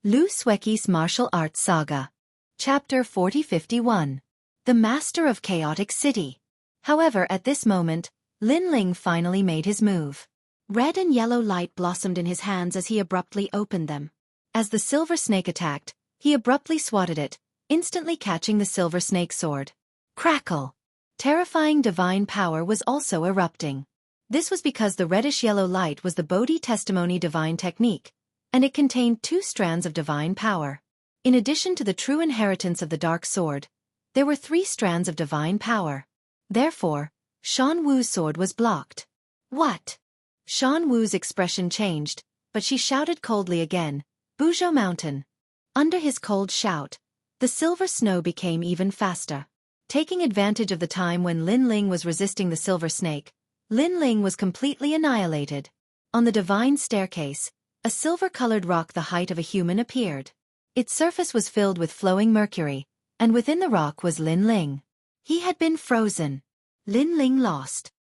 Xueqi's Martial Arts Saga. Chapter 4051. The Master of Chaotic City. However, at this moment, Lin Ling finally made his move. Red and yellow light blossomed in his hands as he abruptly opened them. As the silver snake attacked, he abruptly swatted it, instantly catching the silver snake sword. Crackle! Terrifying divine power was also erupting. This was because the reddish-yellow light was the Bodhi Testimony divine technique, and it contained 2 strands of divine power. In addition to the true inheritance of the dark sword, there were 3 strands of divine power. Therefore, Shan Wu's sword was blocked. What? Shan Wu's expression changed, but she shouted coldly again, Buzhou Mountain. Under his cold shout, the silver snow became even faster. Taking advantage of the time when Lin Ling was resisting the silver snake, Lin Ling was completely annihilated. On the divine staircase, a silver-colored rock the height of a human appeared. Its surface was filled with flowing mercury, and within the rock was Lin Ling. He had been frozen. Lin Ling lost.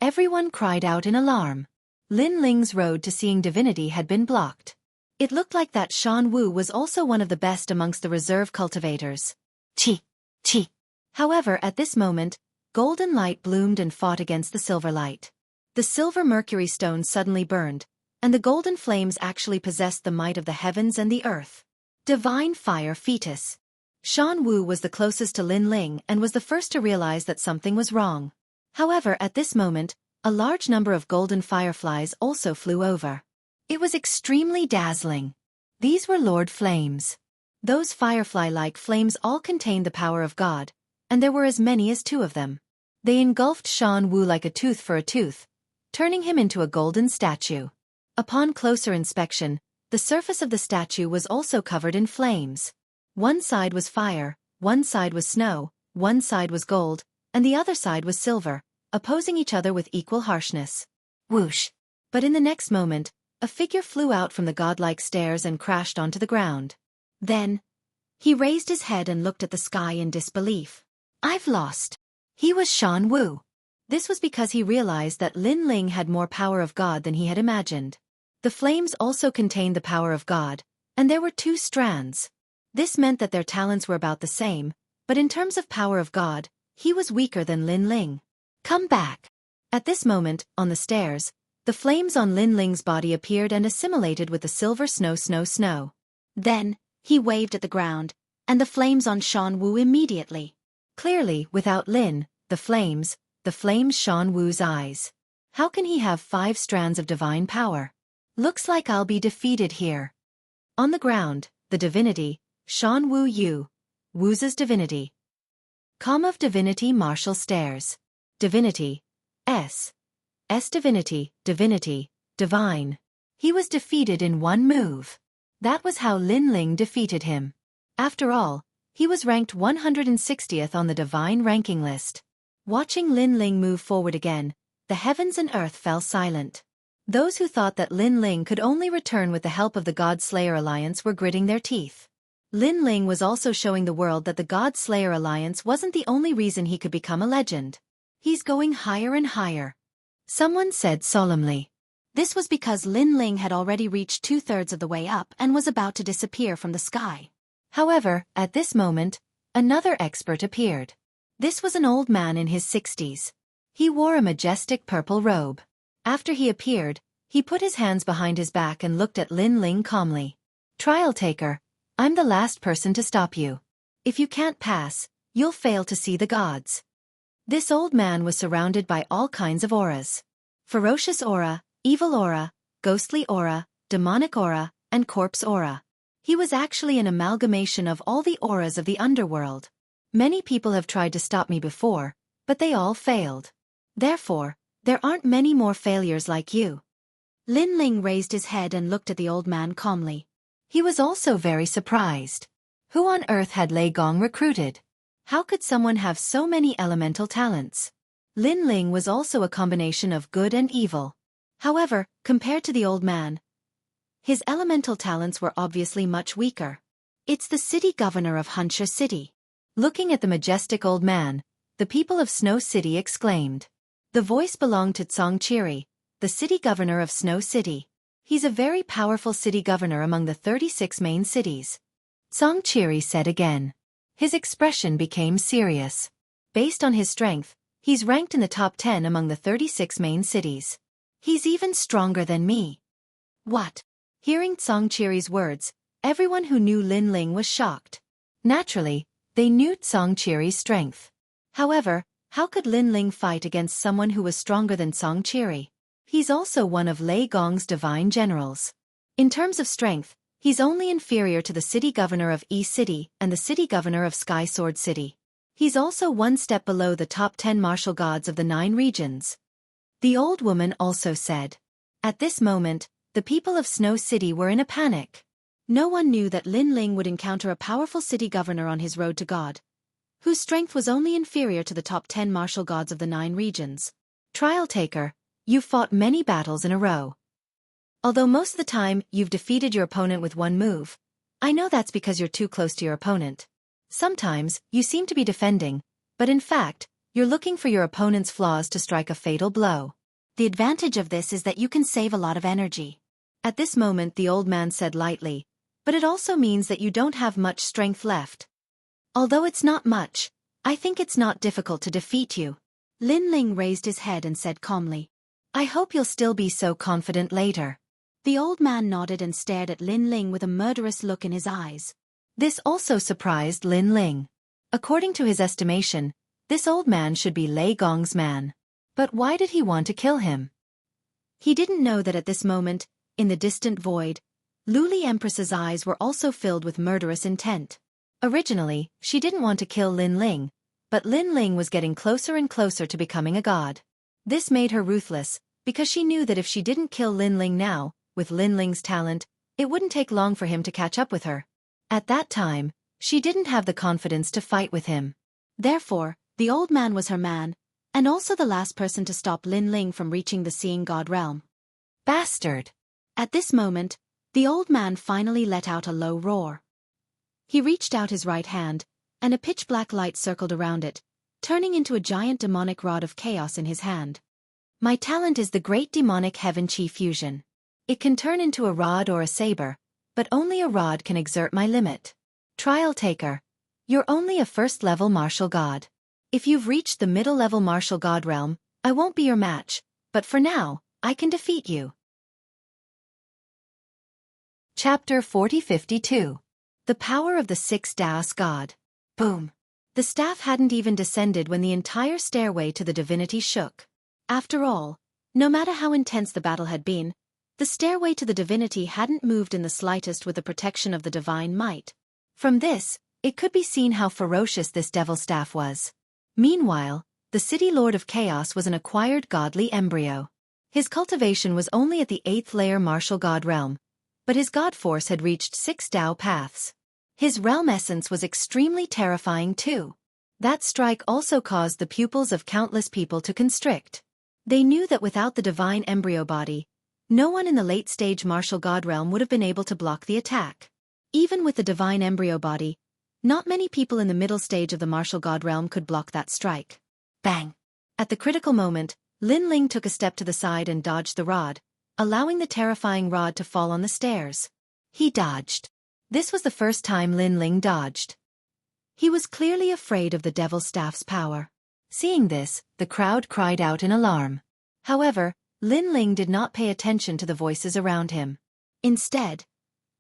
Everyone cried out in alarm. Lin Ling's road to seeing divinity had been blocked. It looked like that Shan Wu was also one of the best amongst the reserve cultivators. Chi! Chi! However, at this moment, golden light bloomed and fought against the silver light. The silver mercury stone suddenly burned, and the golden flames actually possessed the might of the heavens and the earth. Divine Fire Fetus. Shan Wu was the closest to Lin Ling and was the first to realize that something was wrong. However, at this moment, a large number of golden fireflies also flew over. It was extremely dazzling. These were Lord Flames. Those firefly-like flames all contained the power of God, and there were as many as 2 of them. They engulfed Shan Wu like a tooth for a tooth, turning him into a golden statue. Upon closer inspection, the surface of the statue was also covered in flames. One side was fire, one side was snow, one side was gold, and the other side was silver, opposing each other with equal harshness. Whoosh! But in the next moment, a figure flew out from the godlike stairs and crashed onto the ground. Then, he raised his head and looked at the sky in disbelief. I've lost. He was Shan Wu. This was because he realized that Lin Ling had more power of God than he had imagined. The flames also contained the power of God, and there were 2 strands. This meant that their talents were about the same, but in terms of power of God, he was weaker than Lin Ling. Come back. At this moment, on the stairs, the flames on Lin Ling's body appeared and assimilated with the silver snow. Then, he waved at the ground, and the flames on Shan Wu immediately. Clearly, without Lin, the flames Shan Wu's eyes. How can he have 5 strands of divine power? Looks like I'll be defeated here. On the ground, the divinity, Shan Wu Yu. Wu's divinity. Com of divinity martial stairs. Divinity. S divinity, divine. He was defeated in 1 move. That was how Lin Ling defeated him. After all, he was ranked 160th on the divine ranking list. Watching Lin Ling move forward again, the heavens and earth fell silent. Those who thought that Lin Ling could only return with the help of the God Slayer Alliance were gritting their teeth. Lin Ling was also showing the world that the God Slayer Alliance wasn't the only reason he could become a legend. He's going higher and higher. Someone said solemnly. This was because Lin Ling had already reached 2/3 of the way up and was about to disappear from the sky. However, at this moment, another expert appeared. This was an old man in his 60s. He wore a majestic purple robe. After he appeared, he put his hands behind his back and looked at Lin Ling calmly. Trial taker, I'm the last person to stop you. If you can't pass, you'll fail to see the gods. This old man was surrounded by all kinds of auras. Ferocious aura, evil aura, ghostly aura, demonic aura, and corpse aura. He was actually an amalgamation of all the auras of the underworld. Many people have tried to stop me before, but they all failed. Therefore, there aren't many more failures like you. Lin Ling raised his head and looked at the old man calmly. He was also very surprised. Who on earth had Lei Gong recruited? How could someone have so many elemental talents? Lin Ling was also a combination of good and evil. However, compared to the old man, his elemental talents were obviously much weaker. It's the city governor of Huncha City. Looking at the majestic old man, the people of Snow City exclaimed. The voice belonged to Tsong Chiri, the city governor of Snow City. He's a very powerful city governor among the 36 main cities. Xueqi said again. His expression became serious. Based on his strength, he's ranked in the top 10 among the 36 main cities. He's even stronger than me. What? Hearing Xueqi's words, everyone who knew Lin Ling was shocked. Naturally, they knew Xueqi's strength. However, how could Lin Ling fight against someone who was stronger than Xueqi? He's also one of Lei Gong's divine generals. In terms of strength, he's only inferior to the city governor of Yi City and the city governor of Sky Sword City. He's also one step below the top 10 martial gods of the 9 regions. The old woman also said. At this moment, the people of Snow City were in a panic. No one knew that Lin Ling would encounter a powerful city governor on his road to God, whose strength was only inferior to the top 10 martial gods of the 9 regions. Trial taker, you've fought many battles in a row. Although most of the time you've defeated your opponent with one move, I know that's because you're too close to your opponent. Sometimes, you seem to be defending, but in fact, you're looking for your opponent's flaws to strike a fatal blow. The advantage of this is that you can save a lot of energy. At this moment the old man said lightly, but it also means that you don't have much strength left. Although it's not much, I think it's not difficult to defeat you. Lin Ling raised his head and said calmly, I hope you'll still be so confident later. The old man nodded and stared at Lin Ling with a murderous look in his eyes. This also surprised Lin Ling. According to his estimation, this old man should be Lei Gong's man. But why did he want to kill him? He didn't know that at this moment, in the distant void, Luli Empress's eyes were also filled with murderous intent. Originally, she didn't want to kill Lin Ling, but Lin Ling was getting closer and closer to becoming a god. This made her ruthless, because she knew that if she didn't kill Lin Ling now, with Lin Ling's talent, it wouldn't take long for him to catch up with her. At that time, she didn't have the confidence to fight with him. Therefore, the old man was her man, and also the last person to stop Lin Ling from reaching the Seeing God realm. Bastard! At this moment, the old man finally let out a low roar. He reached out his right hand, and a pitch-black light circled around it, turning into a giant demonic rod of chaos in his hand. My talent is the Great Demonic Heaven Chi Fusion. It can turn into a rod or a saber, but only a rod can exert my limit. Trial taker, you're only a first-level martial god. If you've reached the middle-level martial god realm, I won't be your match, but for now, I can defeat you. Chapter 4052. The Power of the Six Daos God. Boom. The staff hadn't even descended when the entire stairway to the divinity shook. After all, no matter how intense the battle had been, the stairway to the divinity hadn't moved in the slightest with the protection of the divine might. From this, it could be seen how ferocious this devil staff was. Meanwhile, the city lord of chaos was an acquired godly embryo. His cultivation was only at the 8th layer martial god realm, but his god force had reached 6 Dao paths. His realm essence was extremely terrifying too. That strike also caused the pupils of countless people to constrict. They knew that without the divine embryo body, no one in the late-stage martial god realm would have been able to block the attack. Even with the divine embryo body, not many people in the middle stage of the martial god realm could block that strike. Bang! At the critical moment, Lin Ling took a step to the side and dodged the rod, allowing the terrifying rod to fall on the stairs. He dodged. This was the first time Lin Ling dodged. He was clearly afraid of the devil staff's power. Seeing this, the crowd cried out in alarm. However, Lin Ling did not pay attention to the voices around him. Instead,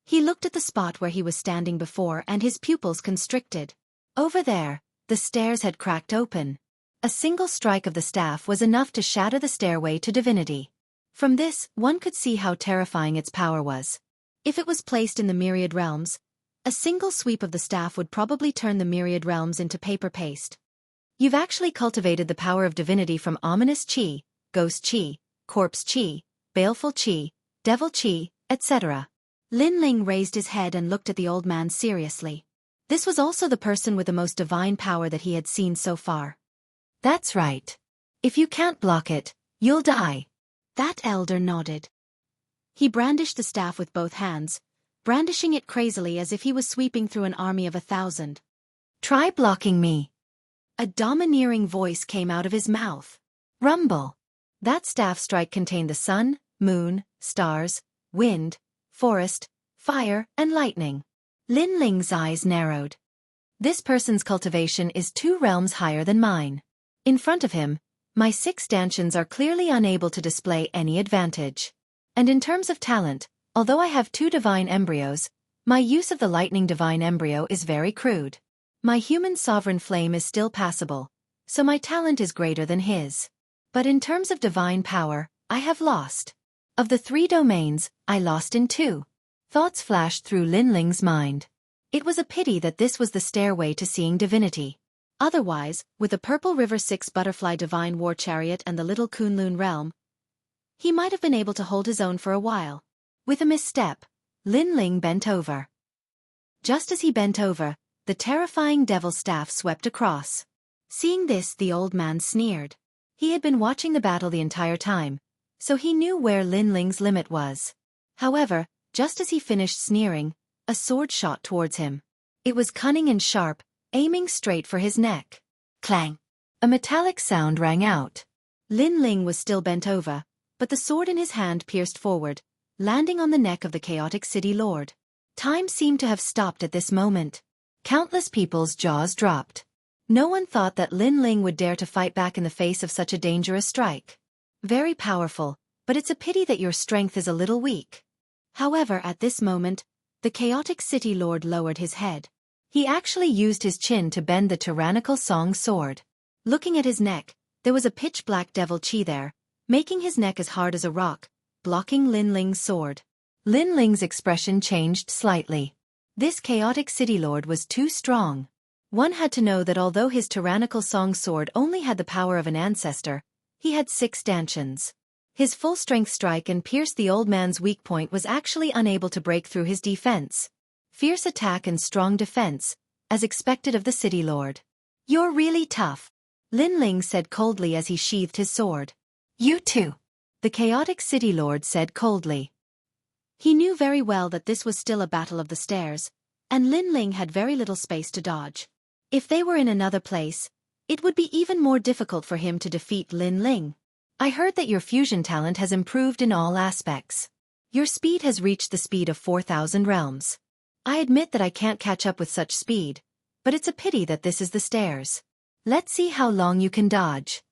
he looked at the spot where he was standing before and his pupils constricted. Over there, the stairs had cracked open. A single strike of the staff was enough to shatter the stairway to divinity. From this, one could see how terrifying its power was. If it was placed in the myriad realms, a single sweep of the staff would probably turn the myriad realms into paper paste. You've actually cultivated the power of divinity from ominous chi, ghost chi, corpse chi, baleful chi, devil chi, etc. Lin Ling raised his head and looked at the old man seriously. This was also the person with the most divine power that he had seen so far. That's right. If you can't block it, you'll die. That elder nodded. He brandished the staff with both hands, brandishing it crazily as if he was sweeping through an army of 1,000. Try blocking me. A domineering voice came out of his mouth. Rumble. That staff strike contained the sun, moon, stars, wind, forest, fire, and lightning. Lin Ling's eyes narrowed. This person's cultivation is 2 realms higher than mine. In front of him, my 6 stanchions are clearly unable to display any advantage. And in terms of talent, although I have 2 divine embryos, my use of the lightning divine embryo is very crude. My human sovereign flame is still passable, so my talent is greater than his. But in terms of divine power, I have lost. Of the 3 domains, I lost in 2. Thoughts flashed through Lin Ling's mind. It was a pity that this was the stairway to seeing divinity. Otherwise, with the Purple River 6 Butterfly Divine War Chariot and the Little Kunlun Realm, he might have been able to hold his own for a while. With a misstep, Lin Ling bent over. Just as he bent over, the terrifying devil staff swept across. Seeing this, the old man sneered. He had been watching the battle the entire time, so he knew where Lin Ling's limit was. However, just as he finished sneering, a sword shot towards him. It was cunning and sharp, aiming straight for his neck. Clang! A metallic sound rang out. Lin Ling was still bent over, but the sword in his hand pierced forward, landing on the neck of the chaotic city lord. Time seemed to have stopped at this moment. Countless people's jaws dropped. No one thought that Lin Ling would dare to fight back in the face of such a dangerous strike. Very powerful, but it's a pity that your strength is a little weak. However, at this moment, the chaotic city lord lowered his head. He actually used his chin to bend the tyrannical song sword. Looking at his neck, there was a pitch-black devil chi there, making his neck as hard as a rock, blocking Lin Ling's sword. Lin Ling's expression changed slightly. This chaotic city lord was too strong. One had to know that although his tyrannical song sword only had the power of an ancestor, he had 6 stanchions. His full-strength strike and pierced the old man's weak point was actually unable to break through his defense. Fierce attack and strong defense, as expected of the city lord. You're really tough, Lin Ling said coldly as he sheathed his sword. You too, the chaotic city lord said coldly. He knew very well that this was still a battle of the stairs, and Lin Ling had very little space to dodge. If they were in another place, it would be even more difficult for him to defeat Lin Ling. I heard that your fusion talent has improved in all aspects. Your speed has reached the speed of 4,000 realms. I admit that I can't catch up with such speed, but it's a pity that this is the stairs. Let's see how long you can dodge.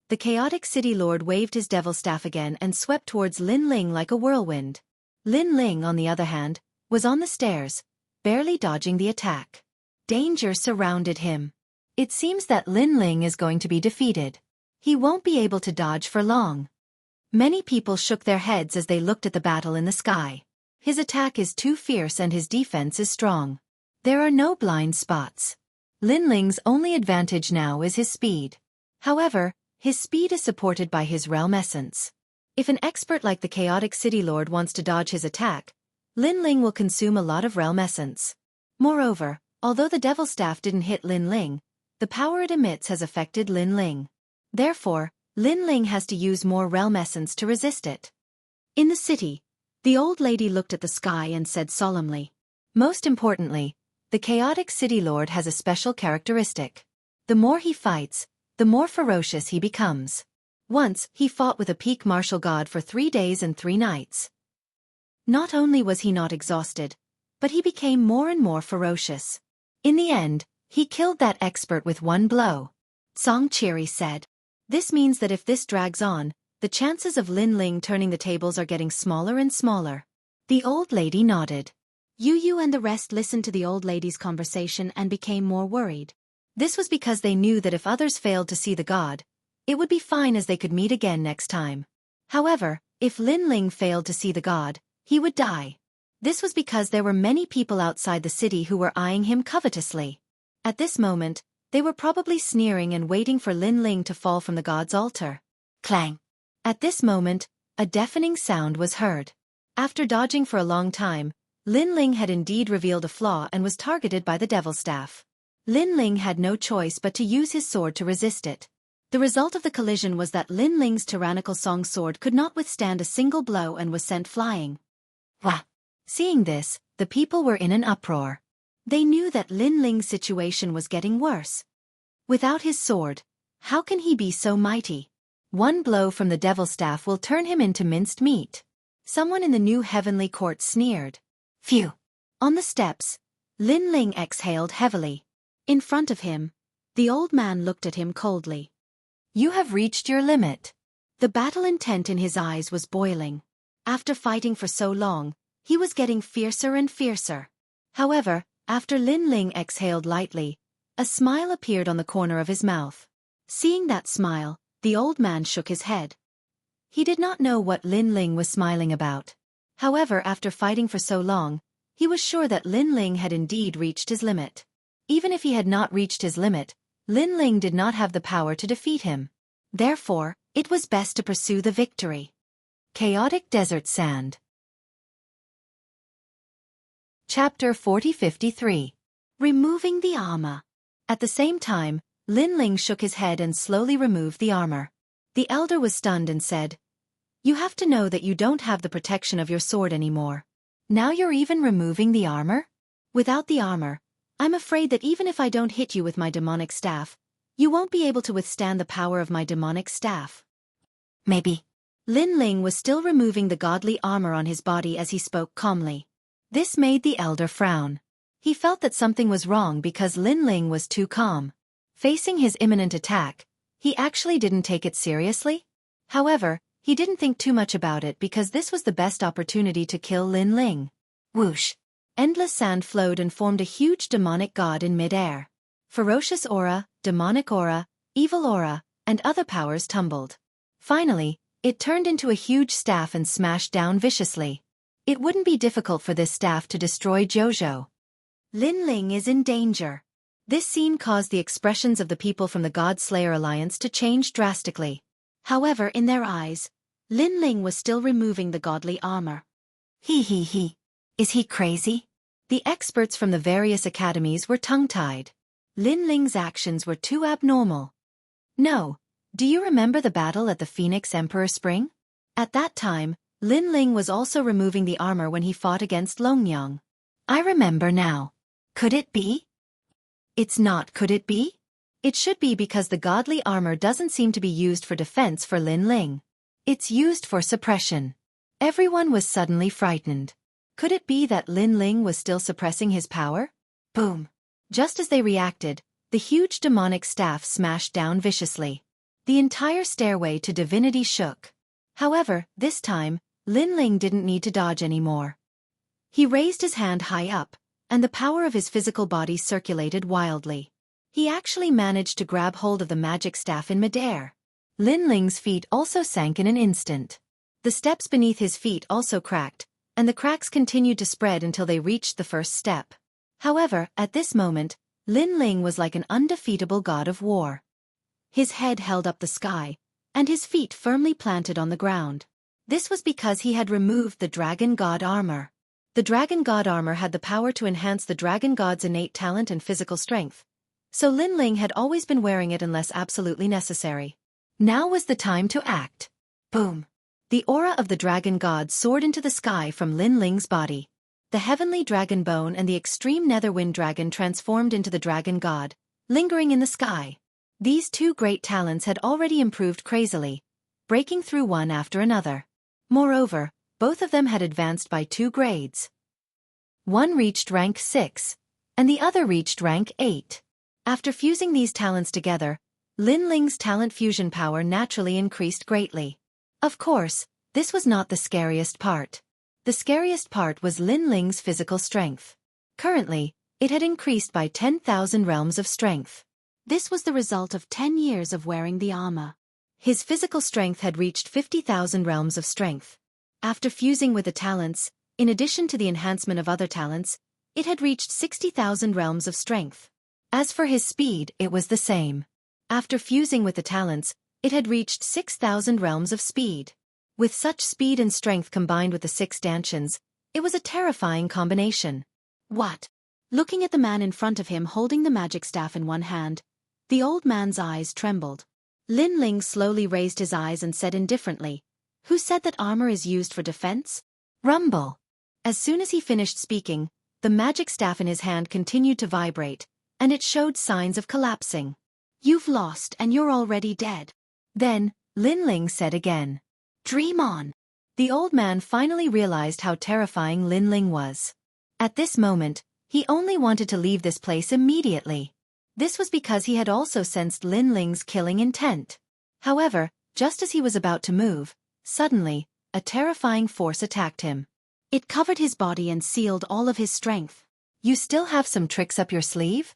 The chaotic city lord waved his devil staff again and swept towards Lin Ling like a whirlwind. Lin Ling, on the other hand, was on the stairs, barely dodging the attack. Danger surrounded him. It seems that Lin Ling is going to be defeated. He won't be able to dodge for long. Many people shook their heads as they looked at the battle in the sky. His attack is too fierce and his defense is strong. There are no blind spots. Lin Ling's only advantage now is his speed. However, his speed is supported by his realm essence. If an expert like the chaotic city lord wants to dodge his attack, Lin Ling will consume a lot of realm essence. Moreover, although the devil staff didn't hit Lin Ling, the power it emits has affected Lin Ling. Therefore, Lin Ling has to use more realm essence to resist it. In the city, the old lady looked at the sky and said solemnly, "Most importantly, the chaotic city lord has a special characteristic. The more he fights, the more ferocious he becomes. Once, he fought with a peak martial god for 3 days and 3 nights. Not only was he not exhausted, but he became more and more ferocious. In the end, he killed that expert with 1 blow." Song Cheery said. This means that if this drags on, the chances of Lin Ling turning the tables are getting smaller and smaller. The old lady nodded. Yu and the rest listened to the old lady's conversation and became more worried. This was because they knew that if others failed to see the god, it would be fine as they could meet again next time. However, if Lin Ling failed to see the god, he would die. This was because there were many people outside the city who were eyeing him covetously. At this moment, they were probably sneering and waiting for Lin Ling to fall from the god's altar. Clang! At this moment, a deafening sound was heard. After dodging for a long time, Lin Ling had indeed revealed a flaw and was targeted by the devil staff. Lin Ling had no choice but to use his sword to resist it. The result of the collision was that Lin Ling's tyrannical song sword could not withstand a single blow and was sent flying. Wah! Seeing this, the people were in an uproar. They knew that Lin Ling's situation was getting worse. Without his sword, how can he be so mighty? 1 blow from the devil staff will turn him into minced meat. Someone in the new heavenly court sneered. Phew! On the steps, Lin Ling exhaled heavily. In front of him, the old man looked at him coldly. You have reached your limit. The battle intent in his eyes was boiling. After fighting for so long, he was getting fiercer and fiercer. However, after Lin Ling exhaled lightly, a smile appeared on the corner of his mouth. Seeing that smile, the old man shook his head. He did not know what Lin Ling was smiling about. However, after fighting for so long, he was sure that Lin Ling had indeed reached his limit. Even if he had not reached his limit, Lin Ling did not have the power to defeat him. Therefore, it was best to pursue the victory. Chaotic Desert Sand. Chapter 4053. Removing the armor. At the same time, Lin Ling shook his head and slowly removed the armor. The elder was stunned and said, You have to know that you don't have the protection of your sword anymore. Now you're even removing the armor? Without the armor, I'm afraid that even if I don't hit you with my demonic staff, you won't be able to withstand the power of my demonic staff. Maybe. Lin Ling was still removing the godly armor on his body as he spoke calmly. This made the elder frown. He felt that something was wrong because Lin Ling was too calm. Facing his imminent attack, he actually didn't take it seriously. However, he didn't think too much about it because this was the best opportunity to kill Lin Ling. Whoosh! Endless sand flowed and formed a huge demonic god in mid-air. Ferocious aura, demonic aura, evil aura, and other powers tumbled. Finally, it turned into a huge staff and smashed down viciously. It wouldn't be difficult for this staff to destroy Jojo. Lin Ling is in danger. This scene caused the expressions of the people from the God Slayer Alliance to change drastically. However, in their eyes, Lin Ling was still removing the godly armor. He. Is he crazy? The experts from the various academies were tongue-tied. Lin Ling's actions were too abnormal. No. Do you remember the battle at the Phoenix Emperor Spring? At that time, Lin Ling was also removing the armor when he fought against Longyang. I remember now. Could it be? It's not, could it be? It should be because the godly armor doesn't seem to be used for defense for Lin Ling. It's used for suppression. Everyone was suddenly frightened. Could it be that Lin Ling was still suppressing his power? Boom! Just as they reacted, the huge demonic staff smashed down viciously. The entire stairway to divinity shook. However, this time, Lin Ling didn't need to dodge anymore. He raised his hand high up, and the power of his physical body circulated wildly. He actually managed to grab hold of the magic staff in midair. Lin Ling's feet also sank in an instant. The steps beneath his feet also cracked, and the cracks continued to spread until they reached the first step. However, at this moment, Lin Ling was like an undefeatable god of war. His head held up the sky, and his feet firmly planted on the ground. This was because he had removed the Dragon God armor. The Dragon God armor had the power to enhance the Dragon God's innate talent and physical strength, so Lin Ling had always been wearing it unless absolutely necessary. Now was the time to act. Boom! The aura of the Dragon God soared into the sky from Lin Ling's body. The heavenly dragon bone and the extreme netherwind dragon transformed into the Dragon God, lingering in the sky. These two great talents had already improved crazily, breaking through one after another. Moreover, both of them had advanced by 2 grades. One reached rank 6, and the other reached rank 8. After fusing these talents together, Lin Ling's talent fusion power naturally increased greatly. Of course, this was not the scariest part. The scariest part was Lin Ling's physical strength. Currently, it had increased by 10,000 realms of strength. This was the result of 10 years of wearing the armor. His physical strength had reached 50,000 realms of strength. After fusing with the talents, in addition to the enhancement of other talents, it had reached 60,000 realms of strength. As for his speed, it was the same. After fusing with the talents, it had reached 6,000 realms of speed. With such speed and strength combined with the 6 stanchions, it was a terrifying combination. What? Looking at the man in front of him holding the magic staff in one hand, the old man's eyes trembled. Lin Ling slowly raised his eyes and said indifferently, "Who said that armor is used for defense?" Rumble. As soon as he finished speaking, the magic staff in his hand continued to vibrate, and it showed signs of collapsing. "You've lost and you're already dead." Then, Lin Ling said again, "Dream on." The old man finally realized how terrifying Lin Ling was. At this moment, he only wanted to leave this place immediately. This was because he had also sensed Lin Ling's killing intent. However, just as he was about to move, suddenly, a terrifying force attacked him. It covered his body and sealed all of his strength. You still have some tricks up your sleeve?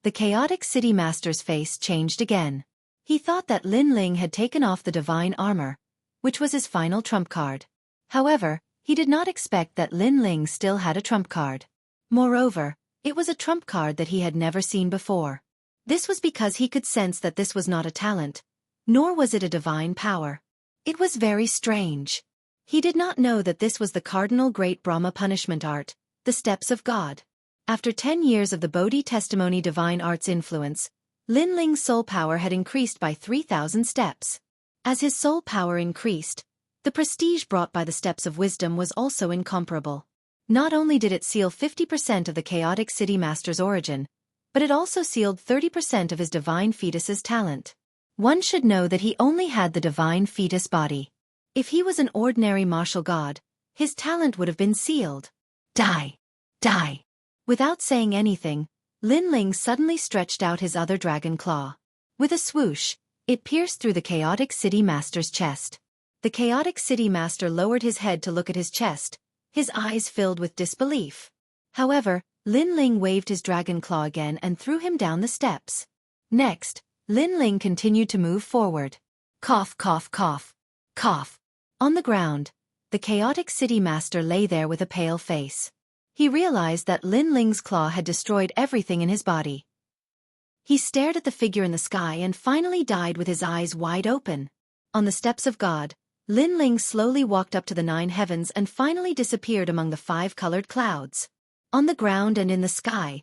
The chaotic city master's face changed again. He thought that Lin Ling had taken off the divine armor, which was his final trump card. However, he did not expect that Lin Ling still had a trump card. Moreover, it was a trump card that he had never seen before. This was because he could sense that this was not a talent, nor was it a divine power. It was very strange. He did not know that this was the cardinal great Brahma punishment art, the steps of God. After 10 years of the Bodhi testimony divine art's influence, Lin Ling's soul power had increased by 3,000 steps. As his soul power increased, the prestige brought by the steps of wisdom was also incomparable. Not only did it seal 50% of the chaotic city master's origin, but it also sealed 30% of his divine fetus's talent. One should know that he only had the divine fetus body. If he was an ordinary martial god, his talent would have been sealed. Die! Die! Without saying anything, Lin Ling suddenly stretched out his other dragon claw. With a swoosh, it pierced through the chaotic city master's chest. The chaotic city master lowered his head to look at his chest, his eyes filled with disbelief. However, Lin Ling waved his dragon claw again and threw him down the steps. Next, Lin Ling continued to move forward. Cough, cough, cough. Cough. On the ground, the chaotic city master lay there with a pale face. He realized that Lin Ling's claw had destroyed everything in his body. He stared at the figure in the sky and finally died with his eyes wide open. On the steps of God, Lin Ling slowly walked up to the 9 heavens and finally disappeared among the 5 colored clouds. On the ground and in the sky,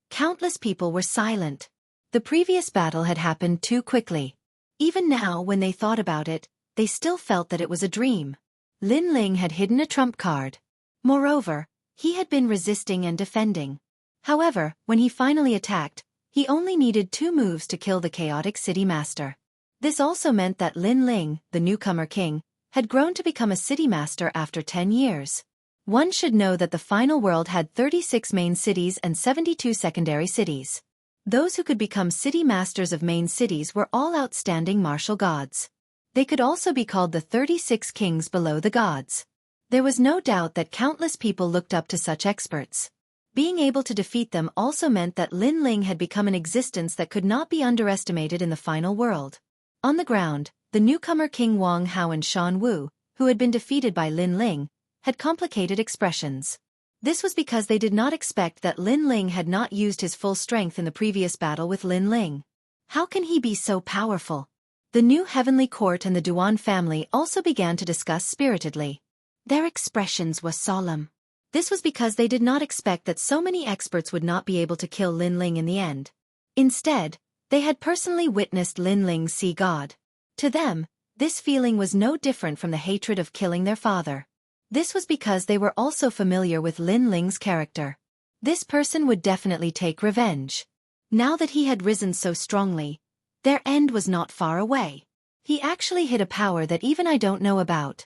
countless people were silent. The previous battle had happened too quickly. Even now, when they thought about it, they still felt that it was a dream. Lin Ling had hidden a trump card. Moreover, he had been resisting and defending. However, when he finally attacked, he only needed 2 moves to kill the chaotic city master. This also meant that Lin Ling, the newcomer king, had grown to become a city master after 10 years. One should know that the final world had 36 main cities and 72 secondary cities. Those who could become city masters of main cities were all outstanding martial gods. They could also be called the 36 kings below the gods. There was no doubt that countless people looked up to such experts. Being able to defeat them also meant that Lin Ling had become an existence that could not be underestimated in the final world. On the ground, the newcomer King Wang Hao and Shan Wu, who had been defeated by Lin Ling, had complicated expressions. This was because they did not expect that Lin Ling had not used his full strength in the previous battle with Lin Ling. How can he be so powerful? The new heavenly court and the Duan family also began to discuss spiritedly. Their expressions were solemn. This was because they did not expect that so many experts would not be able to kill Lin Ling in the end. Instead, they had personally witnessed Lin Ling see God. To them, this feeling was no different from the hatred of killing their father. This was because they were also familiar with Lin Ling's character. This person would definitely take revenge. Now that he had risen so strongly, their end was not far away. He actually hid a power that even I don't know about.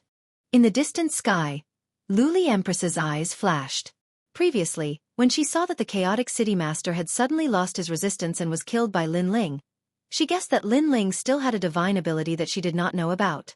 In the distant sky, Luli Empress's eyes flashed. Previously, when she saw that the chaotic city master had suddenly lost his resistance and was killed by Lin Ling, she guessed that Lin Ling still had a divine ability that she did not know about.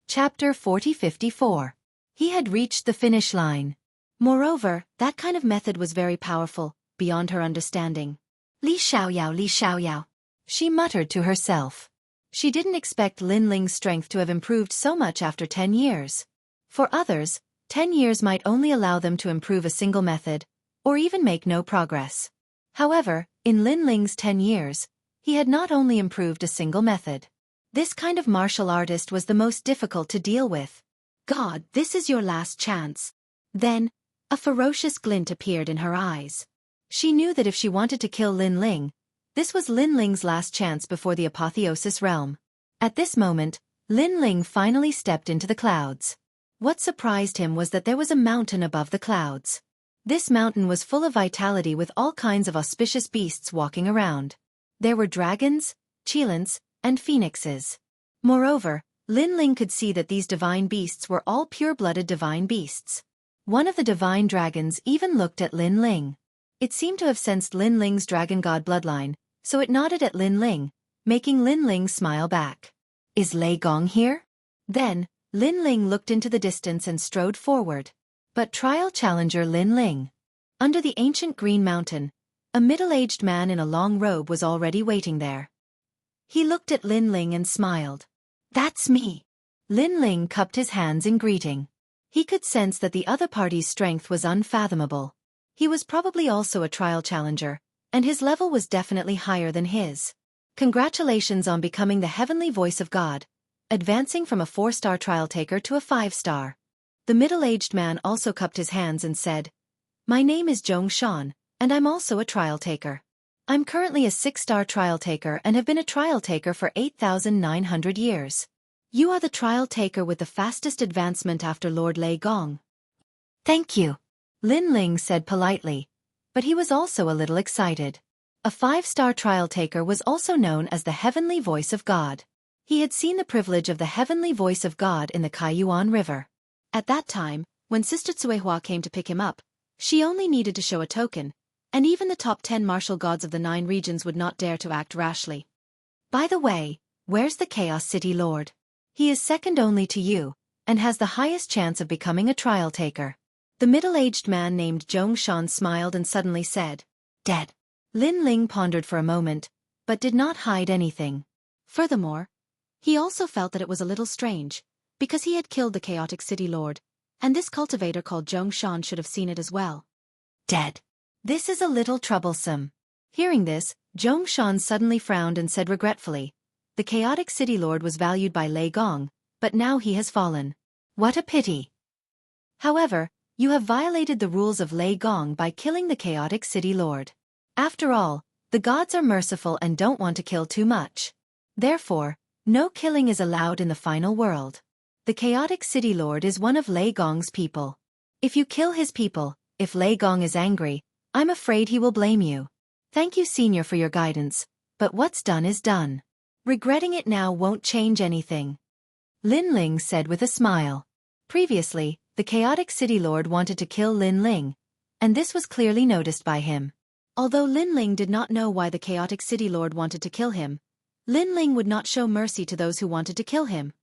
Chapter 4054. He had reached the finish line. Moreover, that kind of method was very powerful, beyond her understanding. Li Xiaoyao, Li Xiaoyao. She muttered to herself. She didn't expect Lin Ling's strength to have improved so much after 10 years. For others, 10 years might only allow them to improve a single method, or even make no progress. However, in Lin Ling's 10 years, he had not only improved a single method. This kind of martial artist was the most difficult to deal with. God, this is your last chance. Then, a ferocious glint appeared in her eyes. She knew that if she wanted to kill Lin Ling, this was Lin Ling's last chance before the apotheosis realm. At this moment, Lin Ling finally stepped into the clouds. What surprised him was that there was a mountain above the clouds. This mountain was full of vitality with all kinds of auspicious beasts walking around. There were dragons, cheilants, and phoenixes. Moreover, Lin Ling could see that these divine beasts were all pure-blooded divine beasts. One of the divine dragons even looked at Lin Ling. It seemed to have sensed Lin Ling's dragon god bloodline, so it nodded at Lin Ling, making Lin Ling smile back. Is Lei Gong here? Then, Lin Ling looked into the distance and strode forward. But trial challenger Lin Ling. Under the ancient green mountain, a middle-aged man in a long robe was already waiting there. He looked at Lin Ling and smiled. That's me. Lin Ling cupped his hands in greeting. He could sense that the other party's strength was unfathomable. He was probably also a trial challenger, and his level was definitely higher than his. Congratulations on becoming the heavenly voice of God, advancing from a 4-star trial taker to a 5-star. The middle-aged man also cupped his hands and said, My name is Zhong Shan, and I'm also a trial taker. I'm currently a 6-star trial taker and have been a trial taker for 8,900 years. You are the trial taker with the fastest advancement after Lord Lei Gong. Thank you. Lin Ling said politely, but he was also a little excited. A 5-star trial taker was also known as the heavenly voice of God. He had seen the privilege of the heavenly voice of God in the Kaiyuan River. At that time, when Sister Xueqi came to pick him up, she only needed to show a token, and even the top 10 martial gods of the 9 regions would not dare to act rashly. By the way, where's the Chaos City Lord? He is second only to you, and has the highest chance of becoming a trial taker. The middle-aged man named Zhong Shan smiled and suddenly said, Dead. Lin Ling pondered for a moment, but did not hide anything. Furthermore, he also felt that it was a little strange, because he had killed the Chaotic City Lord, and this cultivator called Zhong Shan should have seen it as well. Dead. This is a little troublesome. Hearing this, Zhong Shan suddenly frowned and said regretfully, The Chaotic City Lord was valued by Lei Gong, but now he has fallen. What a pity. However, you have violated the rules of Lei Gong by killing the Chaotic City Lord. After all, the gods are merciful and don't want to kill too much. Therefore, no killing is allowed in the final world. The Chaotic City Lord is one of Lei Gong's people. If you kill his people, if Lei Gong is angry, I'm afraid he will blame you. Thank you, Senior, for your guidance, but what's done is done. Regretting it now won't change anything. Lin Ling said with a smile. Previously, the Chaotic City Lord wanted to kill Lin Ling, and this was clearly noticed by him. Although Lin Ling did not know why the Chaotic City Lord wanted to kill him, Lin Ling would not show mercy to those who wanted to kill him.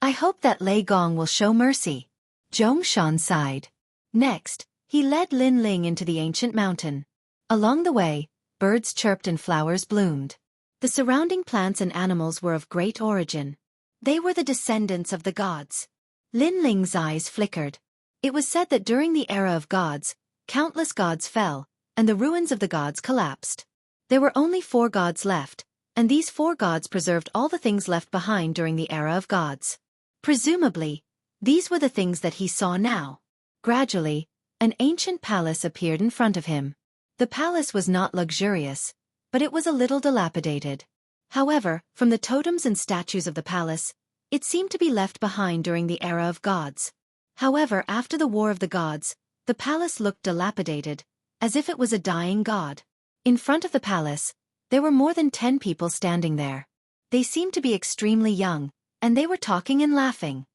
I hope that Lei Gong will show mercy. Zhong Shan sighed. Next, he led Lin Ling into the ancient mountain. Along the way, birds chirped and flowers bloomed. The surrounding plants and animals were of great origin. They were the descendants of the gods. Lin Ling's eyes flickered. It was said that during the era of gods, countless gods fell, and the ruins of the gods collapsed. There were only 4 gods left, and these 4 gods preserved all the things left behind during the era of gods. Presumably, these were the things that he saw now. Gradually, an ancient palace appeared in front of him. The palace was not luxurious, but it was a little dilapidated. However, from the totems and statues of the palace, it seemed to be left behind during the era of gods. However, after the War of the Gods, the palace looked dilapidated, as if it was a dying god. In front of the palace, there were more than 10 people standing there. They seemed to be extremely young, and they were talking and laughing.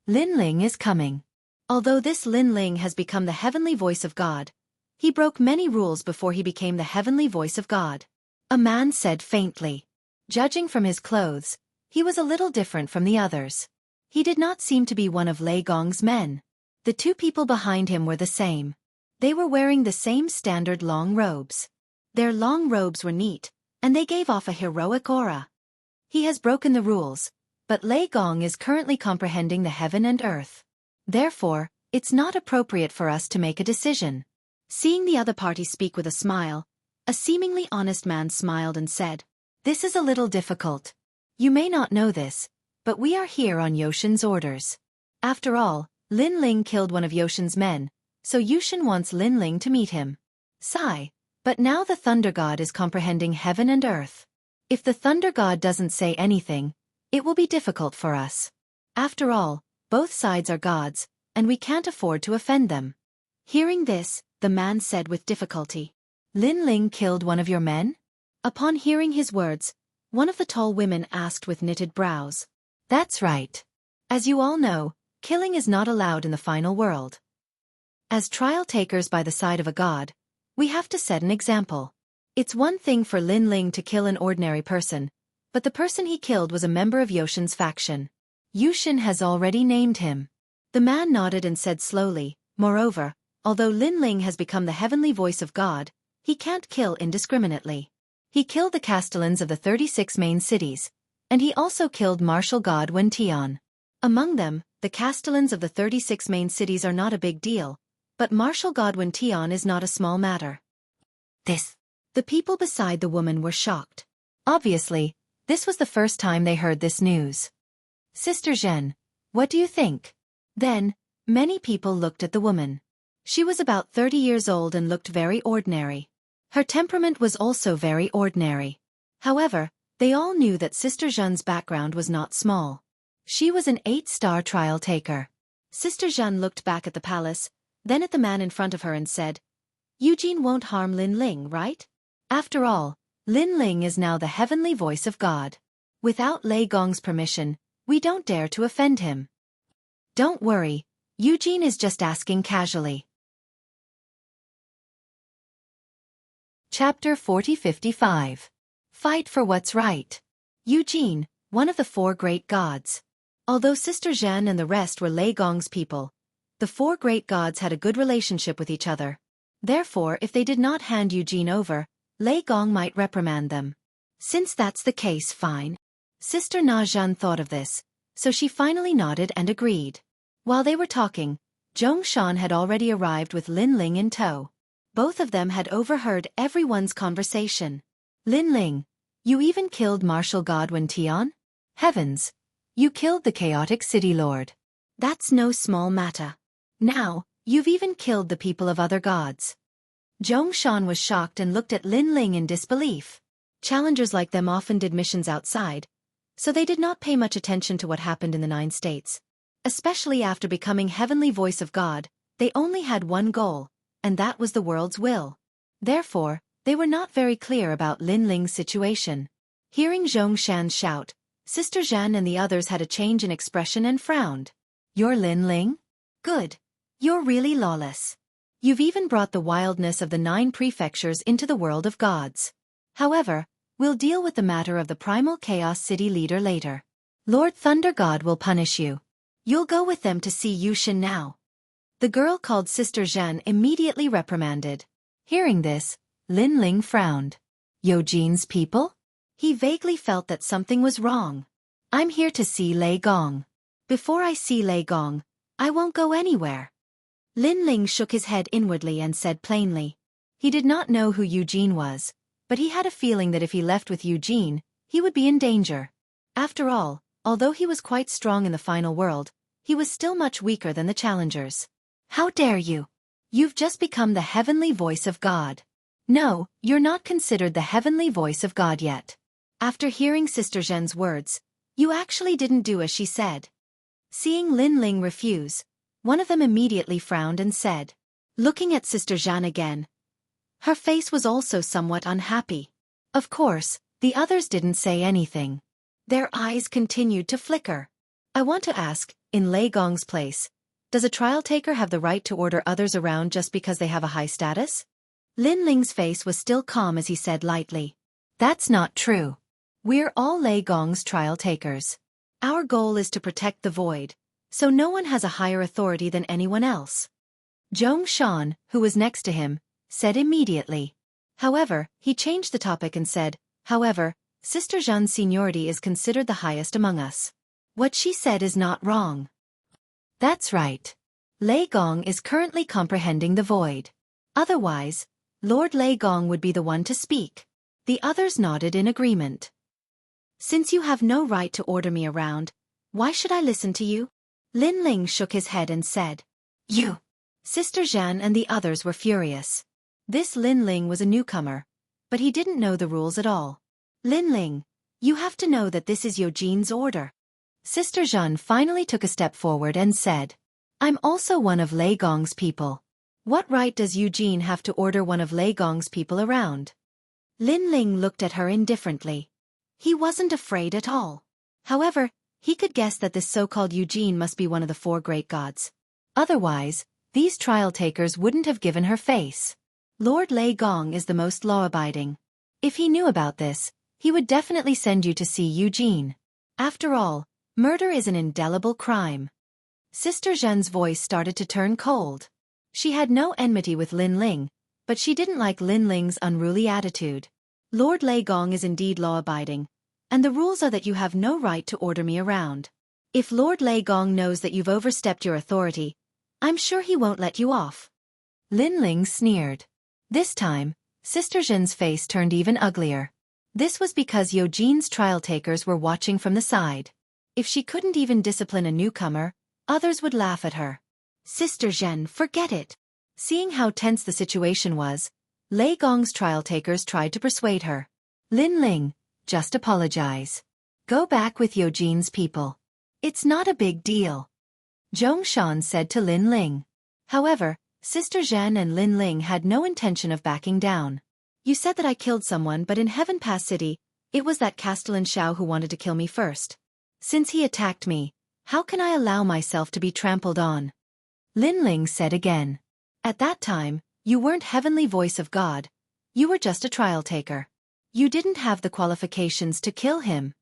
Lin Ling is coming. Although this Lin Ling has become the heavenly voice of God, he broke many rules before he became the heavenly voice of God. A man said faintly. Judging from his clothes, he was a little different from the others. He did not seem to be one of Lei Gong's men. The 2 people behind him were the same. They were wearing the same standard long robes. Their long robes were neat, and they gave off a heroic aura. He has broken the rules, but Lei Gong is currently comprehending the heaven and earth. Therefore, it's not appropriate for us to make a decision. Seeing the other party speak with a smile, a seemingly honest man smiled and said, This is a little difficult. You may not know this, but we are here on Yoshin's orders. After all, Lin Ling killed one of Yoshin's men, so Yushin wants Lin Ling to meet him. Sigh, but now the Thunder God is comprehending heaven and earth. If the Thunder God doesn't say anything, it will be difficult for us. After all, both sides are gods, and we can't afford to offend them. Hearing this, the man said with difficulty, Lin Ling killed one of your men? Upon hearing his words, one of the tall women asked with knitted brows. That's right. As you all know, killing is not allowed in the final world. As trial takers by the side of a god, we have to set an example. It's one thing for Lin Ling to kill an ordinary person, but the person he killed was a member of Yoshin's faction. Yushin has already named him. The man nodded and said slowly, moreover, although Lin Ling has become the heavenly voice of God, he can't kill indiscriminately. He killed the castellans of the 36 main cities, and he also killed martial god Wen Tian. Among them, the castellans of the 36 main cities are not a big deal, but martial god Wen Tian is not a small matter. The people beside the woman were shocked. Obviously, this was the first time they heard this news. Sister Zhen, what do you think? Then, many people looked at the woman. She was about 30 years old and looked very ordinary. Her temperament was also very ordinary. However, they all knew that Sister Zhen's background was not small. She was an 8-star trial taker. Sister Zhen looked back at the palace, then at the man in front of her and said, Eugene won't harm Lin Ling, right? After all, Lin Ling is now the heavenly voice of God. Without Lei Gong's permission, we don't dare to offend him. Don't worry, Eugene is just asking casually. Chapter 4055. Fight for what's right. Eugene, one of the 4 great gods. Although Sister Zhen and the rest were Lei Gong's people, the 4 great gods had a good relationship with each other. Therefore, if they did not hand Eugene over, Lei Gong might reprimand them. Since that's the case, fine. Sister Na Zhen thought of this, so she finally nodded and agreed. While they were talking, Zhongshan had already arrived with Lin Ling in tow. Both of them had overheard everyone's conversation. Lin Ling, you even killed martial god Wen Tian? Heavens! You killed the chaotic city lord. That's no small matter. Now, you've even killed the people of other gods. Zhongshan was shocked and looked at Lin Ling in disbelief. Challengers like them often did missions outside, so they did not pay much attention to what happened in the 9 states. Especially after becoming heavenly voice of God, they only had one goal, and that was the world's will. Therefore, they were not very clear about Lin Ling's situation. Hearing Zhongshan shout, Sister Zhen and the others had a change in expression and frowned. You're Lin Ling? Good. You're really lawless. You've even brought the wildness of the 9 prefectures into the world of gods. However, we'll deal with the matter of the primal chaos city leader later. Lord Thunder God will punish you. You'll go with them to see Yushin now. The girl called Sister Zhen immediately reprimanded. Hearing this, Lin Ling frowned. Eugene's people? He vaguely felt that something was wrong. I'm here to see Lei Gong. Before I see Lei Gong, I won't go anywhere. Lin Ling shook his head inwardly and said plainly. He did not know who Eugene was, but he had a feeling that if he left with Eugene, he would be in danger. After all, although he was quite strong in the final world, he was still much weaker than the challengers. How dare you? You've just become the heavenly voice of God. No, you're not considered the heavenly voice of God yet. After hearing Sister Zhen's words, you actually didn't do as she said. Seeing Lin Ling refuse, one of them immediately frowned and said, looking at Sister Zhen again. Her face was also somewhat unhappy. Of course, the others didn't say anything. Their eyes continued to flicker. I want to ask, in Lei Gong's place, does a trial taker have the right to order others around just because they have a high status? Lin Ling's face was still calm as he said lightly. That's not true. We're all Lei Gong's trial takers. Our goal is to protect the void, so no one has a higher authority than anyone else. Zhongshan, who was next to him, said immediately. However, he changed the topic and said, however, Sister Zhen's seniority is considered the highest among us. What she said is not wrong. That's right. Lei Gong is currently comprehending the void. Otherwise, Lord Lei Gong would be the one to speak. The others nodded in agreement. Since you have no right to order me around, why should I listen to you? Lin Ling shook his head and said, You. Sister Zhen and the others were furious. This Lin Ling was a newcomer, but he didn't know the rules at all. Lin Ling, you have to know that this is Eugene's order. Sister Zhen finally took a step forward and said, I'm also one of Lei Gong's people. What right does Eugene have to order one of Lei Gong's people around? Lin Ling looked at her indifferently. He wasn't afraid at all. However, He could guess that this so-called Eugene must be one of the 4 great gods. Otherwise, these trial-takers wouldn't have given her face. Lord Lei Gong is the most law-abiding. If he knew about this, he would definitely send you to see Eugene. After all, murder is an indelible crime. Sister Zhen's voice started to turn cold. She had no enmity with Lin Ling, but she didn't like Lin Ling's unruly attitude. Lord Lei Gong is indeed law-abiding, and the rules are that you have no right to order me around. If Lord Lei Gong knows that you've overstepped your authority, I'm sure he won't let you off. Lin Ling sneered. This time, Sister Zhen's face turned even uglier. This was because Eugene's trial-takers were watching from the side. If she couldn't even discipline a newcomer, others would laugh at her. Sister Zhen, forget it. Seeing how tense the situation was, Lei Gong's trial-takers tried to persuade her. Lin Ling, just apologize. Go back with Eugene's people. It's not a big deal. Zhongshan said to Lin Ling. However, Sister Zhen and Lin Ling had no intention of backing down. You said that I killed someone, but in Heaven Pass City, it was that Castellan Xiao who wanted to kill me first. Since he attacked me, how can I allow myself to be trampled on? Lin Ling said again. At that time, you weren't heavenly voice of God. You were just a trial taker. You didn't have the qualifications to kill him.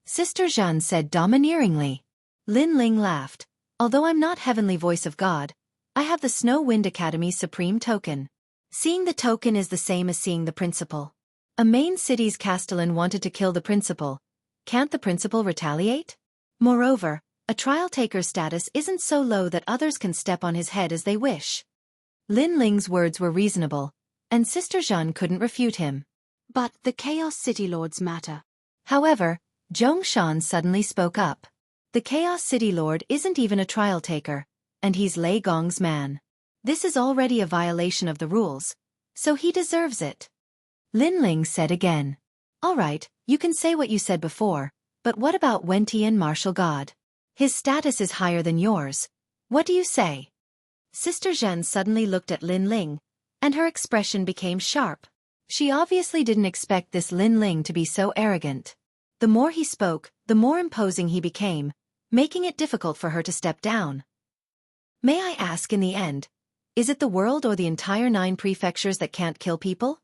Sister Zhen said domineeringly. Lin Ling laughed. Although I'm not heavenly voice of God, I have the Snow Wind Academy's supreme token. Seeing the token is the same as seeing the principal. A main city's castellan wanted to kill the principal. Can't the principal retaliate? Moreover, a trial taker's status isn't so low that others can step on his head as they wish. Lin Ling's words were reasonable, and Sister Zhen couldn't refute him. But the Chaos City Lord's matter. However, Zhongshan suddenly spoke up. The Chaos City Lord isn't even a trial taker, and he's Lei Gong's man. This is already a violation of the rules, so he deserves it. Lin Ling said again. All right, you can say what you said before, but what about Wentian Martial God? His status is higher than yours. What do you say? Sister Zhen suddenly looked at Lin Ling, and her expression became sharp. She obviously didn't expect this Lin Ling to be so arrogant. The more he spoke, the more imposing he became, making it difficult for her to step down. May I ask in the end, is it the world or the entire 9 prefectures that can't kill people?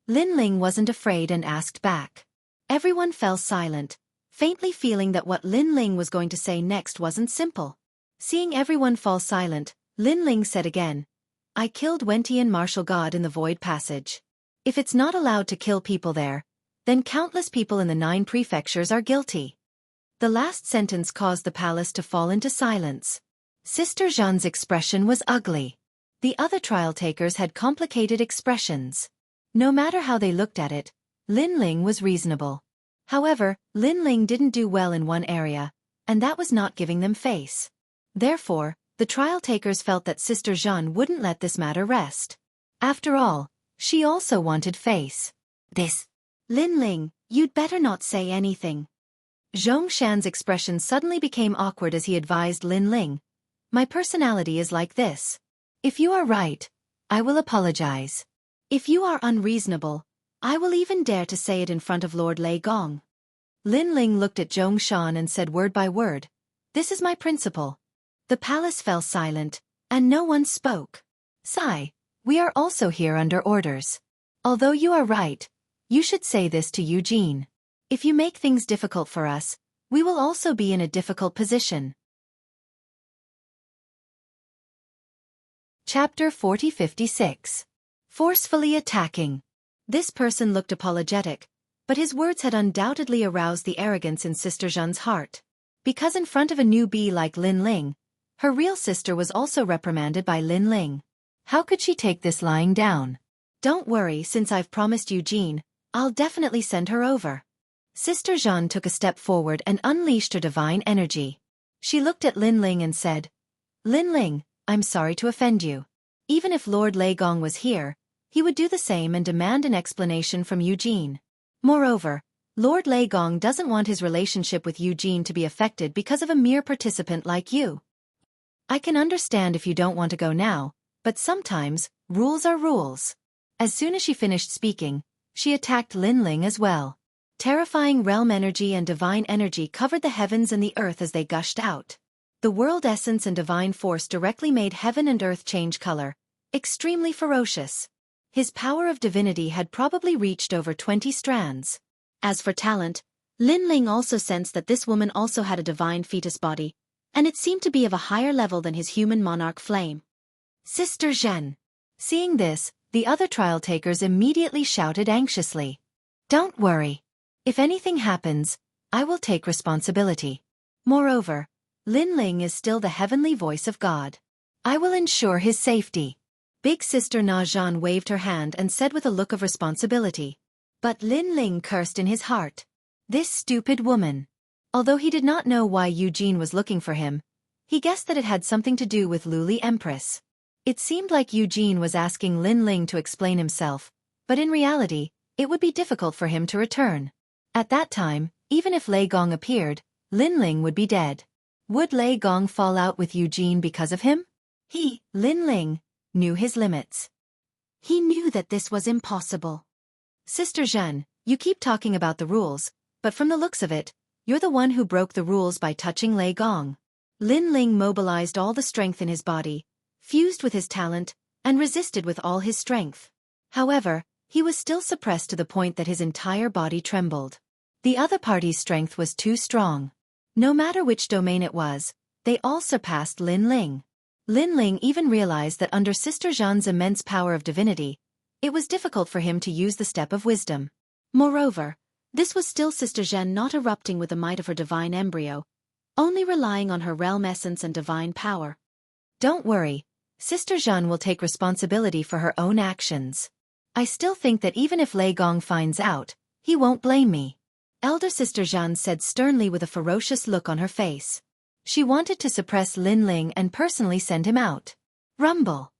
Lin Ling wasn't afraid and asked back. Everyone fell silent, faintly feeling that what Lin Ling was going to say next wasn't simple. Seeing everyone fall silent, Lin Ling said again, I killed Wentian Martial God in the Void Passage. If it's not allowed to kill people there, then countless people in the 9 prefectures are guilty. The last sentence caused the palace to fall into silence. Sister Zhen's expression was ugly. The other trial takers had complicated expressions. No matter how they looked at it, Lin Ling was reasonable. However, Lin Ling didn't do well in one area, and that was not giving them face. Therefore, the trial takers felt that Sister Zhen wouldn't let this matter rest. After all, she also wanted face. Lin Ling, you'd better not say anything. Zhongshan's expression suddenly became awkward as he advised Lin Ling. My personality is like this. If you are right, I will apologize. If you are unreasonable, I will even dare to say it in front of Lord Lei Gong. Lin Ling looked at Zhongshan and said word by word, this is my principle. The palace fell silent, and no one spoke. Sigh, we are also here under orders. Although you are right, you should say this to Eugene. If you make things difficult for us, we will also be in a difficult position. Chapter 4056. Forcefully attacking. This person looked apologetic, but his words had undoubtedly aroused the arrogance in Sister Zhen's heart. Because in front of a newbie like Lin Ling, her real sister was also reprimanded by Lin Ling. How could she take this lying down? Don't worry, since I've promised Eugene, I'll definitely send her over. Sister Zhen took a step forward and unleashed her divine energy. She looked at Lin Ling and said, Lin Ling, I'm sorry to offend you. Even if Lord Lei Gong was here, he would do the same and demand an explanation from Eugene. Moreover, Lord Lei Gong doesn't want his relationship with Eugene to be affected because of a mere participant like you. I can understand if you don't want to go now, but sometimes, rules are rules. As soon as she finished speaking, she attacked Lin Ling as well. Terrifying realm energy and divine energy covered the heavens and the earth as they gushed out. The world essence and divine force directly made heaven and earth change color, extremely ferocious. His power of divinity had probably reached over 20 strands. As for talent, Lin Ling also sensed that this woman also had a divine fetus body, and it seemed to be of a higher level than his human monarch flame. Sister Zhen. Seeing this, the other trial takers immediately shouted anxiously. Don't worry. If anything happens, I will take responsibility. Moreover, Lin Ling is still the heavenly voice of God. I will ensure his safety. Big Sister Na Zhan waved her hand and said with a look of responsibility. But Lin Ling cursed in his heart. This stupid woman. Although he did not know why Eugene was looking for him, he guessed that it had something to do with Luli Empress. It seemed like Eugene was asking Lin Ling to explain himself, but in reality, it would be difficult for him to return. At that time, even if Lei Gong appeared, Lin Ling would be dead. Would Lei Gong fall out with Eugene because of him? He, Lin Ling, knew his limits. He knew that this was impossible. Sister Zhen, you keep talking about the rules, but from the looks of it, you're the one who broke the rules by touching Lei Gong. Lin Ling mobilized all the strength in his body, fused with his talent, and resisted with all his strength. However, he was still suppressed to the point that his entire body trembled. The other party's strength was too strong. No matter which domain it was, they all surpassed Lin Ling. Lin Ling even realized that under Sister Zhen's immense power of divinity, it was difficult for him to use the step of wisdom. Moreover, this was still Sister Zhen not erupting with the might of her divine embryo, only relying on her realm essence and divine power. Don't worry, Sister Zhen will take responsibility for her own actions. I still think that even if Lei Gong finds out, he won't blame me. Elder Sister Zhen said sternly with a ferocious look on her face. She wanted to suppress Lin Ling and personally send him out. Rumble.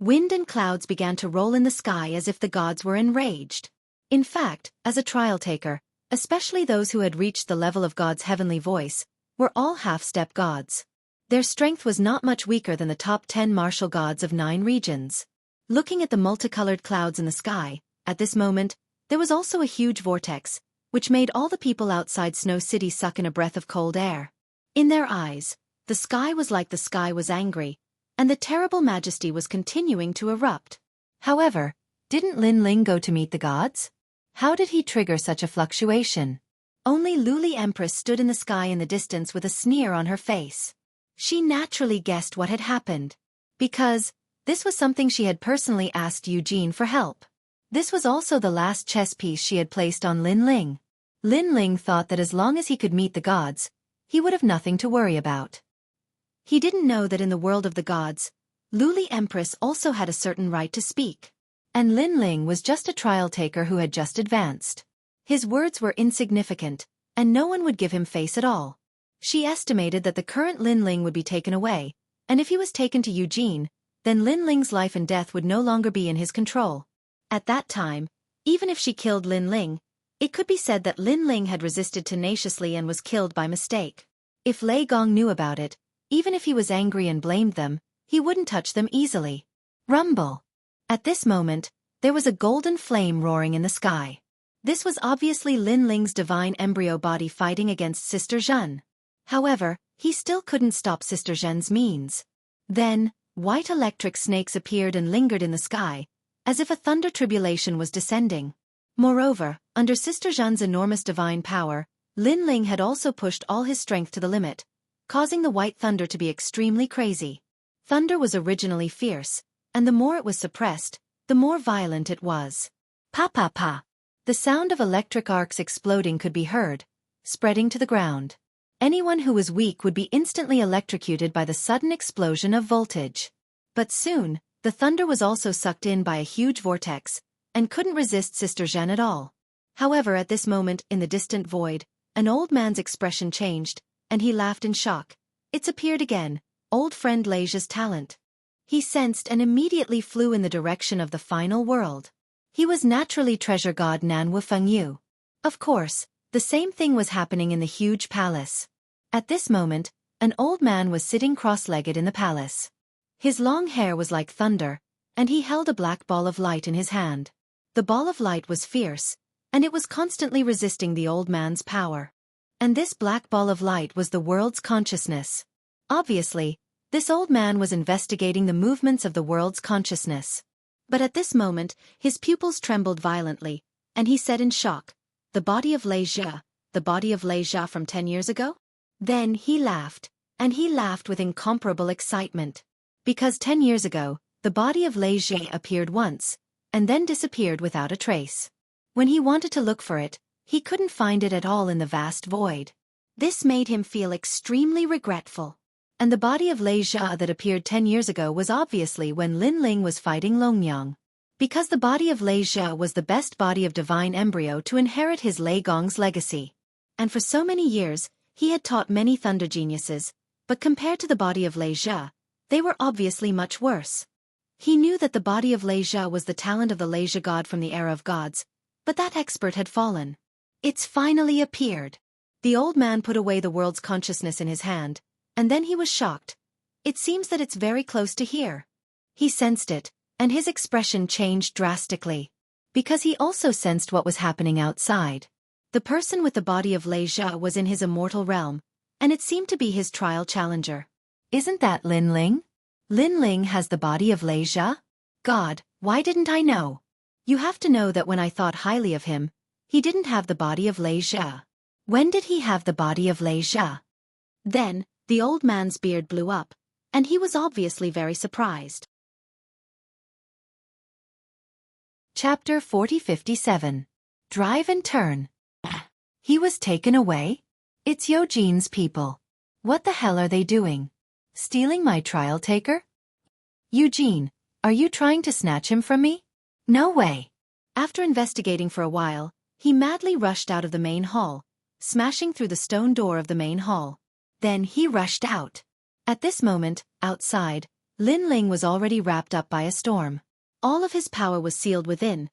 Wind and clouds began to roll in the sky as if the gods were enraged. In fact, as a trial taker, especially those who had reached the level of God's heavenly voice, were all half-step gods. Their strength was not much weaker than the top 10 martial gods of 9 regions. Looking at the multicolored clouds in the sky, at this moment, there was also a huge vortex, which made all the people outside Snow City suck in a breath of cold air. In their eyes, the sky was like the sky was angry, and the terrible majesty was continuing to erupt. However, didn't Lin Ling go to meet the gods? How did he trigger such a fluctuation? Only Luli Empress stood in the sky in the distance with a sneer on her face. She naturally guessed what had happened. Because, this was something she had personally asked Eugene for help. This was also the last chess piece she had placed on Lin Ling. Lin Ling thought that as long as he could meet the gods, he would have nothing to worry about. He didn't know that in the world of the gods, Luli Empress also had a certain right to speak. And Lin Ling was just a trial taker who had just advanced. His words were insignificant, and no one would give him face at all. She estimated that the current Lin Ling would be taken away, and if he was taken to Eugene, then Lin Ling's life and death would no longer be in his control. At that time, even if she killed Lin Ling, it could be said that Lin Ling had resisted tenaciously and was killed by mistake. If Lei Gong knew about it, even if he was angry and blamed them, he wouldn't touch them easily. Rumble. At this moment, there was a golden flame roaring in the sky. This was obviously Lin Ling's divine embryo body fighting against Sister Zhen. However, he still couldn't stop Sister Zhen's means. Then, white electric snakes appeared and lingered in the sky, as if a thunder tribulation was descending. Moreover, under Sister Zhen's enormous divine power, Lin Ling had also pushed all his strength to the limit, causing the white thunder to be extremely crazy. Thunder was originally fierce, and the more it was suppressed, the more violent it was. Pa pa pa. The sound of electric arcs exploding could be heard, spreading to the ground. Anyone who was weak would be instantly electrocuted by the sudden explosion of voltage. But soon, the thunder was also sucked in by a huge vortex, and couldn't resist Sister Zhen at all. However, at this moment, in the distant void, an old man's expression changed, and he laughed in shock. It's appeared again, old friend Leisha's talent. He sensed and immediately flew in the direction of the final world. He was naturally treasure god Nan Wufengyu. Of course, the same thing was happening in the huge palace. At this moment, an old man was sitting cross-legged in the palace. His long hair was like thunder, and he held a black ball of light in his hand. The ball of light was fierce, and it was constantly resisting the old man's power. And this black ball of light was the world's consciousness. Obviously, this old man was investigating the movements of the world's consciousness. But at this moment, his pupils trembled violently, and he said in shock, "The body of Lei Jia, the body of Lei Jia from 10 years ago?" Then he laughed, and he laughed with incomparable excitement. Because 10 years ago, the body of Lei Jia appeared once, and then disappeared without a trace. When he wanted to look for it, he couldn't find it at all in the vast void. This made him feel extremely regretful. And the body of Lei Jia that appeared 10 years ago was obviously when Lin Ling was fighting Longyang. Because the body of Lei Jia was the best body of divine embryo to inherit his Lei Gong's legacy. And for so many years, he had taught many thunder geniuses, but compared to the body of Lei Jia, they were obviously much worse. He knew that the body of Lei Jia was the talent of the Lei Jia god from the era of gods, but that expert had fallen. It's finally appeared. The old man put away the world's consciousness in his hand, and then he was shocked. It seems that it's very close to here. He sensed it, and his expression changed drastically. Because he also sensed what was happening outside. The person with the body of Lei Jia was in his immortal realm, and it seemed to be his trial challenger. Isn't that Lin Ling? Lin Ling has the body of Lei Jia? God, why didn't I know? You have to know that when I thought highly of him, he didn't have the body of Lei Jia. When did he have the body of Lei Jia? Then, the old man's beard blew up, and he was obviously very surprised. Chapter 4057. Drive and Turn. He was taken away? It's Eugène's people. What the hell are they doing? Stealing my trial taker? Eugène, are you trying to snatch him from me? No way. After investigating for a while, he madly rushed out of the main hall, smashing through the stone door of the main hall. Then he rushed out. At this moment, outside, Lin Ling was already wrapped up by a storm. All of his power was sealed within,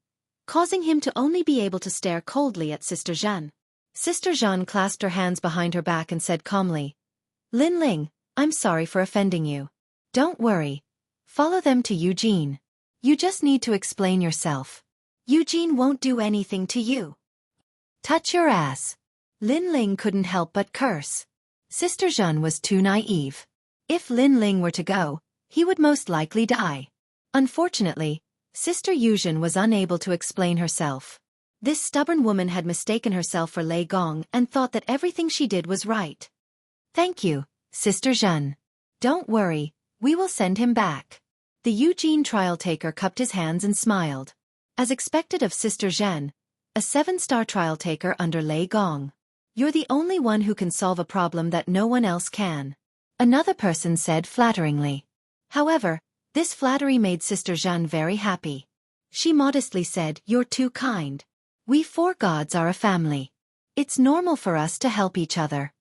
causing him to only be able to stare coldly at Sister Jeanne. Sister Jeanne clasped her hands behind her back and said calmly, "Lin Ling, I'm sorry for offending you. Don't worry. Follow them to Eugène. You just need to explain yourself. Eugène won't do anything to you." Touch your ass. Lin Ling couldn't help but curse. Sister Jeanne was too naive. If Lin Ling were to go, he would most likely die. Unfortunately, Sister Eugène was unable to explain herself. This stubborn woman had mistaken herself for Lei Gong and thought that everything she did was right. Thank you, Sister Jeanne. Don't worry, we will send him back. The Eugène trial taker cupped his hands and smiled. As expected of Sister Jeanne, a 7-star trial taker under Lei Gong. You're the only one who can solve a problem that no one else can. Another person said flatteringly. However, this flattery made Sister Jeanne very happy. She modestly said, "You're too kind. We 4 gods are a family. It's normal for us to help each other.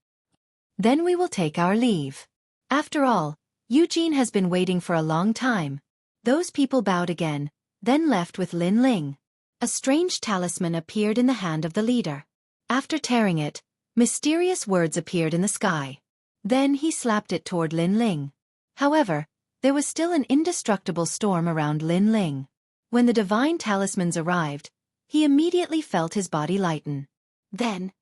Then we will take our leave." After all, Eugène has been waiting for a long time. Those people bowed again, then left with Lin Ling. A strange talisman appeared in the hand of the leader. After tearing it, mysterious words appeared in the sky. Then he slapped it toward Lin Ling. However, there was still an indestructible storm around Lin Ling. When the divine talismans arrived, he immediately felt his body lighten. Then,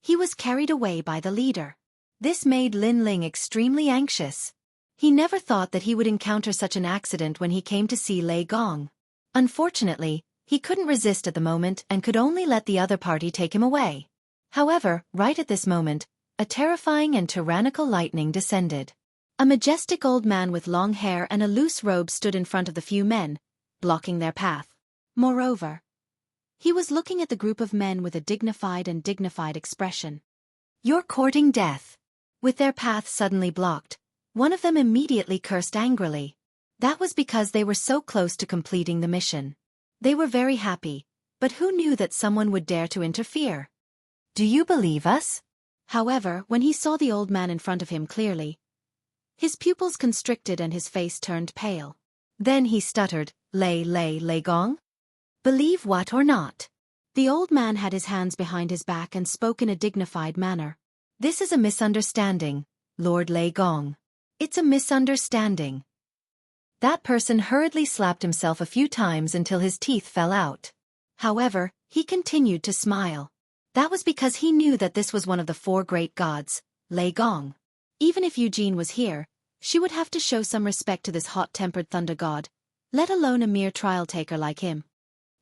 he was carried away by the leader. This made Lin Ling extremely anxious. He never thought that he would encounter such an accident when he came to see Lei Gong. Unfortunately, he couldn't resist at the moment and could only let the other party take him away. However, right at this moment, a terrifying and tyrannical lightning descended. A majestic old man with long hair and a loose robe stood in front of the few men, blocking their path. Moreover, he was looking at the group of men with a dignified expression. "You're courting death." With their path suddenly blocked, one of them immediately cursed angrily. That was because they were so close to completing the mission. They were very happy, but who knew that someone would dare to interfere? "Do you believe us?" However, when he saw the old man in front of him clearly, his pupils constricted and his face turned pale. Then he stuttered, Lei Gong? Believe what or not?" The old man had his hands behind his back and spoke in a dignified manner. "This is a misunderstanding, Lord Lei Gong. It's a misunderstanding." That person hurriedly slapped himself a few times until his teeth fell out. However, He continued to smile. That was because he knew that this was one of the four great gods, Lei Gong. Even if Eugene was here, she would have to show some respect to this hot-tempered thunder god, let alone a mere trial-taker like him.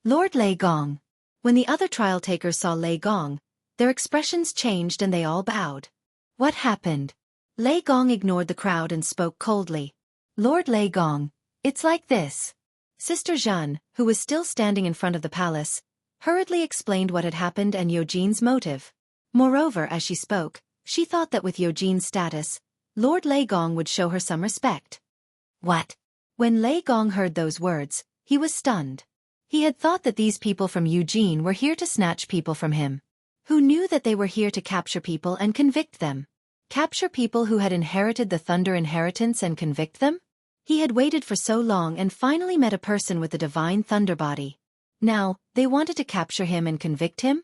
Lord Lei Gong. When the other trial-takers saw Lei Gong, their expressions changed and they all bowed. What happened? Lei Gong ignored the crowd and spoke coldly. Lord Lei Gong, it's like this. Sister Jeanne, who was still standing in front of the palace, hurriedly explained what had happened and Eugene's motive. Moreover, as she spoke, she thought that with Eugene's status, Lord Lei Gong would show her some respect. What? When Lei Gong heard those words, he was stunned. He had thought that these people from Eugene were here to snatch people from him. Who knew that they were here to capture people and convict them? Capture people who had inherited the Thunder inheritance and convict them? He had waited for so long and finally met a person with the divine Thunder body. Now, they wanted to capture him and convict him?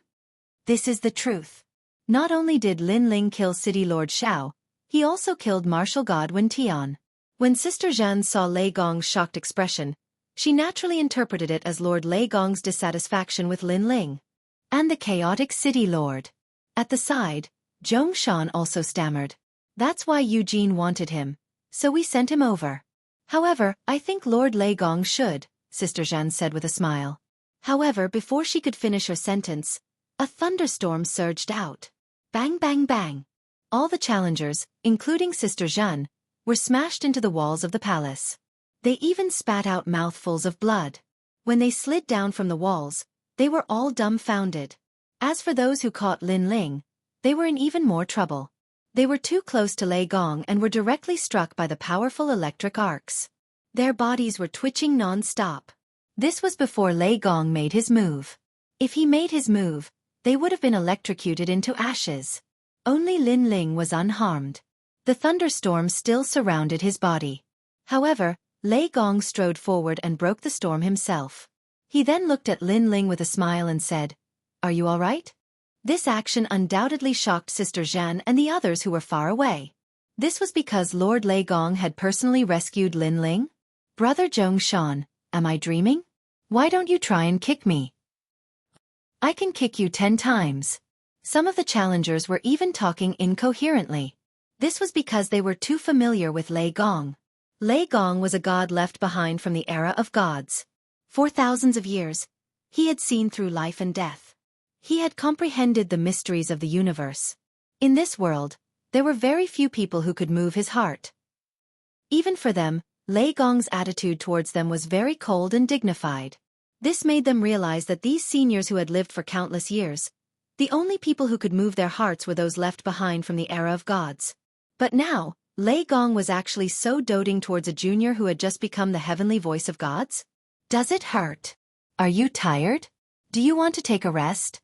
This is the truth. Not only did Lin Ling kill City Lord Xiao, he also killed martial god Wen Tian. When Sister Jeanne saw Lei Gong's shocked expression, she naturally interpreted it as Lord Lei Gong's dissatisfaction with Lin Ling and the chaotic city lord. At the side, Zhongshan also stammered. That's why Eugene wanted him, so we sent him over. However, I think Lord Lei Gong should, Sister Jeanne said with a smile. However, before she could finish her sentence, a thunderstorm surged out. Bang bang bang. All the challengers, including Sister Jeanne, were smashed into the walls of the palace. They even spat out mouthfuls of blood. When they slid down from the walls, they were all dumbfounded. As for those who caught Lin Ling, they were in even more trouble. They were too close to Lei Gong and were directly struck by the powerful electric arcs. Their bodies were twitching non-stop. This was before Lei Gong made his move. If he made his move, they would have been electrocuted into ashes. Only Lin Ling was unharmed. The thunderstorm still surrounded his body. However, Lei Gong strode forward and broke the storm himself. He then looked at Lin Ling with a smile and said, "Are you all right?" This action undoubtedly shocked Sister Jeanne and the others who were far away. This was because Lord Lei Gong had personally rescued Lin Ling? Brother Zhongshan, am I dreaming? Why don't you try and kick me? I can kick you 10 times. Some of the challengers were even talking incoherently. This was because they were too familiar with Lei Gong. Lei Gong was a god left behind from the era of gods. For thousands of years, he had seen through life and death. He had comprehended the mysteries of the universe. In this world, there were very few people who could move his heart. Even for them, Lei Gong's attitude towards them was very cold and dignified. This made them realize that these seniors who had lived for countless years, the only people who could move their hearts were those left behind from the era of gods. But now, Lei Gong was actually so doting towards a junior who had just become the heavenly voice of gods? Does it hurt? Are you tired? Do you want to take a rest?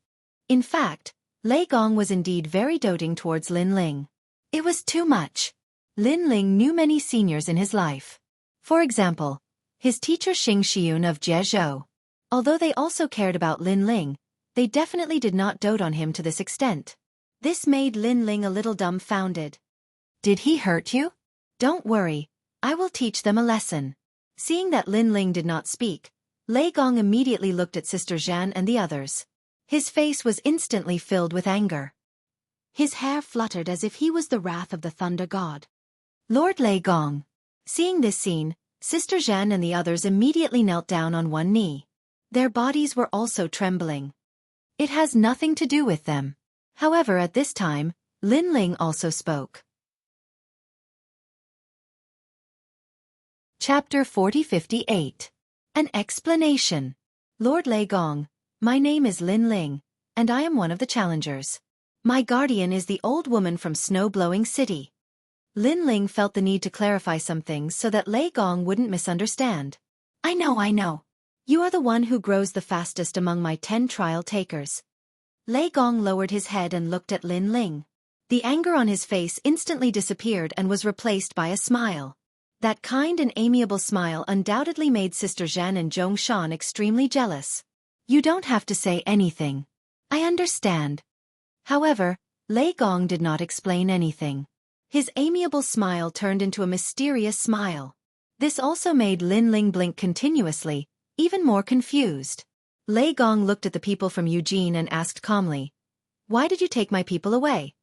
In fact, Lei Gong was indeed very doting towards Lin Ling. It was too much. Lin Ling knew many seniors in his life. For example, his teacher Xing Xiun of Jiezhou. Although they also cared about Lin Ling, they definitely did not dote on him to this extent. This made Lin Ling a little dumbfounded. Did he hurt you? Don't worry, I will teach them a lesson. Seeing that Lin Ling did not speak, Lei Gong immediately looked at Sister Jeanne and the others. His face was instantly filled with anger. His hair fluttered as if he was the wrath of the thunder god. Lord Lei Gong. Seeing this scene, Sister Jeanne and the others immediately knelt down on one knee. Their bodies were also trembling. It has nothing to do with them. However, at this time, Lin Ling also spoke. Chapter 4058. An explanation. Lord Lei Gong, my name is Lin Ling, and I am one of the challengers. My guardian is the old woman from Snow-Blowing City. Lin Ling felt the need to clarify some things so that Lei Gong wouldn't misunderstand. I know. You are the one who grows the fastest among my 10 trial takers. Lei Gong lowered his head and looked at Lin Ling. The anger on his face instantly disappeared and was replaced by a smile. That kind and amiable smile undoubtedly made Sister Jeanne and Zhongshan extremely jealous. You don't have to say anything. I understand. However, Lei Gong did not explain anything. His amiable smile turned into a mysterious smile. This also made Lin Ling blink continuously, even more confused. Lei Gong looked at the people from Eugene and asked calmly, "Why did you take my people away?"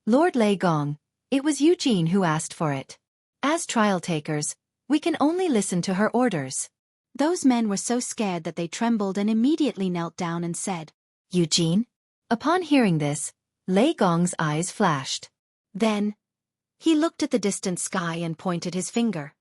"Lord Lei Gong, it was Eugene who asked for it. As trial takers, we can only listen to her orders." Those men were so scared that they trembled and immediately knelt down and said, "Eugene?" Upon hearing this, Lei Gong's eyes flashed. Then, he looked at the distant sky and pointed his finger.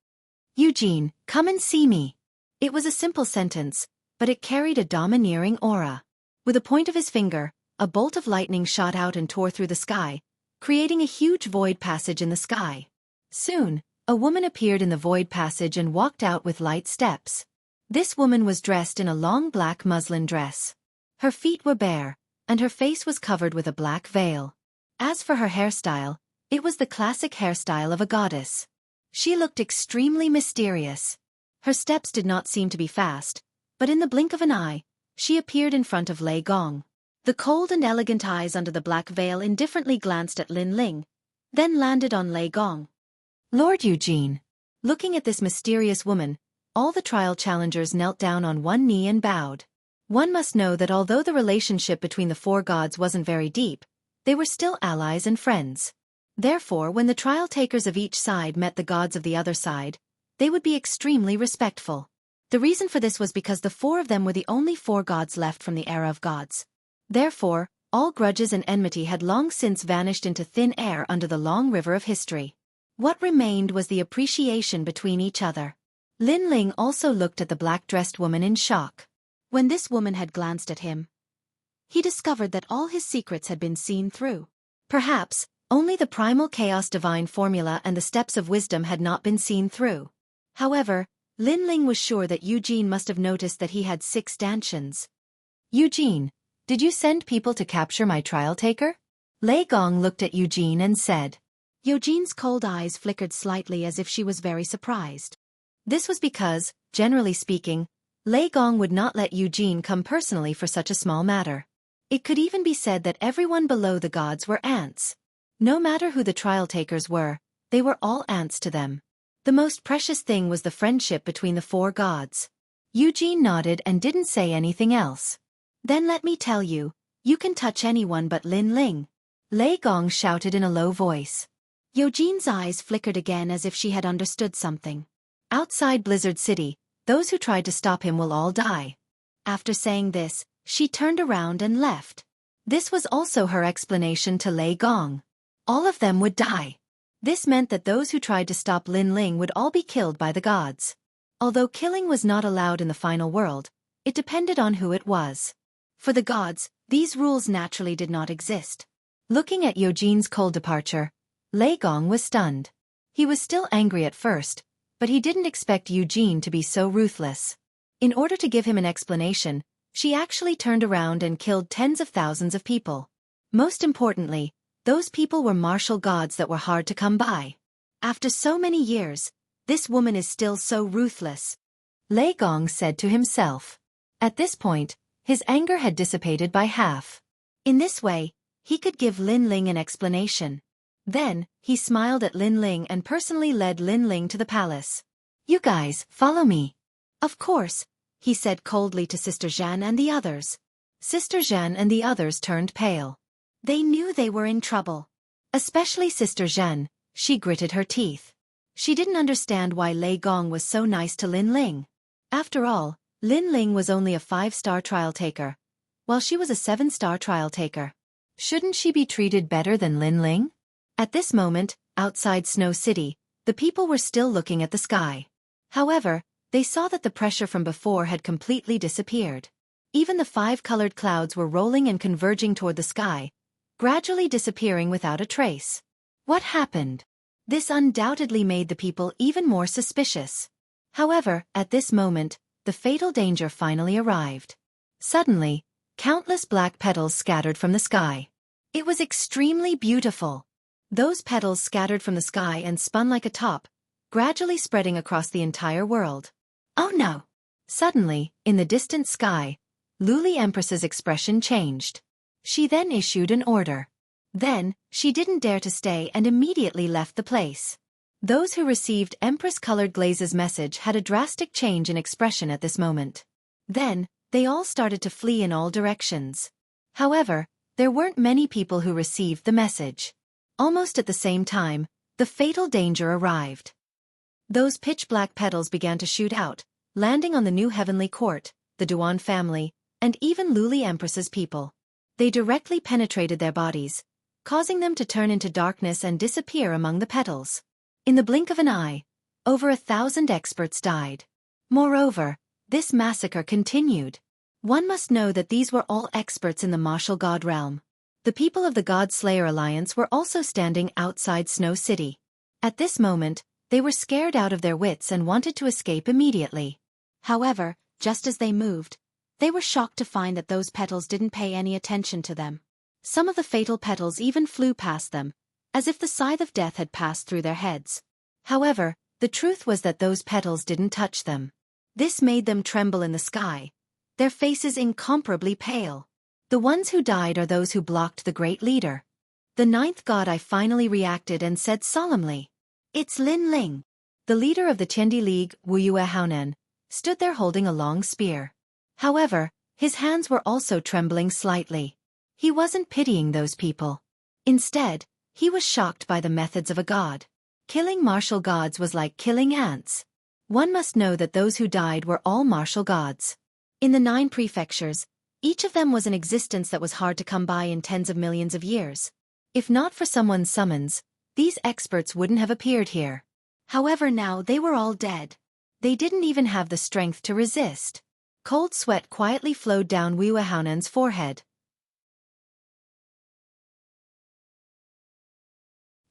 "Eugene, come and see me." It was a simple sentence, but it carried a domineering aura. With a point of his finger, a bolt of lightning shot out and tore through the sky, creating a huge void passage in the sky. Soon, a woman appeared in the void passage and walked out with light steps. This woman was dressed in a long black muslin dress. Her feet were bare, and her face was covered with a black veil. As for her hairstyle, it was the classic hairstyle of a goddess. She looked extremely mysterious. Her steps did not seem to be fast, but in the blink of an eye, she appeared in front of Lei Gong. The cold and elegant eyes under the black veil indifferently glanced at Lin Ling, then landed on Lei Gong. "Lord Eugene." Looking at this mysterious woman, all the trial challengers knelt down on one knee and bowed. One must know that although the relationship between the four gods wasn't very deep, they were still allies and friends. Therefore, when the trial takers of each side met the gods of the other side, they would be extremely respectful. The reason for this was because the four of them were the only four gods left from the era of gods. Therefore, all grudges and enmity had long since vanished into thin air under the long river of history. What remained was the appreciation between each other. Lin Ling also looked at the black-dressed woman in shock. When this woman had glanced at him, he discovered that all his secrets had been seen through. Perhaps, only the primal chaos divine formula and the steps of wisdom had not been seen through. However, Lin Ling was sure that Eugene must have noticed that he had 6 stanchions. "Eugene, did you send people to capture my trial taker?" Lei Gong looked at Eugene and said. Eugene's cold eyes flickered slightly as if she was very surprised. This was because, generally speaking, Lei Gong would not let Eugene come personally for such a small matter. It could even be said that everyone below the gods were ants. No matter who the trial takers were, they were all ants to them. The most precious thing was the friendship between the four gods. Eugene nodded and didn't say anything else. "Then let me tell you, you can touch anyone but Lin Ling," Lei Gong shouted in a low voice. Eugene's eyes flickered again as if she had understood something. "Outside Blizzard City, those who tried to stop him will all die." After saying this, she turned around and left. This was also her explanation to Lei Gong. All of them would die. This meant that those who tried to stop Lin Ling would all be killed by the gods. Although killing was not allowed in the final world, it depended on who it was. For the gods, these rules naturally did not exist. Looking at Eugene's cold departure, Lei Gong was stunned. He was still angry at first, but he didn't expect Eugene to be so ruthless. In order to give him an explanation, she actually turned around and killed tens of thousands of people. Most importantly, those people were martial gods that were hard to come by. After so many years, this woman is still so ruthless, Lei Gong said to himself. At this point, his anger had dissipated by half. In this way, he could give Lin Ling an explanation. Then, he smiled at Lin Ling and personally led Lin Ling to the palace. "You guys, follow me." "Of course," he said coldly to Sister Jeanne and the others. Sister Jeanne and the others turned pale. They knew they were in trouble. Especially Sister Jeanne, she gritted her teeth. She didn't understand why Lei Gong was so nice to Lin Ling. After all, Lin Ling was only a 5-star trial taker, while she was a 7-star trial taker. Shouldn't she be treated better than Lin Ling? At this moment, outside Snow City, the people were still looking at the sky. However, they saw that the pressure from before had completely disappeared. Even the 5-colored clouds were rolling and converging toward the sky, gradually disappearing without a trace. What happened? This undoubtedly made the people even more suspicious. However, at this moment, the fatal danger finally arrived. Suddenly, countless black petals scattered from the sky. It was extremely beautiful. Those petals scattered from the sky and spun like a top, gradually spreading across the entire world. "Oh no!" Suddenly, in the distant sky, Luli Empress's expression changed. She then issued an order. Then, she didn't dare to stay and immediately left the place. Those who received Empress-colored Glaze's message had a drastic change in expression at this moment. Then, They all started to flee in all directions. However, there weren't many people who received the message. Almost at the same time, the fatal danger arrived. Those pitch-black petals began to shoot out, landing on the new heavenly court, the Duan family, and even Luli Empress's people. They directly penetrated their bodies, causing them to turn into darkness and disappear among the petals. In the blink of an eye, over 1,000 experts died. Moreover, this massacre continued. One must know that these were all experts in the martial god realm. The people of the God Slayer Alliance were also standing outside Snow City. At this moment, they were scared out of their wits and wanted to escape immediately. However, just as they moved, they were shocked to find that those petals didn't pay any attention to them. Some of the fatal petals even flew past them, as if the scythe of death had passed through their heads. However, the truth was that those petals didn't touch them. This made them tremble in the sky, their faces incomparably pale. The ones who died are those who blocked the great leader. The ninth god I finally reacted and said solemnly, "It's Lin Ling." The leader of the Tiendi League, Wu Yue Haonan, stood there holding a long spear. However, his hands were also trembling slightly. He wasn't pitying those people. Instead, he was shocked by the methods of a god. Killing martial gods was like killing ants. One must know that those who died were all martial gods. In the 9 prefectures, each of them was an existence that was hard to come by in tens of millions of years. If not for someone's summons, these experts wouldn't have appeared here. However, now they were all dead. They didn't even have the strength to resist. Cold sweat quietly flowed down Wu Haonan's forehead.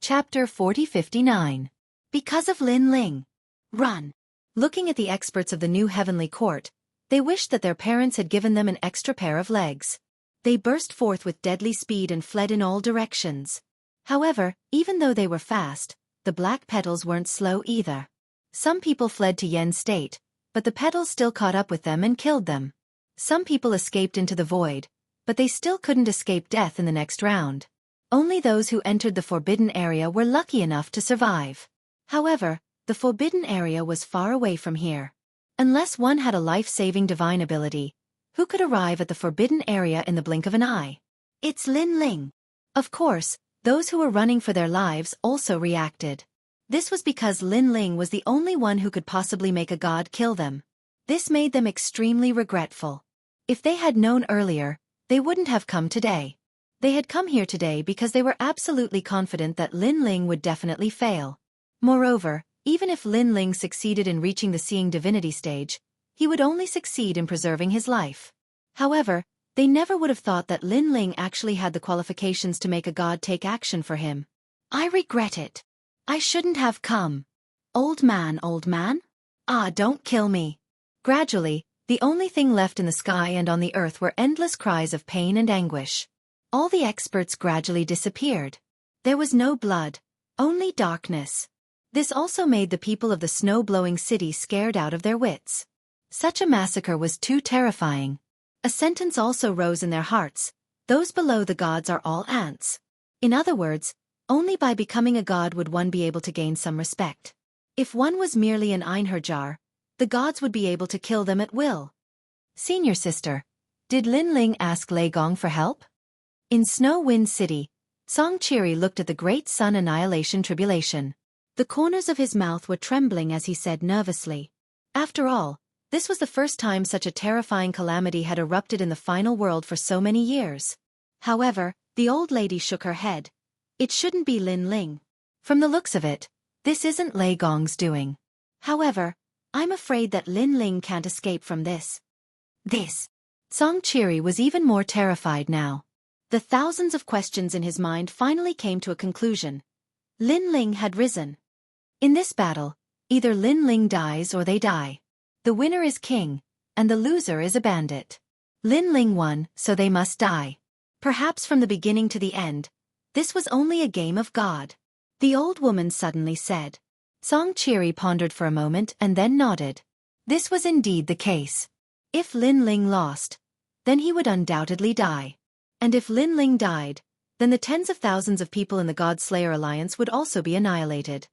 Chapter 4059. Because of Lin Ling. Run. Looking at the experts of the new heavenly court, they wished that their parents had given them an extra pair of legs. They burst forth with deadly speed and fled in all directions. However, even though they were fast, the black petals weren't slow either. Some people fled to Yen's state, but the petals still caught up with them and killed them. Some people escaped into the void, but they still couldn't escape death in the next round. Only those who entered the forbidden area were lucky enough to survive. However, the forbidden area was far away from here. Unless one had a life-saving divine ability, who could arrive at the forbidden area in the blink of an eye? It's Lin Ling. Of course, those who were running for their lives also reacted. This was because Lin Ling was the only one who could possibly make a god kill them. This made them extremely regretful. If they had known earlier, they wouldn't have come today. They had come here today because they were absolutely confident that Lin Ling would definitely fail. Moreover, even if Lin Ling succeeded in reaching the seeing divinity stage, he would only succeed in preserving his life. However, they never would have thought that Lin Ling actually had the qualifications to make a god take action for him. I regret it. I shouldn't have come. Old man, old man? Ah, don't kill me. Gradually, the only thing left in the sky and on the earth were endless cries of pain and anguish. All the experts gradually disappeared. There was no blood, only darkness. This also made the people of the snow-blowing city scared out of their wits. Such a massacre was too terrifying. A sentence also rose in their hearts: those below the gods are all ants. In other words, only by becoming a god would one be able to gain some respect. If one was merely an Einherjar, the gods would be able to kill them at will. Senior sister, did Lin Ling ask Lei Gong for help? In Snow Wind City, Xueqi looked at the great sun annihilation tribulation. The corners of his mouth were trembling as he said nervously. After all, this was the first time such a terrifying calamity had erupted in the final world for so many years. However, the old lady shook her head. It shouldn't be Lin Ling. From the looks of it, this isn't Lei Gong's doing. However, I'm afraid that Lin Ling can't escape from this. Xueqi was even more terrified now. The thousands of questions in his mind finally came to a conclusion. Lin Ling had risen. In this battle, either Lin Ling dies or they die. The winner is king, and the loser is a bandit. Lin Ling won, so they must die. Perhaps from the beginning to the end, this was only a game of God. The old woman suddenly said. Xueqi pondered for a moment and then nodded. This was indeed the case. If Lin Ling lost, then he would undoubtedly die. And if Lin Ling died, then the tens of thousands of people in the God Slayer Alliance would also be annihilated.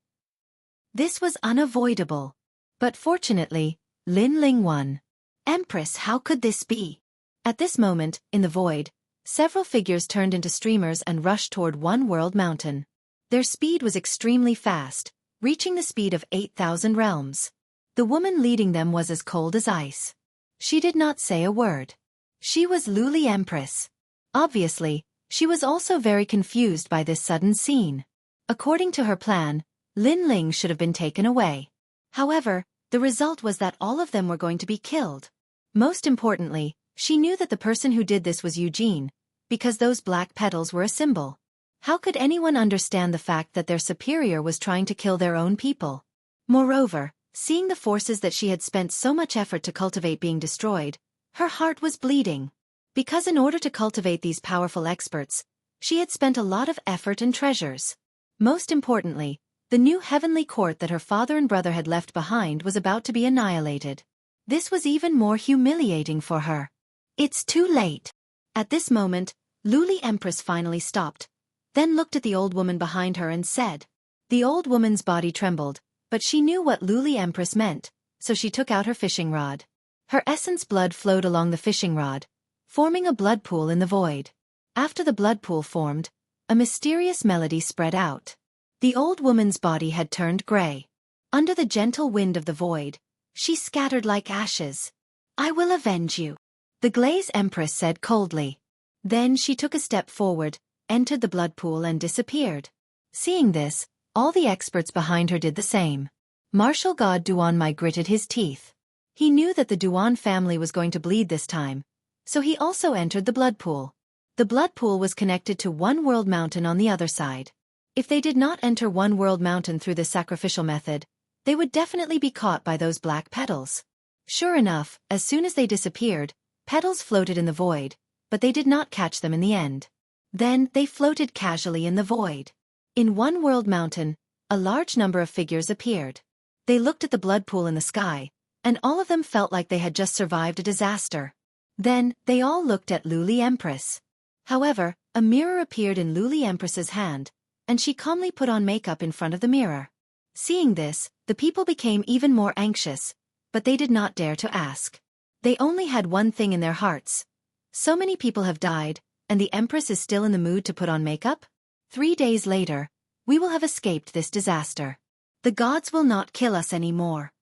This was unavoidable. But fortunately, Lin Ling won. Empress, how could this be? At this moment, in the void, several figures turned into streamers and rushed toward One World Mountain. Their speed was extremely fast, reaching the speed of 8,000 realms. The woman leading them was as cold as ice. She did not say a word. She was Luli Empress. Obviously, she was also very confused by this sudden scene. According to her plan, Lin Ling should have been taken away. However, the result was that all of them were going to be killed. Most importantly, she knew that the person who did this was Eugene, because those black petals were a symbol. How could anyone understand the fact that their superior was trying to kill their own people? Moreover, seeing the forces that she had spent so much effort to cultivate being destroyed, her heart was bleeding. Because in order to cultivate these powerful experts, she had spent a lot of effort and treasures. Most importantly, the new heavenly court that her father and brother had left behind was about to be annihilated. This was even more humiliating for her. It's too late. At this moment, Luli Empress finally stopped, then looked at the old woman behind her and said. The old woman's body trembled, but she knew what Luli Empress meant, so she took out her fishing rod. Her essence blood flowed along the fishing rod, forming a blood pool in the void. After the blood pool formed, a mysterious melody spread out. The old woman's body had turned gray. Under the gentle wind of the void, she scattered like ashes. I will avenge you, the Glaze Empress said coldly. Then she took a step forward, entered the blood pool and disappeared. Seeing this, all the experts behind her did the same. Martial god Duan Mai gritted his teeth. He knew that the Duan family was going to bleed this time, so he also entered the blood pool. The blood pool was connected to One World Mountain on the other side. If they did not enter One World Mountain through this sacrificial method, they would definitely be caught by those black petals. Sure enough, as soon as they disappeared, petals floated in the void, but they did not catch them in the end. Then they floated casually in the void. In One World Mountain, a large number of figures appeared. They looked at the blood pool in the sky, and all of them felt like they had just survived a disaster. Then, they all looked at Luli Empress. However, a mirror appeared in Luli Empress's hand, and she calmly put on makeup in front of the mirror. Seeing this, the people became even more anxious, but they did not dare to ask. They only had one thing in their hearts. So many people have died, and the Empress is still in the mood to put on makeup? 3 days later, we will have escaped this disaster. The gods will not kill us anymore.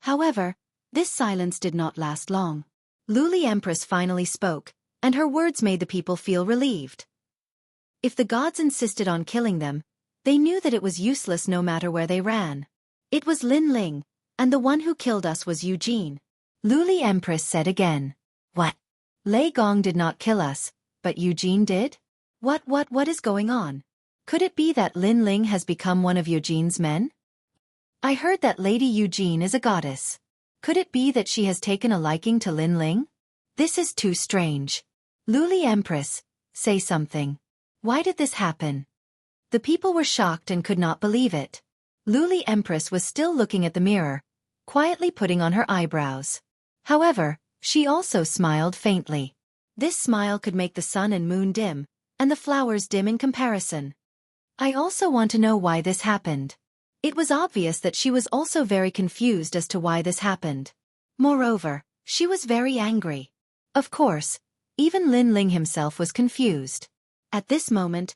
However, this silence did not last long. Luli Empress finally spoke, and her words made the people feel relieved. If the gods insisted on killing them, they knew that it was useless no matter where they ran. It was Lin Ling, and the one who killed us was Eugene. Luli Empress said again. What? Lei Gong did not kill us, but Eugene did? What is going on? Could it be that Lin Ling has become one of Eugene's men? I heard that Lady Eugene is a goddess. Could it be that she has taken a liking to Lin Ling? This is too strange. Luli Empress, say something. Why did this happen? The people were shocked and could not believe it. Luli Empress was still looking at the mirror, quietly putting on her eyebrows. However, she also smiled faintly. This smile could make the sun and moon dim, and the flowers dim in comparison. I also want to know why this happened. It was obvious that she was also very confused as to why this happened. Moreover, she was very angry. Of course, even Lin Ling himself was confused. At this moment,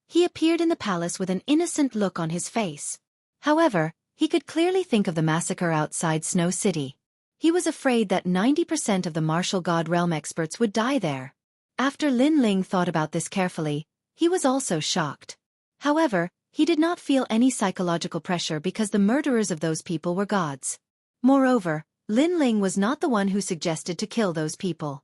he appeared in the palace with an innocent look on his face. However, he could clearly think of the massacre outside Snow City. He was afraid that 90% of the martial god realm experts would die there. After Lin Ling thought about this carefully, he was also shocked. However, he did not feel any psychological pressure because the murderers of those people were gods. Moreover, Lin Ling was not the one who suggested to kill those people.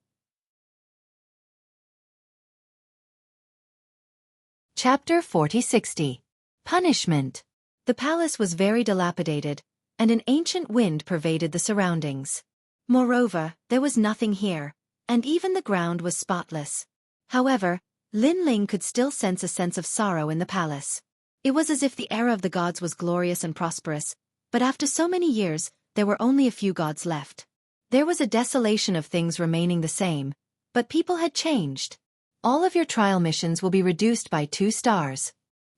Chapter 4060. Punishment. The palace was very dilapidated, and an ancient wind pervaded the surroundings. Moreover, there was nothing here, and even the ground was spotless. However, Lin Ling could still sense a sense of sorrow in the palace. It was as if the era of the gods was glorious and prosperous, but after so many years, there were only a few gods left. There was a desolation of things remaining the same, but people had changed. All of your trial missions will be reduced by 2 stars.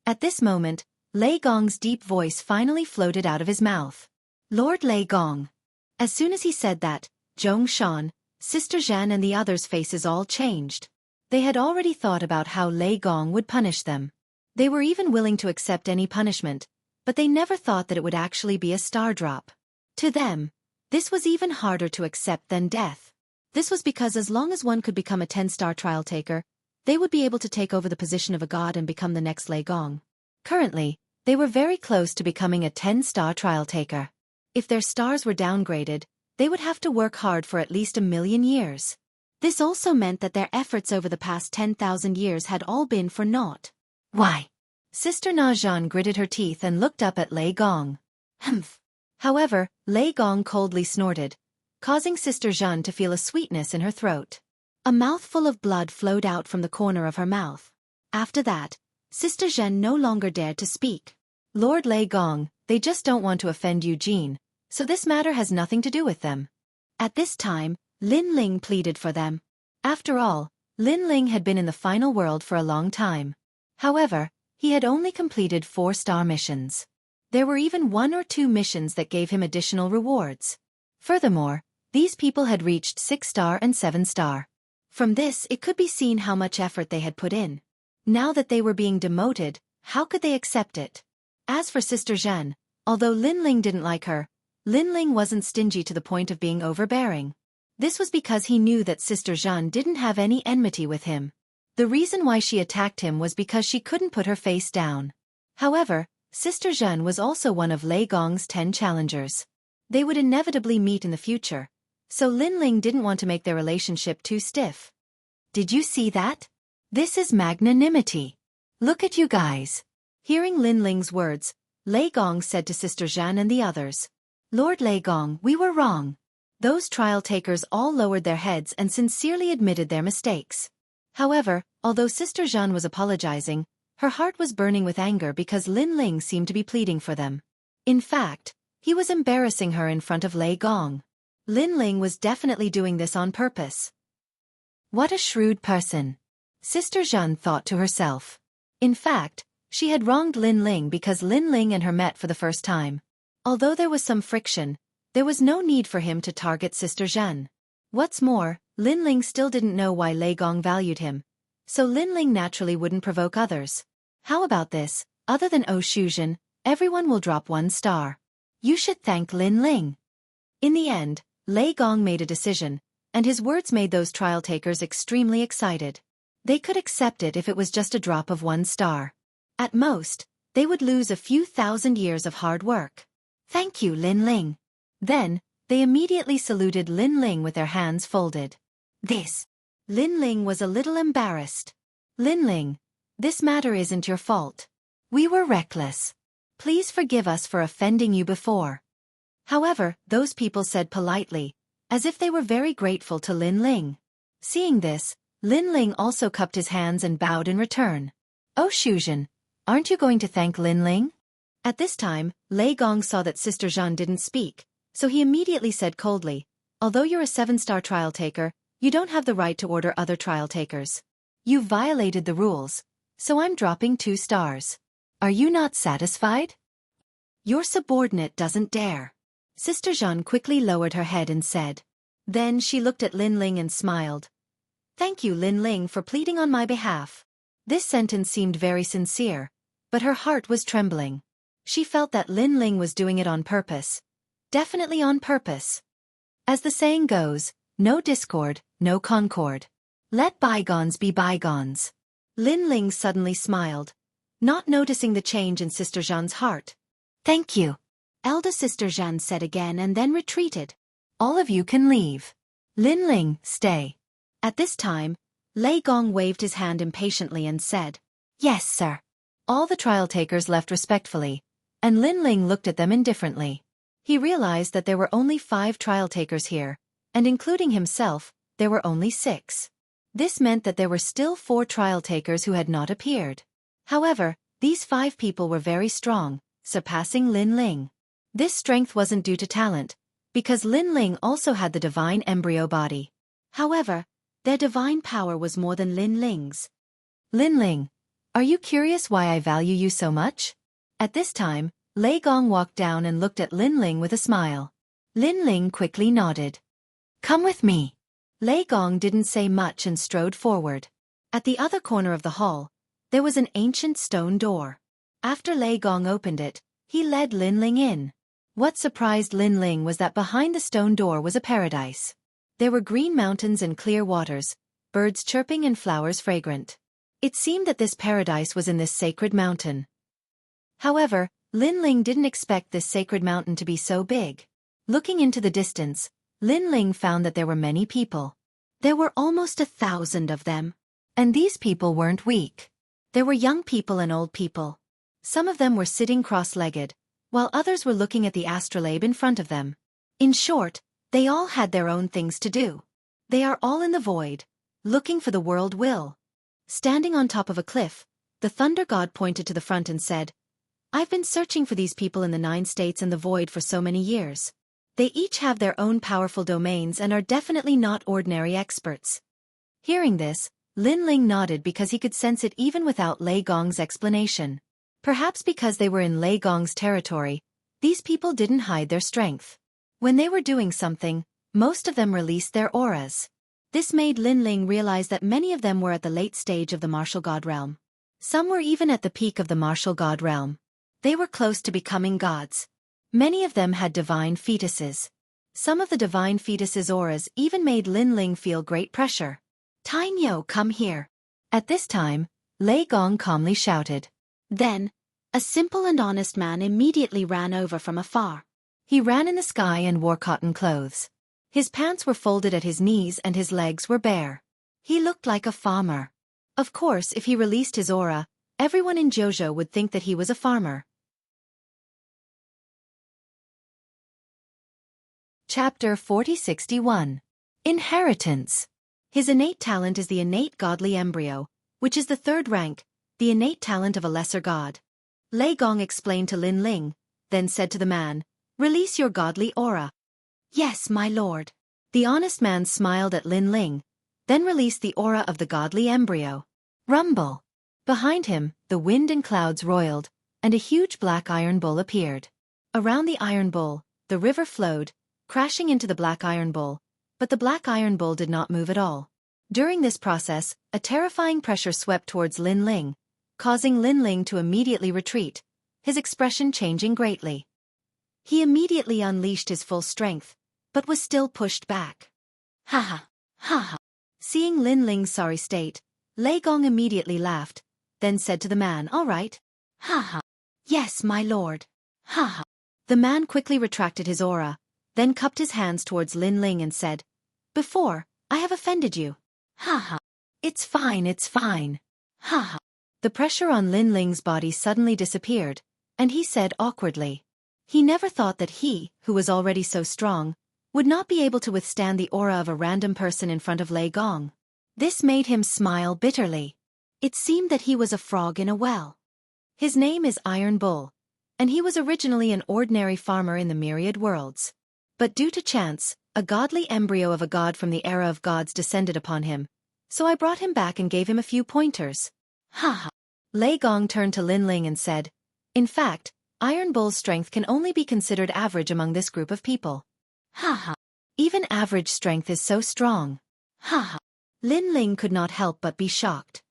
At this moment, Lei Gong's deep voice finally floated out of his mouth. Lord Lei Gong. As soon as he said that, Zhongshan, Sister Zhan and the others' faces all changed. They had already thought about how Lei Gong would punish them. They were even willing to accept any punishment, but they never thought that it would actually be a star drop. To them, this was even harder to accept than death. This was because as long as one could become a 10-star trial taker, they would be able to take over the position of a god and become the next Lei Gong. Currently, they were very close to becoming a 10-star trial taker. If their stars were downgraded, they would have to work hard for at least 1,000,000 years. This also meant that their efforts over the past 10,000 years had all been for naught. Why? Sister Na Zhan gritted her teeth and looked up at Lei Gong. Humph. However, Lei Gong coldly snorted, causing Sister Zhan to feel a sweetness in her throat. A mouthful of blood flowed out from the corner of her mouth. After that, Sister Zhen no longer dared to speak. Lord Lei Gong, they just don't want to offend Eugene, so this matter has nothing to do with them. At this time, Lin Ling pleaded for them. After all, Lin Ling had been in the final world for a long time. However, he had only completed 4-star missions. There were even 1 or 2 missions that gave him additional rewards. Furthermore, these people had reached 6-star and 7-star. From this, it could be seen how much effort they had put in. Now that they were being demoted, how could they accept it? As for Sister Zhen, although Lin Ling didn't like her, Lin Ling wasn't stingy to the point of being overbearing. This was because he knew that Sister Zhen didn't have any enmity with him. The reason why she attacked him was because she couldn't put her face down. However, Sister Zhen was also one of Lei Gong's 10 challengers. They would inevitably meet in the future, so Lin Ling didn't want to make their relationship too stiff. Did you see that? This is magnanimity. Look at you guys. Hearing Lin Ling's words, Lei Gong said to Sister Zhan and the others, Lord Lei Gong, we were wrong. Those trial takers all lowered their heads and sincerely admitted their mistakes. However, although Sister Zhan was apologizing, her heart was burning with anger because Lin Ling seemed to be pleading for them. In fact, he was embarrassing her in front of Lei Gong. Lin Ling was definitely doing this on purpose. What a shrewd person. Sister Zhan thought to herself. In fact, she had wronged Lin Ling because Lin Ling and her met for the first time. Although there was some friction, there was no need for him to target Sister Zhen. What's more, Lin Ling still didn't know why Lei Gong valued him, so Lin Ling naturally wouldn't provoke others. How about this? Other than Xueqi, everyone will drop 1 star. You should thank Lin Ling. In the end, Lei Gong made a decision, and his words made those trial takers extremely excited. They could accept it if it was just a drop of 1 star. At most, they would lose a few thousand years of hard work. Thank you, Lin Ling. Then, they immediately saluted Lin Ling with their hands folded. Lin Ling was a little embarrassed. Lin Ling, this matter isn't your fault. We were reckless. Please forgive us for offending you before. However, those people said politely, as if they were very grateful to Lin Ling. Seeing this, Lin Ling also cupped his hands and bowed in return. Oh Xueqi, aren't you going to thank Lin Ling? At this time, Lei Gong saw that Sister Zhan didn't speak, so he immediately said coldly, although you're a 7-star trial taker, you don't have the right to order other trial takers. You violated the rules, so I'm dropping 2 stars. Are you not satisfied? Your subordinate doesn't dare. Sister Zhan quickly lowered her head and said. Then she looked at Lin Ling and smiled. Thank you, Lin Ling, for pleading on my behalf. This sentence seemed very sincere, but her heart was trembling. She felt that Lin Ling was doing it on purpose. Definitely on purpose. As the saying goes, no discord, no concord. Let bygones be bygones. Lin Ling suddenly smiled, not noticing the change in Sister Zhan's heart. Thank you. Elder Sister Zhan said again and then retreated. All of you can leave. Lin Ling, stay. At this time, Lei Gong waved his hand impatiently and said, Yes, sir. All the trial takers left respectfully, and Lin Ling looked at them indifferently. He realized that there were only 5 trial takers here, and including himself, there were only 6. This meant that there were still 4 trial takers who had not appeared. However, these 5 people were very strong, surpassing Lin Ling. This strength wasn't due to talent, because Lin Ling also had the divine embryo body. However, their divine power was more than Lin Ling's. Lin Ling, are you curious why I value you so much? At this time, Lei Gong walked down and looked at Lin Ling with a smile. Lin Ling quickly nodded. Come with me. Lei Gong didn't say much and strode forward. At the other corner of the hall, there was an ancient stone door. After Lei Gong opened it, he led Lin Ling in. What surprised Lin Ling was that behind the stone door was a paradise. There were green mountains and clear waters, birds chirping and flowers fragrant. It seemed that this paradise was in this sacred mountain. However, Lin Ling didn't expect this sacred mountain to be so big. Looking into the distance, Lin Ling found that there were many people. There were almost 1,000 of them. And these people weren't weak. There were young people and old people. Some of them were sitting cross-legged, while others were looking at the astrolabe in front of them. In short, they all had their own things to do. They are all in the void, looking for the world will. Standing on top of a cliff, the thunder god pointed to the front and said, "I've been searching for these people in the 9 states and the void for so many years. They each have their own powerful domains and are definitely not ordinary experts." Hearing this, Lin Ling nodded because he could sense it even without Lei Gong's explanation. Perhaps because they were in Lei Gong's territory, these people didn't hide their strength. When they were doing something, most of them released their auras. This made Lin Ling realize that many of them were at the late stage of the martial god realm. Some were even at the peak of the martial god realm. They were close to becoming gods. Many of them had divine fetuses. Some of the divine fetuses' auras even made Lin Ling feel great pressure. "Tainyo, come here." At this time, Lei Gong calmly shouted. Then, a simple and honest man immediately ran over from afar. He ran in the sky and wore cotton clothes. His pants were folded at his knees and his legs were bare. He looked like a farmer. Of course, if he released his aura, everyone in Jojo would think that he was a farmer. Chapter 4061. Inheritance. His innate talent is the innate godly embryo, which is the 3rd rank, the innate talent of a lesser god. Lei Gong explained to Lin Ling, then said to the man, "Release your godly aura." "Yes, my lord." The honest man smiled at Lin Ling, then released the aura of the godly embryo. Rumble. Behind him, the wind and clouds roiled, and a huge black iron bull appeared. Around the iron bull, the river flowed, crashing into the black iron bull, but the black iron bull did not move at all. During this process, a terrifying pressure swept towards Lin Ling, causing Lin Ling to immediately retreat, his expression changing greatly. He immediately unleashed his full strength, but was still pushed back. "Ha ha, ha ha." Seeing Lin Ling's sorry state, Lei Gong immediately laughed, then said to the man, "All right." "Ha ha. Yes, my lord." "Ha ha." The man quickly retracted his aura, then cupped his hands towards Lin Ling and said, "Before, I have offended you." "Ha ha. It's fine, it's fine." "Ha ha." The pressure on Lin Ling's body suddenly disappeared, and he said awkwardly. He never thought that he, who was already so strong, would not be able to withstand the aura of a random person in front of Lei Gong. This made him smile bitterly. It seemed that he was a frog in a well. His name is Iron Bull, and he was originally an ordinary farmer in the myriad worlds. But due to chance, a godly embryo of a god from the era of gods descended upon him, so I brought him back and gave him a few pointers. Ha ha. Lei Gong turned to Lin Ling and said, "In fact, Iron Bull's strength can only be considered average among this group of people." Ha ha. Even average strength is so strong. Ha ha. Lin Ling could not help but be shocked.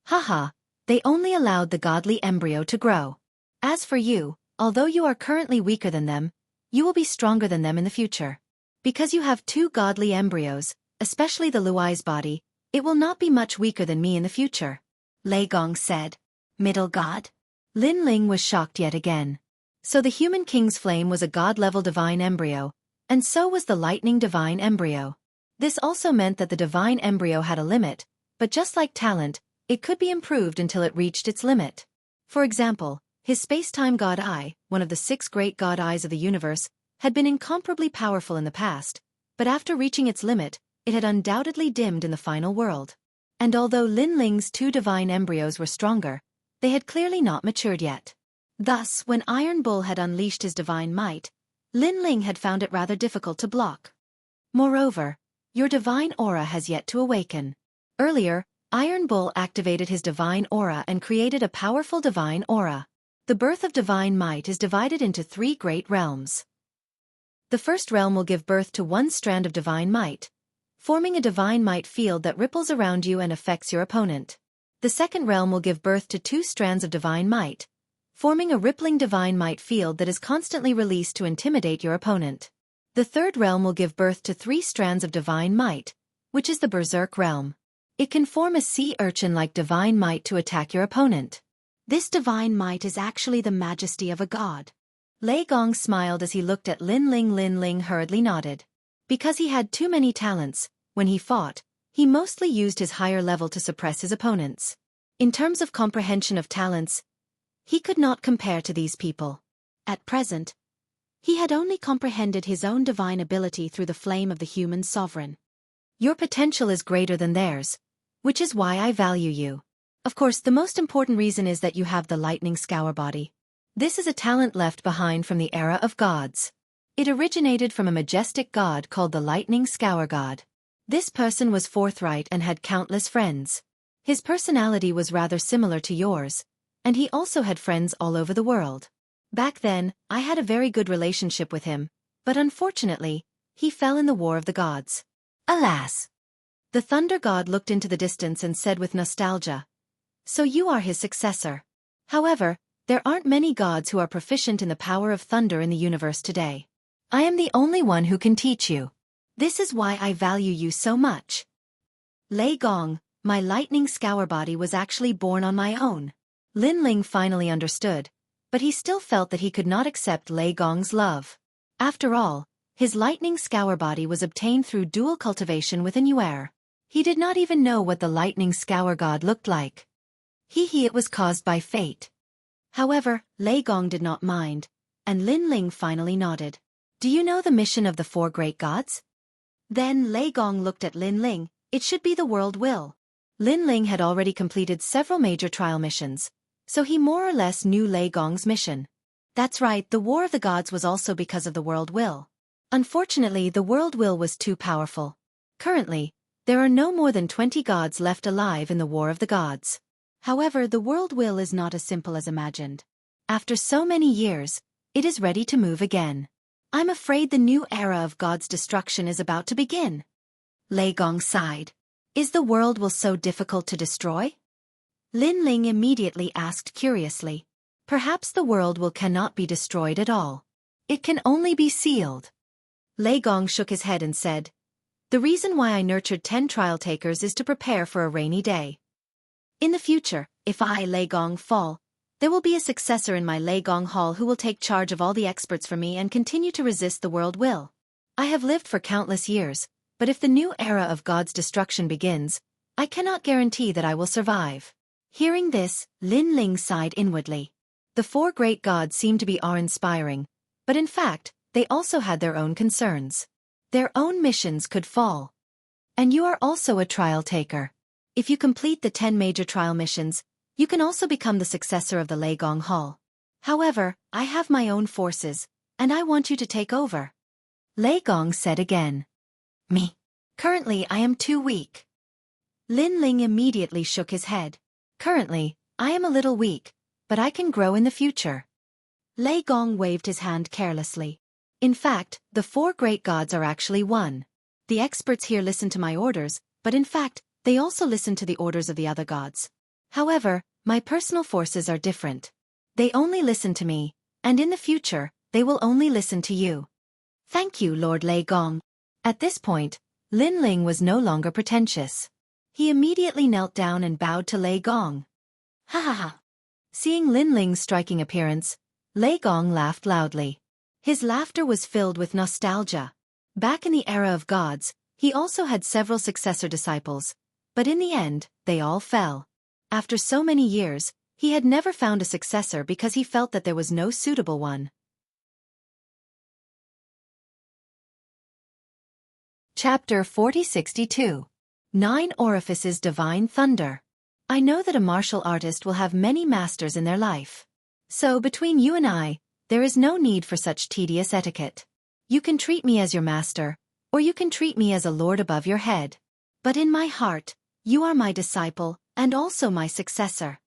Ha ha. They only allowed the godly embryo to grow. As for you, although you are currently weaker than them, you will be stronger than them in the future. Because you have 2 godly embryos, especially the Luai's body, it will not be much weaker than me in the future. Lei Gong said. Middle god? Lin Ling was shocked yet again. So the human king's flame was a god-level divine embryo, and so was the lightning divine embryo. This also meant that the divine embryo had a limit, but just like talent, it could be improved until it reached its limit. For example, his space-time god eye, one of the 6 great god eyes of the universe, had been incomparably powerful in the past, but after reaching its limit, it had undoubtedly dimmed in the final world. And although Lin Ling's 2 divine embryos were stronger, they had clearly not matured yet. Thus, when Iron Bull had unleashed his divine might, Lin Ling had found it rather difficult to block. Moreover, your divine aura has yet to awaken. Earlier, Iron Bull activated his divine aura and created a powerful divine aura. The birth of divine might is divided into 3 great realms. The first realm will give birth to one strand of divine might, forming a divine might field that ripples around you and affects your opponent. The second realm will give birth to two strands of divine might, forming a rippling divine might field that is constantly released to intimidate your opponent. The third realm will give birth to three strands of divine might, which is the berserk realm. It can form a sea urchin-like divine might to attack your opponent. This divine might is actually the majesty of a god. Lei Gong smiled as he looked at Lin Ling. Lin Ling hurriedly nodded. Because he had too many talents, when he fought, he mostly used his higher level to suppress his opponents. In terms of comprehension of talents, he could not compare to these people. At present, he had only comprehended his own divine ability through the flame of the human sovereign. Your potential is greater than theirs, which is why I value you. Of course, the most important reason is that you have the lightning scour body. This is a talent left behind from the era of gods. It originated from a majestic god called the lightning scour god. This person was forthright and had countless friends. His personality was rather similar to yours, and he also had friends all over the world. Back then, I had a very good relationship with him, but unfortunately, he fell in the War of the Gods. Alas! The thunder god looked into the distance and said with nostalgia, "So you are his successor." However, there aren't many gods who are proficient in the power of thunder in the universe today. I am the only one who can teach you. This is why I value you so much. Lei Gong, my lightning scour body was actually born on my own. Lin Ling finally understood, but he still felt that he could not accept Lei Gong's love. After all, his lightning scour body was obtained through dual cultivation with a Nuer. He did not even know what the lightning scour god looked like. It was caused by fate. However, Lei Gong did not mind, and Lin Ling finally nodded. Do you know the mission of the four great gods? Then Lei Gong looked at Lin Ling. It should be the world will. Lin Ling had already completed several major trial missions, so he more or less knew Lei Gong's mission. That's right, the War of the Gods was also because of the world will. Unfortunately, the world will was too powerful. Currently, there are no more than 20 gods left alive in the War of the Gods. However, the world will is not as simple as imagined. After so many years, it is ready to move again. I'm afraid the new era of God's destruction is about to begin. Lei Gong sighed. Is the world will so difficult to destroy? Lin Ling immediately asked curiously. Perhaps the world will cannot be destroyed at all. It can only be sealed. Lei Gong shook his head and said, The reason why I nurtured 10 trial takers is to prepare for a rainy day. In the future, if I, Lei Gong, fall, there will be a successor in my Lei Gong Hall who will take charge of all the experts for me and continue to resist the world will. I have lived for countless years, but if the new era of God's destruction begins, I cannot guarantee that I will survive. Hearing this, Lin Ling sighed inwardly. The four great gods seemed to be awe-inspiring, but in fact, they also had their own concerns. Their own missions could fall. And you are also a trial taker. If you complete the 10 major trial missions, you can also become the successor of the Lei Gong Hall. However, I have my own forces, and I want you to take over. Lei Gong said again. Me. Currently I am too weak. Lin Ling immediately shook his head. Currently, I am a little weak, but I can grow in the future. Lei Gong waved his hand carelessly. In fact, the four great gods are actually one. The experts here listen to my orders, but in fact, they also listen to the orders of the other gods. However, my personal forces are different. They only listen to me, and in the future, they will only listen to you. Thank you, Lord Lei Gong. At this point, Lin Ling was no longer pretentious. He immediately knelt down and bowed to Lei Gong. Ha ha ha. Seeing Lin Ling's striking appearance, Lei Gong laughed loudly. His laughter was filled with nostalgia. Back in the era of gods, he also had several successor disciples, but in the end, they all fell. After so many years, he had never found a successor because he felt that there was no suitable one. Chapter 4062. 9 Orifices Divine Thunder. I know that a martial artist will have many masters in their life. So between you and I, there is no need for such tedious etiquette. You can treat me as your master, or you can treat me as a lord above your head. But in my heart, you are my disciple, and also my successor.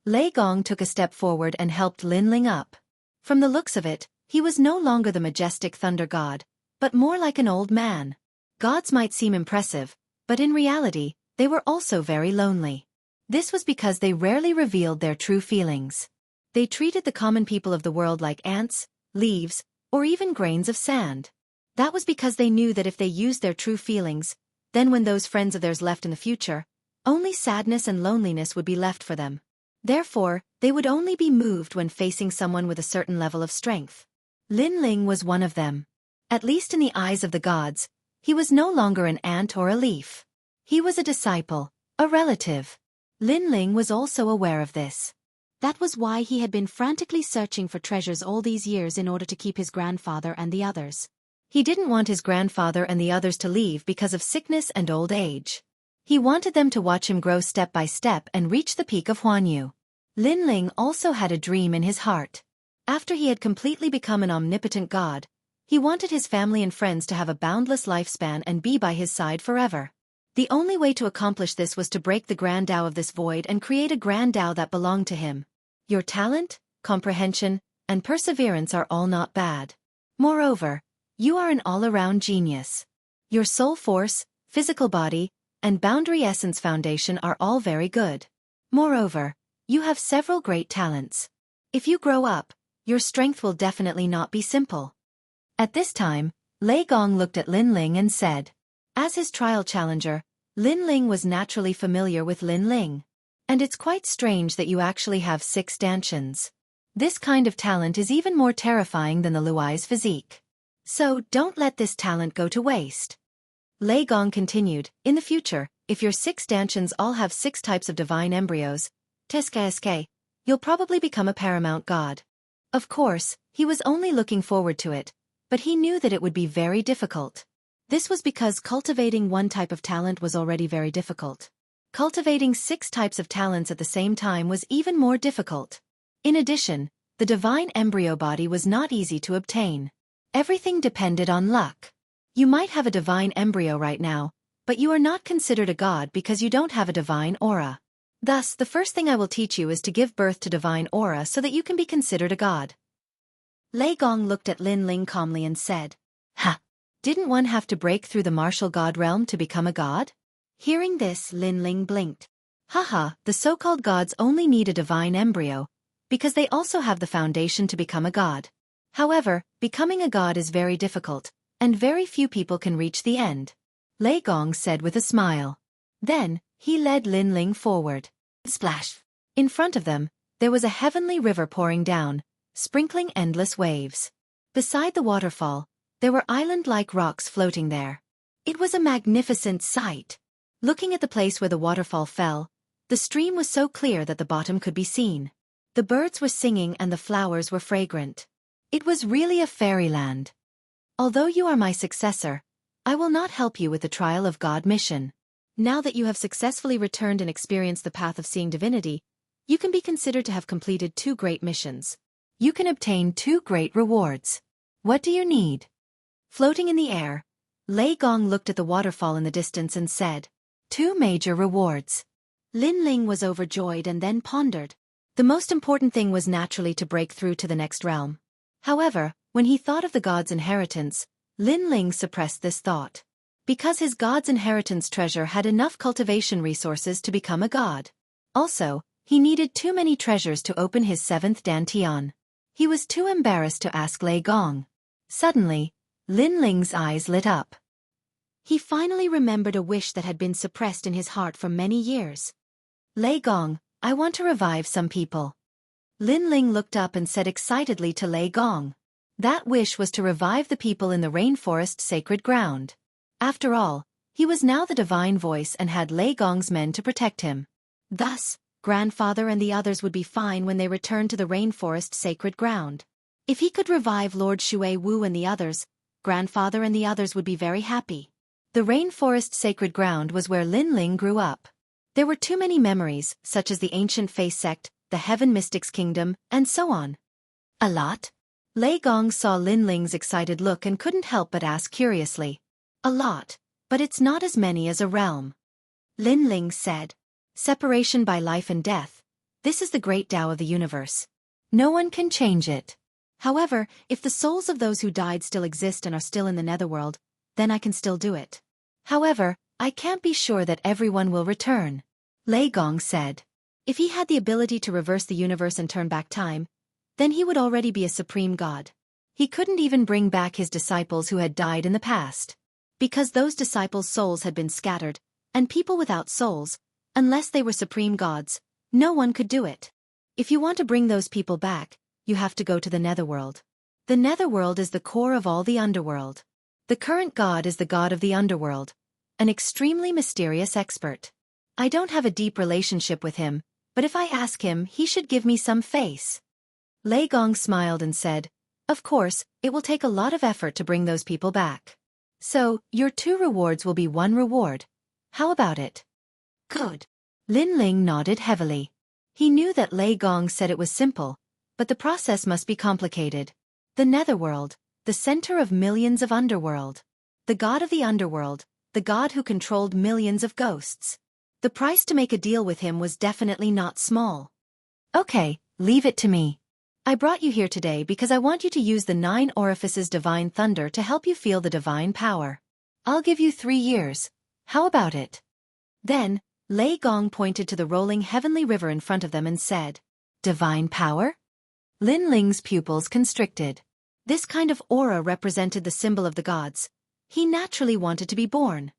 Lei Gong took a step forward and helped Lin Ling up. From the looks of it, He was no longer the majestic thunder god, but more like an old man. Gods might seem impressive, but in reality, they were also very lonely. This was because they rarely revealed their true feelings. They treated the common people of the world like ants, leaves, or even grains of sand. That was because they knew that if they used their true feelings, then when those friends of theirs left in the future, only sadness and loneliness would be left for them. Therefore, they would only be moved when facing someone with a certain level of strength. Lin Ling was one of them. At least in the eyes of the gods, he was no longer an ant or a leaf. He was a disciple, a relative. Lin Ling was also aware of this. That was why he had been frantically searching for treasures all these years in order to keep his grandfather and the others. He didn't want his grandfather and the others to leave because of sickness and old age. He wanted them to watch him grow step by step and reach the peak of Huanyu. Lin Ling also had a dream in his heart. After he had completely become an omnipotent god, he wanted his family and friends to have a boundless lifespan and be by his side forever. The only way to accomplish this was to break the grand Tao of this void and create a grand Tao that belonged to him. Your talent, comprehension, and perseverance are all not bad. Moreover, you are an all-around genius. Your soul force, physical body, and boundary essence foundation are all very good. Moreover, you have several great talents. If you grow up, your strength will definitely not be simple. At this time, Lei Gong looked at Lin Ling and said, as his trial challenger, Lin Ling was naturally familiar with Lin Ling. And it's quite strange that you actually have 6 stanchions. This kind of talent is even more terrifying than the Luai's physique. So don't let this talent go to waste. Lei Gong continued, in the future, if your 6 stanchions all have 6 types of divine embryos, Teske, you'll probably become a paramount god. Of course, he was only looking forward to it, but he knew that it would be very difficult. This was because cultivating one type of talent was already very difficult. Cultivating 6 types of talents at the same time was even more difficult. In addition, the divine embryo body was not easy to obtain. Everything depended on luck. You might have a divine embryo right now, but you are not considered a god because you don't have a divine aura. Thus, the first thing I will teach you is to give birth to divine aura so that you can be considered a god. Lei Gong looked at Lin Ling calmly and said, "Ha! Didn't one have to break through the martial god realm to become a god?" Hearing this, Lin Ling blinked. Haha, the so-called gods only need a divine embryo, because they also have the foundation to become a god. However, becoming a god is very difficult, and very few people can reach the end. Lei Gong said with a smile. Then, he led Lin Ling forward. Splash! In front of them, there was a heavenly river pouring down, sprinkling endless waves. Beside the waterfall, there were island-like rocks floating there. It was a magnificent sight. Looking at the place where the waterfall fell, the stream was so clear that the bottom could be seen. The birds were singing and the flowers were fragrant. It was really a fairyland. Although you are my successor, I will not help you with the trial of God mission. Now that you have successfully returned and experienced the path of seeing divinity, you can be considered to have completed 2 great missions. You can obtain 2 great rewards. What do you need? Floating in the air, Lei Gong looked at the waterfall in the distance and said, 2 major rewards. Lin Ling was overjoyed and then pondered. The most important thing was naturally to break through to the next realm. However, when he thought of the god's inheritance, Lin Ling suppressed this thought. Because his god's inheritance treasure had enough cultivation resources to become a god. Also, he needed too many treasures to open his 7th dantian. He was too embarrassed to ask Lei Gong. Suddenly, Lin Ling's eyes lit up. He finally remembered a wish that had been suppressed in his heart for many years. Lei Gong, I want to revive some people. Lin Ling looked up and said excitedly to Lei Gong. That wish was to revive the people in the rainforest sacred ground. After all, he was now the divine voice and had Lei Gong's men to protect him. Thus, grandfather and the others would be fine when they returned to the rainforest sacred ground. If he could revive Lord Shui Wu and the others, grandfather and the others would be very happy. The rainforest sacred ground was where Lin Ling grew up. There were too many memories, such as the ancient Face sect, the Heaven Mystics Kingdom, and so on. A lot? Lei Gong saw Lin Ling's excited look and couldn't help but ask curiously. A lot, but it's not as many as a realm. Lin Ling said. Separation by life and death. This is the great Tao of the universe. No one can change it. However, if the souls of those who died still exist and are still in the netherworld, then I can still do it. However, I can't be sure that everyone will return. Lei Gong said. If he had the ability to reverse the universe and turn back time, then he would already be a supreme god. He couldn't even bring back his disciples who had died in the past. Because those disciples' souls had been scattered, and people without souls, unless they were supreme gods, no one could do it. If you want to bring those people back, you have to go to the netherworld. The netherworld is the core of all the underworld. The current god is the god of the underworld, an extremely mysterious expert. I don't have a deep relationship with him, but if I ask him, he should give me some face. Lei Gong smiled and said, of course, it will take a lot of effort to bring those people back. So, your 2 rewards will be 1 reward. How about it? Good. Lin Ling nodded heavily. He knew that Lei Gong said it was simple, but the process must be complicated. The netherworld, the center of millions of underworld. The god of the underworld, the god who controlled millions of ghosts. The price to make a deal with him was definitely not small. Okay, leave it to me. I brought you here today because I want you to use the 9 orifices divine thunder to help you feel the divine power. I'll give you 3 years. How about it? Then, Lei Gong pointed to the rolling heavenly river in front of them and said, divine power? Lin Ling's pupils constricted. This kind of aura represented the symbol of the gods. He naturally wanted to be born.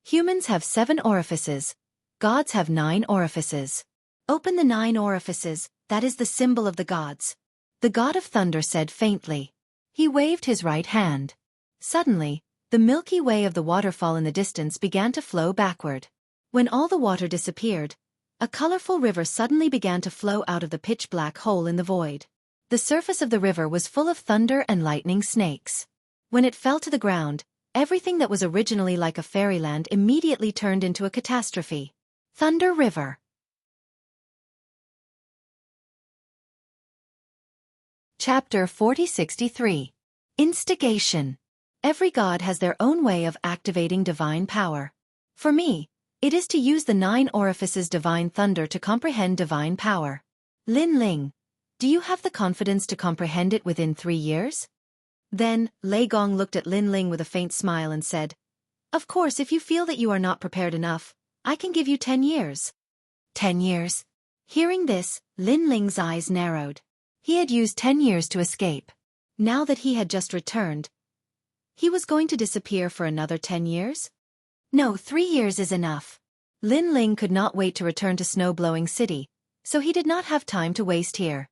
Humans have 7 orifices. Gods have 9 orifices. Open the 9 orifices, that is the symbol of the gods. The god of thunder said faintly. He waved his right hand. Suddenly, the Milky Way of the waterfall in the distance began to flow backward. When all the water disappeared, a colorful river suddenly began to flow out of the pitch-black hole in the void. The surface of the river was full of thunder and lightning snakes. When it fell to the ground, everything that was originally like a fairyland immediately turned into a catastrophe. Thunder River. Chapter 4063. Instigation. Every god has their own way of activating divine power. For me, it is to use the 9 orifices divine thunder to comprehend divine power. Lin Ling, do you have the confidence to comprehend it within 3 years? Then, Lei Gong looked at Lin Ling with a faint smile and said, of course, if you feel that you are not prepared enough, I can give you 10 years. 10 years. Hearing this, Lin Ling's eyes narrowed. He had used 10 years to escape. Now that he had just returned, he was going to disappear for another 10 years? No, 3 years is enough. Lin Ling could not wait to return to Snow-Blowing City, so he did not have time to waste here.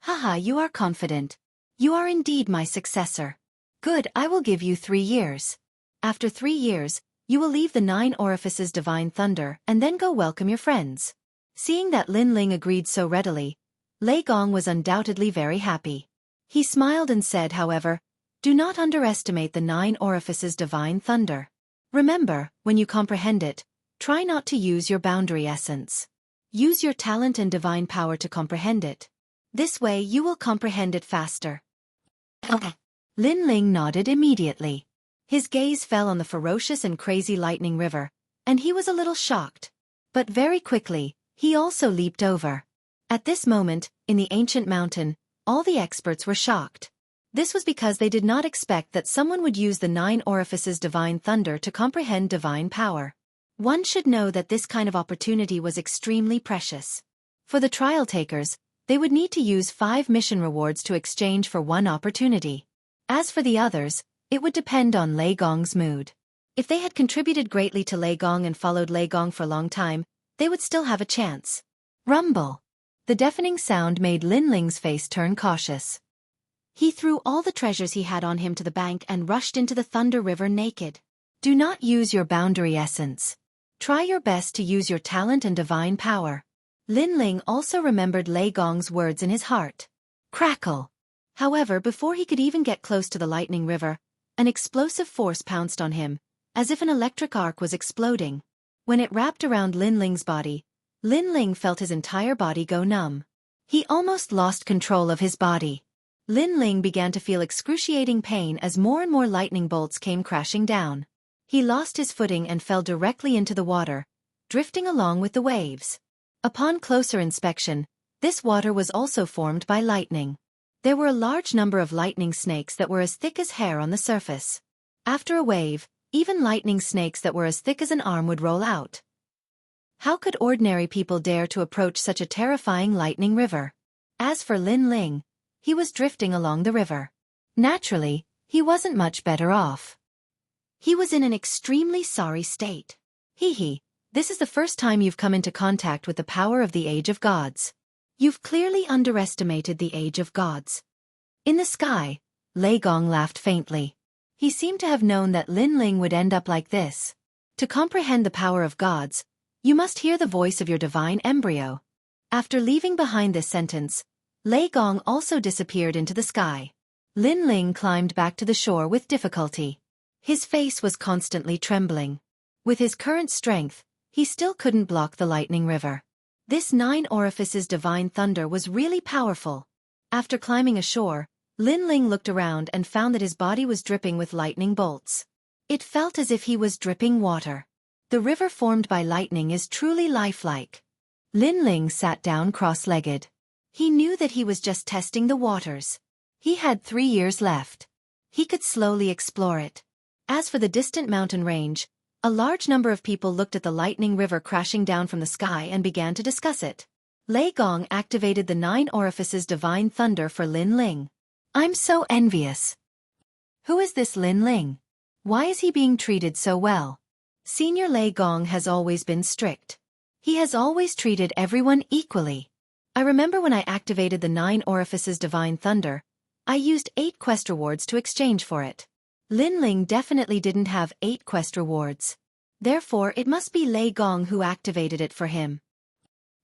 Haha, you are confident. You are indeed my successor. Good, I will give you 3 years. After 3 years, you will leave the 9 orifices divine thunder and then go welcome your friends. Seeing that Lin Ling agreed so readily, Lei Gong was undoubtedly very happy. He smiled and said, however, do not underestimate the 9 orifices divine thunder. Remember, when you comprehend it, try not to use your boundary essence. Use your talent and divine power to comprehend it. This way you will comprehend it faster. Okay. Lin Ling nodded immediately. His gaze fell on the ferocious and crazy lightning river, and he was a little shocked. But very quickly, he also leaped over. At this moment, in the ancient mountain, all the experts were shocked. This was because they did not expect that someone would use the 9 orifices divine thunder to comprehend divine power. One should know that this kind of opportunity was extremely precious. For the trial takers, they would need to use 5 mission rewards to exchange for 1 opportunity. As for the others, it would depend on Lei Gong's mood. If they had contributed greatly to Lei Gong and followed Lei Gong for a long time, they would still have a chance. Rumble. The deafening sound made Lin Ling's face turn cautious. He threw all the treasures he had on him to the bank and rushed into the Thunder River naked. Do not use your boundary essence. Try your best to use your talent and divine power. Lin Ling also remembered Lei Gong's words in his heart. Crackle. However, before he could even get close to the lightning river, an explosive force pounced on him, as if an electric arc was exploding. When it wrapped around Lin Ling's body, Lin Ling felt his entire body go numb. He almost lost control of his body. Lin Ling began to feel excruciating pain as more and more lightning bolts came crashing down. He lost his footing and fell directly into the water, drifting along with the waves. Upon closer inspection, this water was also formed by lightning. There were a large number of lightning snakes that were as thick as hair on the surface. After a wave, even lightning snakes that were as thick as an arm would roll out. How could ordinary people dare to approach such a terrifying lightning river? As for Lin Ling, he was drifting along the river. Naturally, he wasn't much better off. He was in an extremely sorry state. Hee, this is the first time you've come into contact with the power of the Age of Gods. You've clearly underestimated the Age of Gods. In the sky, Lei Gong laughed faintly. He seemed to have known that Lin Ling would end up like this. To comprehend the power of gods, you must hear the voice of your divine embryo. After leaving behind this sentence, Lei Gong also disappeared into the sky. Lin Ling climbed back to the shore with difficulty. His face was constantly trembling. With his current strength, he still couldn't block the lightning river. This 9 orifices divine thunder was really powerful. After climbing ashore, Lin Ling looked around and found that his body was dripping with lightning bolts. It felt as if he was dripping water. The river formed by lightning is truly lifelike. Lin Ling sat down cross-legged. He knew that he was just testing the waters. He had 3 years left. He could slowly explore it. As for the distant mountain range, a large number of people looked at the lightning river crashing down from the sky and began to discuss it. Lei Gong activated the 9 orifices divine thunder for Lin Ling. I'm so envious. Who is this Lin Ling? Why is he being treated so well? Senior Lei Gong has always been strict. He has always treated everyone equally. I remember when I activated the 9 orifices divine thunder, I used 8 quest rewards to exchange for it. Lin Ling definitely didn't have 8 quest rewards. Therefore it must be Lei Gong who activated it for him.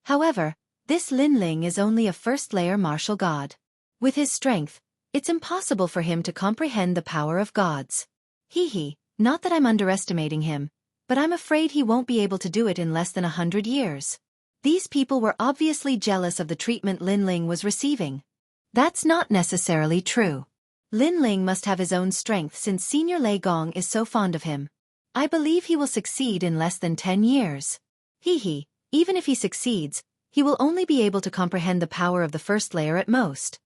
However, this Lin Ling is only a first-layer martial god. With his strength, it's impossible for him to comprehend the power of gods. Not that I'm underestimating him, but I'm afraid he won't be able to do it in less than 100 years. These people were obviously jealous of the treatment Lin Ling was receiving. That's not necessarily true. Lin Ling must have his own strength since Senior Lei Gong is so fond of him. I believe he will succeed in less than 10 years. Even if he succeeds, he will only be able to comprehend the power of the first layer at most.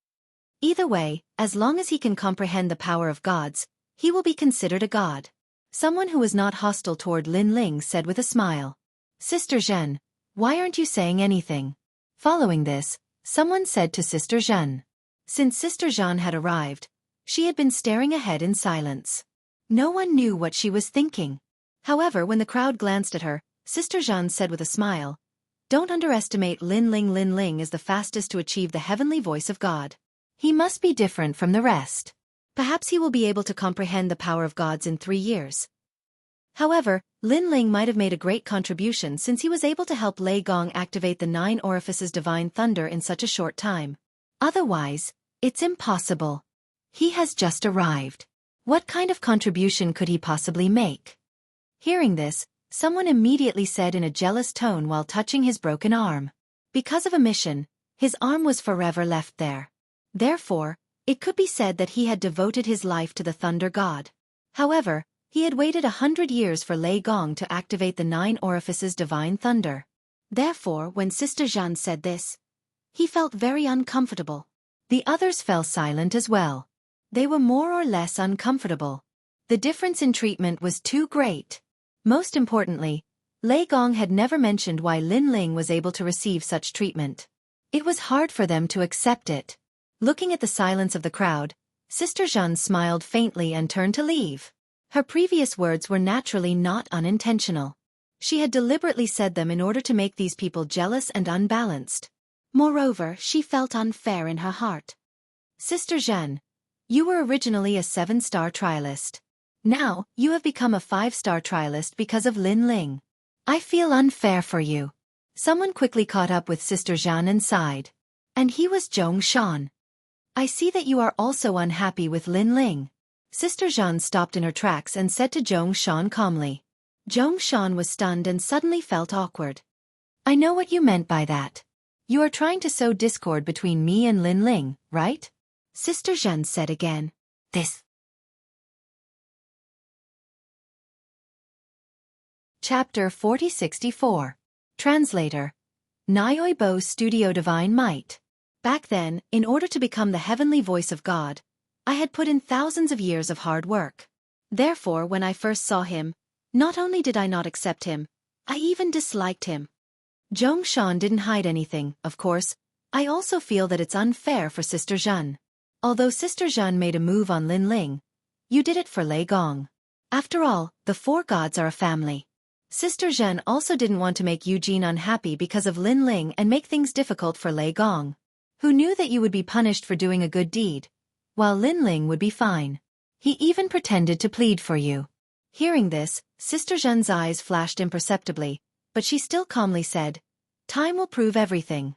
Either way, as long as he can comprehend the power of gods, he will be considered a god. Someone who was not hostile toward Lin Ling said with a smile. Sister Zhen, why aren't you saying anything? Following this, someone said to Sister Zhen. Since Sister Zhen had arrived, she had been staring ahead in silence. No one knew what she was thinking. However, when the crowd glanced at her, Sister Zhen said with a smile, Don't underestimate Lin Ling. Lin Ling is the fastest to achieve the heavenly voice of God. He must be different from the rest. Perhaps he will be able to comprehend the power of gods in 3 years. However, Lin Ling might have made a great contribution since he was able to help Lei Gong activate the 9 orifices divine thunder in such a short time. Otherwise, it's impossible. He has just arrived. What kind of contribution could he possibly make? Hearing this, someone immediately said in a jealous tone while touching his broken arm. Because of a mission, his arm was forever left there. Therefore, it could be said that he had devoted his life to the thunder god. However, he had waited 100 years for Lei Gong to activate the 9 orifices divine thunder. Therefore, when Sister Zhen said this, he felt very uncomfortable. The others fell silent as well. They were more or less uncomfortable. The difference in treatment was too great. Most importantly, Lei Gong had never mentioned why Lin Ling was able to receive such treatment. It was hard for them to accept it. Looking at the silence of the crowd, Sister Zhen smiled faintly and turned to leave. Her previous words were naturally not unintentional. She had deliberately said them in order to make these people jealous and unbalanced. Moreover, she felt unfair in her heart. Sister Zhen, you were originally a 7-star trialist. Now, you have become a 5-star trialist because of Lin Ling. I feel unfair for you. Someone quickly caught up with Sister Zhen and sighed. And he was Zhong Shan. I see that you are also unhappy with Lin Ling. Sister Zhen stopped in her tracks and said to Zhong Shan calmly. Zhong Shan was stunned and suddenly felt awkward. I know what you meant by that. You are trying to sow discord between me and Lin Ling, right? Sister Zhen said again. This. Chapter 4064. Translator. Nyoibo Studio Divine Might. Back then, in order to become the heavenly voice of God, I had put in thousands of years of hard work. Therefore, when I first saw him, not only did I not accept him, I even disliked him. Zhongshan didn't hide anything, of course. I also feel that it's unfair for Sister Zhen. Although Sister Zhen made a move on Lin Ling, you did it for Lei Gong. After all, the four gods are a family. Sister Zhen also didn't want to make Eugene unhappy because of Lin Ling and make things difficult for Lei Gong, who knew that you would be punished for doing a good deed, while Lin Ling would be fine. He even pretended to plead for you. Hearing this, Sister Zhen's eyes flashed imperceptibly, but she still calmly said, "Time will prove everything."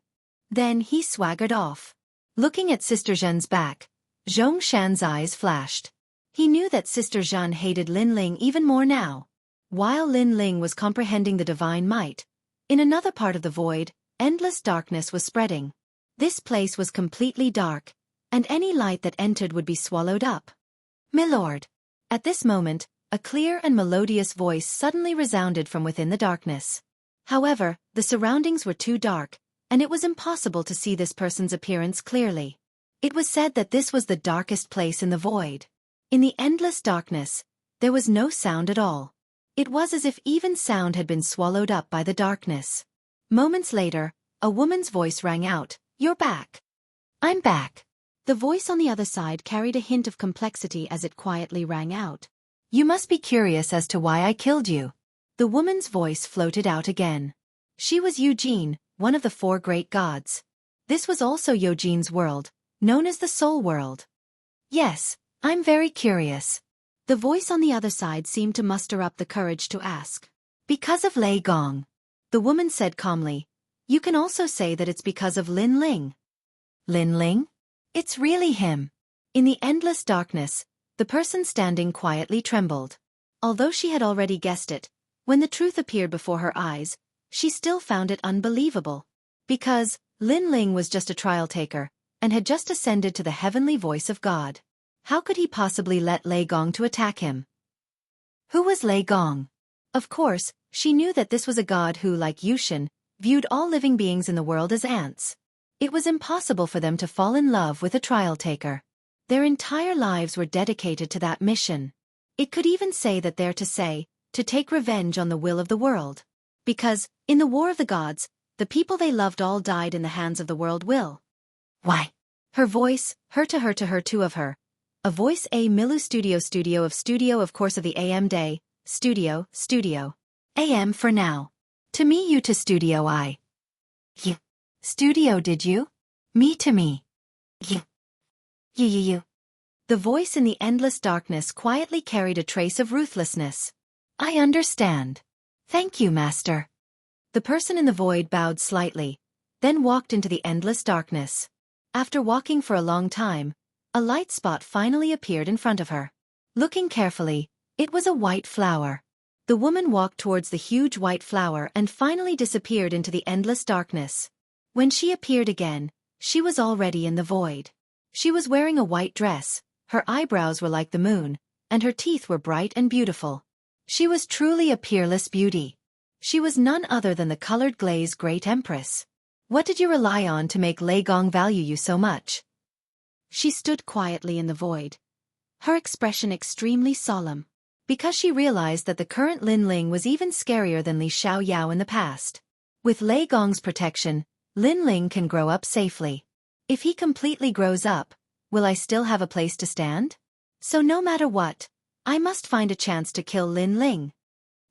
Then he swaggered off. Looking at Sister Zhen's back, Zhongshan's eyes flashed. He knew that Sister Zhen hated Lin Ling even more now. While Lin Ling was comprehending the divine might, in another part of the void, endless darkness was spreading. This place was completely dark, and any light that entered would be swallowed up. "Milord." At this moment, a clear and melodious voice suddenly resounded from within the darkness. However, the surroundings were too dark, and it was impossible to see this person's appearance clearly. It was said that this was the darkest place in the void. In the endless darkness, there was no sound at all. It was as if even sound had been swallowed up by the darkness. Moments later, a woman's voice rang out, "You're back." "I'm back." The voice on the other side carried a hint of complexity as it quietly rang out. "You must be curious as to why I killed you." The woman's voice floated out again. She was Eugene, one of the four great gods. This was also Eugene's world, known as the Soul World. "Yes, I'm very curious." The voice on the other side seemed to muster up the courage to ask. "Because of Lei Gong." The woman said calmly, "You can also say that it's because of Lin Ling." "Lin Ling? It's really him." In the endless darkness, the person standing quietly trembled. Although she had already guessed it, when the truth appeared before her eyes, she still found it unbelievable. Because Lin Ling was just a trial taker, and had just ascended to the heavenly voice of God. How could he possibly let Lei Gong to attack him? Who was Lei Gong? Of course, she knew that this was a god who, like Yushin, viewed all living beings in the world as ants. It was impossible for them to fall in love with a trial taker. Their entire lives were dedicated to that mission. It could even say that they're to take revenge on the will of the world. Because, in the War of the Gods, the people they loved all died in the hands of the world will. Why? Her voice, her two of her. A voice A Milu studio of course of the AM day, studio. AM for now. To me you to studio I. You. Studio did you? Me to me. You. You. The voice in the endless darkness quietly carried a trace of ruthlessness. I understand. Thank you, Master. The person in the void bowed slightly, then walked into the endless darkness. After walking for a long time, a light spot finally appeared in front of her. Looking carefully, it was a white flower. The woman walked towards the huge white flower and finally disappeared into the endless darkness. When she appeared again, she was already in the void. She was wearing a white dress, her eyebrows were like the moon, and her teeth were bright and beautiful. She was truly a peerless beauty. She was none other than the colored glaze Great Empress. What did you rely on to make Lei Gong value you so much? She stood quietly in the void, her expression extremely solemn, because she realized that the current Lin Ling was even scarier than Li Xiaoyao in the past. With Lei Gong's protection, Lin Ling can grow up safely. If he completely grows up, will I still have a place to stand? So no matter what, I must find a chance to kill Lin Ling.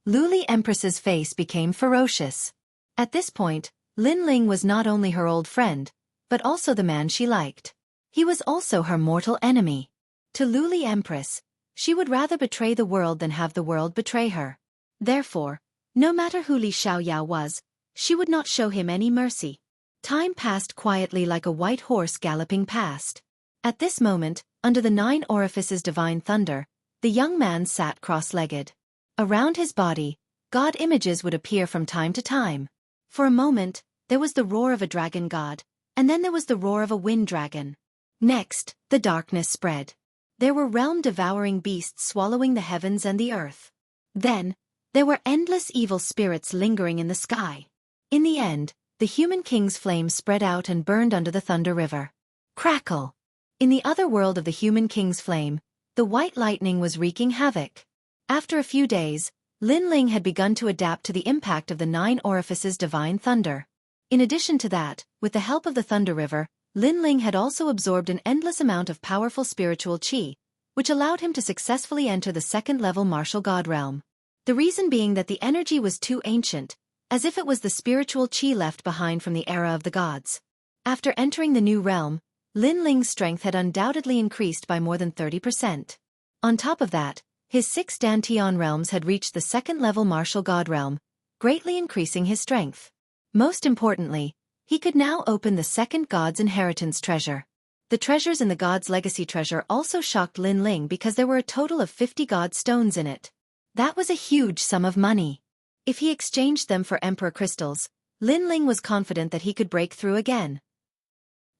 Luli Empress's face became ferocious. At this point, Lin Ling was not only her old friend, but also the man she liked. He was also her mortal enemy. To Luli Empress, she would rather betray the world than have the world betray her. Therefore, no matter who Li Xiaoyao was, she would not show him any mercy. Time passed quietly like a white horse galloping past. At this moment, under the 9 orifices divine thunder, the young man sat cross-legged. Around his body, god images would appear from time to time. For a moment, there was the roar of a dragon god, and then there was the roar of a wind dragon. Next, the darkness spread. There were realm-devouring beasts swallowing the heavens and the earth. Then, there were endless evil spirits lingering in the sky. In the end, the human king's flames spread out and burned under the Thunder River. Crackle! In the other world of the human king's flame, the white lightning was wreaking havoc. After a few days, Lin Ling had begun to adapt to the impact of the 9 orifices divine thunder. In addition to that, with the help of the Thunder River, Lin Ling had also absorbed an endless amount of powerful spiritual qi, which allowed him to successfully enter the second-level martial god realm. The reason being that the energy was too ancient, as if it was the spiritual qi left behind from the era of the gods. After entering the new realm, Lin Ling's strength had undoubtedly increased by more than 30%. On top of that, his 6 Dantian realms had reached the second-level martial god realm, greatly increasing his strength. Most importantly, he could now open the second god's inheritance treasure. The treasures in the god's legacy treasure also shocked Lin Ling because there were a total of 50 god stones in it. That was a huge sum of money. If he exchanged them for emperor crystals, Lin Ling was confident that he could break through again.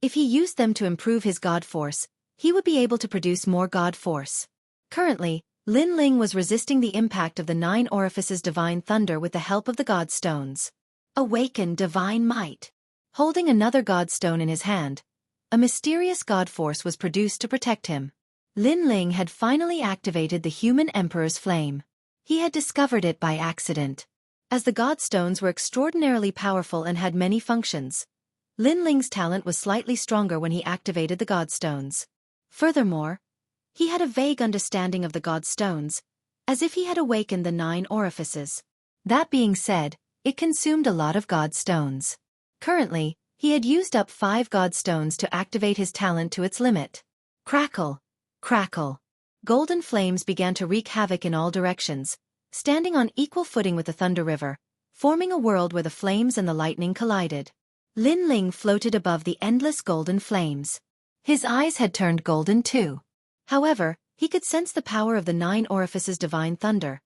If he used them to improve his god force, he would be able to produce more god force. Currently, Lin Ling was resisting the impact of the 9 orifices divine thunder with the help of the god stones. Awaken divine might. Holding another god stone in his hand, a mysterious god force was produced to protect him. Lin Ling had finally activated the human emperor's flame. He had discovered it by accident. As the god stones were extraordinarily powerful and had many functions, Lin Ling's talent was slightly stronger when he activated the god stones. Furthermore, he had a vague understanding of the god stones, as if he had awakened the 9 orifices. That being said, it consumed a lot of god stones. Currently, he had used up 5 god stones to activate his talent to its limit. Crackle! Crackle! Golden flames began to wreak havoc in all directions, standing on equal footing with the Thunder River, forming a world where the flames and the lightning collided. Lin Ling floated above the endless golden flames. His eyes had turned golden too. However, he could sense the power of the 9 orifices divine thunder,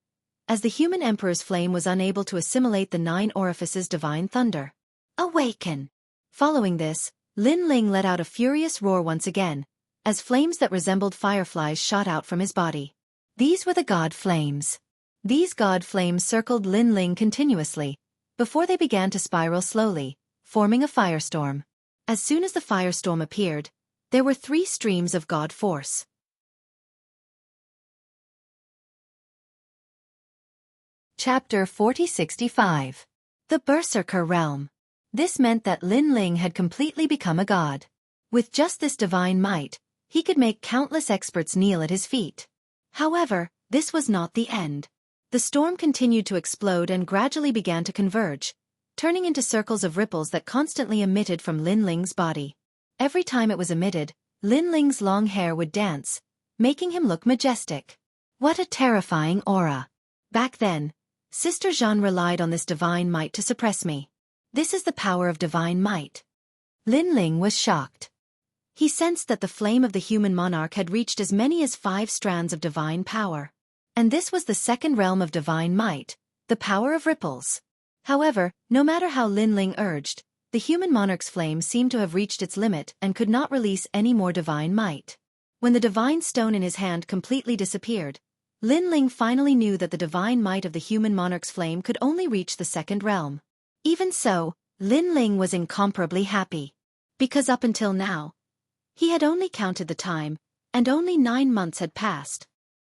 as the human emperor's flame was unable to assimilate the 9 orifices divine thunder. Awaken! Following this, Lin Ling let out a furious roar once again, as flames that resembled fireflies shot out from his body. These were the god flames. These god flames circled Lin Ling continuously, before they began to spiral slowly, forming a firestorm. As soon as the firestorm appeared, there were 3 streams of god force. Chapter 4065. The Berserker Realm. This meant that Lin Ling had completely become a god. With just this divine might, he could make countless experts kneel at his feet. However, this was not the end. The storm continued to explode and gradually began to converge, turning into circles of ripples that constantly emitted from Lin Ling's body. Every time it was emitted, Lin Ling's long hair would dance, making him look majestic. What a terrifying aura! Back then, Sister Jeanne relied on this divine might to suppress me. This is the power of divine might. Lin Ling was shocked. He sensed that the flame of the human monarch had reached as many as 5 strands of divine power. And this was the second realm of divine might, the power of ripples. However, no matter how Lin Ling urged, the human monarch's flame seemed to have reached its limit and could not release any more divine might. When the divine stone in his hand completely disappeared, Lin Ling finally knew that the divine might of the human monarch's flame could only reach the second realm. Even so, Lin Ling was incomparably happy. Because up until now, he had only counted the time, and only 9 months had passed.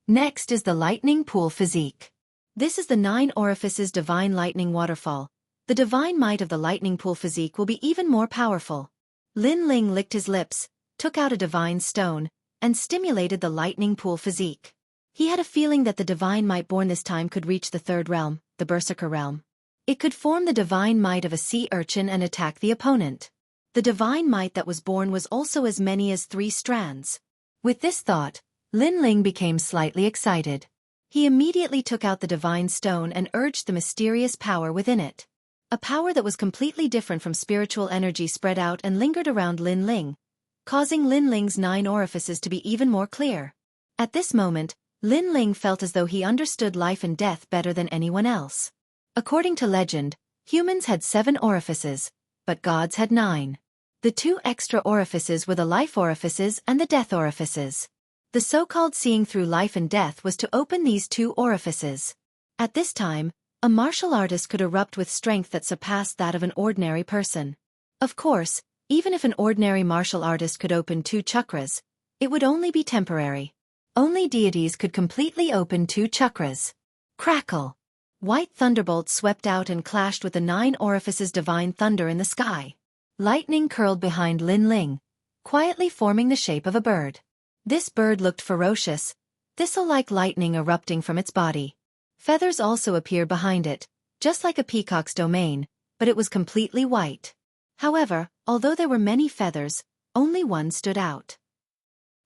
Next is the lightning pool physique. This is the 9 orifices divine lightning waterfall. The divine might of the lightning pool physique will be even more powerful. Lin Ling licked his lips, took out a divine stone, and stimulated the lightning pool physique. He had a feeling that the divine might born this time could reach the 3rd realm, the Berserker realm. It could form the divine might of a sea urchin and attack the opponent. The divine might that was born was also as many as 3 strands. With this thought, Lin Ling became slightly excited. He immediately took out the divine stone and urged the mysterious power within it. A power that was completely different from spiritual energy spread out and lingered around Lin Ling, causing Lin Ling's 9 orifices to be even more clear. At this moment, Lin Ling felt as though he understood life and death better than anyone else. According to legend, humans had 7 orifices, but gods had 9. The 2 extra orifices were the life orifices and the death orifices. The so-called seeing through life and death was to open these 2 orifices. At this time, A martial artist could erupt with strength that surpassed that of an ordinary person. Of course, even if an ordinary martial artist could open 2 chakras, it would only be temporary. Only deities could completely open 2 chakras. Crackle! White thunderbolts swept out and clashed with the 9 orifices divine thunder in the sky. Lightning curled behind Lin Ling, quietly forming the shape of a bird. This bird looked ferocious, thistle-like lightning erupting from its body. Feathers also appeared behind it, just like a peacock's domain, but it was completely white. However, although there were many feathers, only one stood out.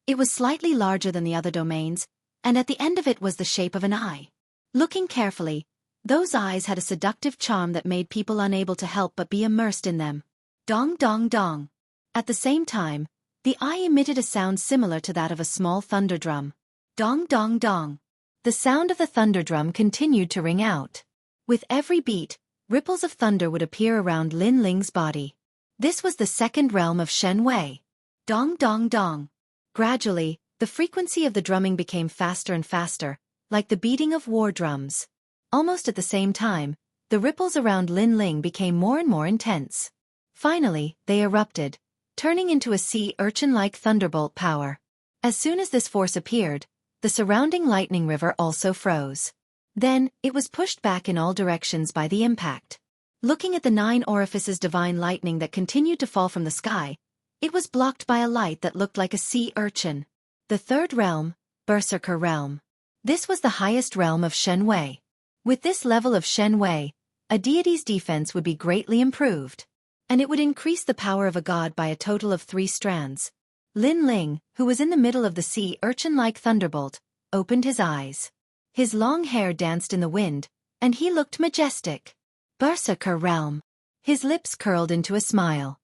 It was slightly larger than the other domains, and at the end of it was the shape of an eye. Looking carefully, those eyes had a seductive charm that made people unable to help but be immersed in them. Dong dong dong. At the same time, the eye emitted a sound similar to that of a small thunder drum. Dong dong dong. The sound of the thunder drum continued to ring out. With every beat, ripples of thunder would appear around Lin Ling's body. This was the second realm of Shen Wei. Dong dong dong. Gradually, the frequency of the drumming became faster and faster, like the beating of war drums. Almost at the same time, the ripples around Lin Ling became more and more intense. Finally, they erupted, turning into a sea urchin-like thunderbolt power. As soon as this force appeared, the surrounding lightning river also froze. Then, it was pushed back in all directions by the impact. Looking at the 9 orifices divine lightning that continued to fall from the sky, it was blocked by a light that looked like a sea urchin. The third realm, Berserker Realm. This was the highest realm of Shen Wei. With this level of Shen Wei, a deity's defense would be greatly improved. And it would increase the power of a god by a total of 3 strands. Lin Ling, who was in the middle of the sea urchin-like thunderbolt, opened his eyes. His long hair danced in the wind, and he looked majestic. Berserker Realm. His lips curled into a smile.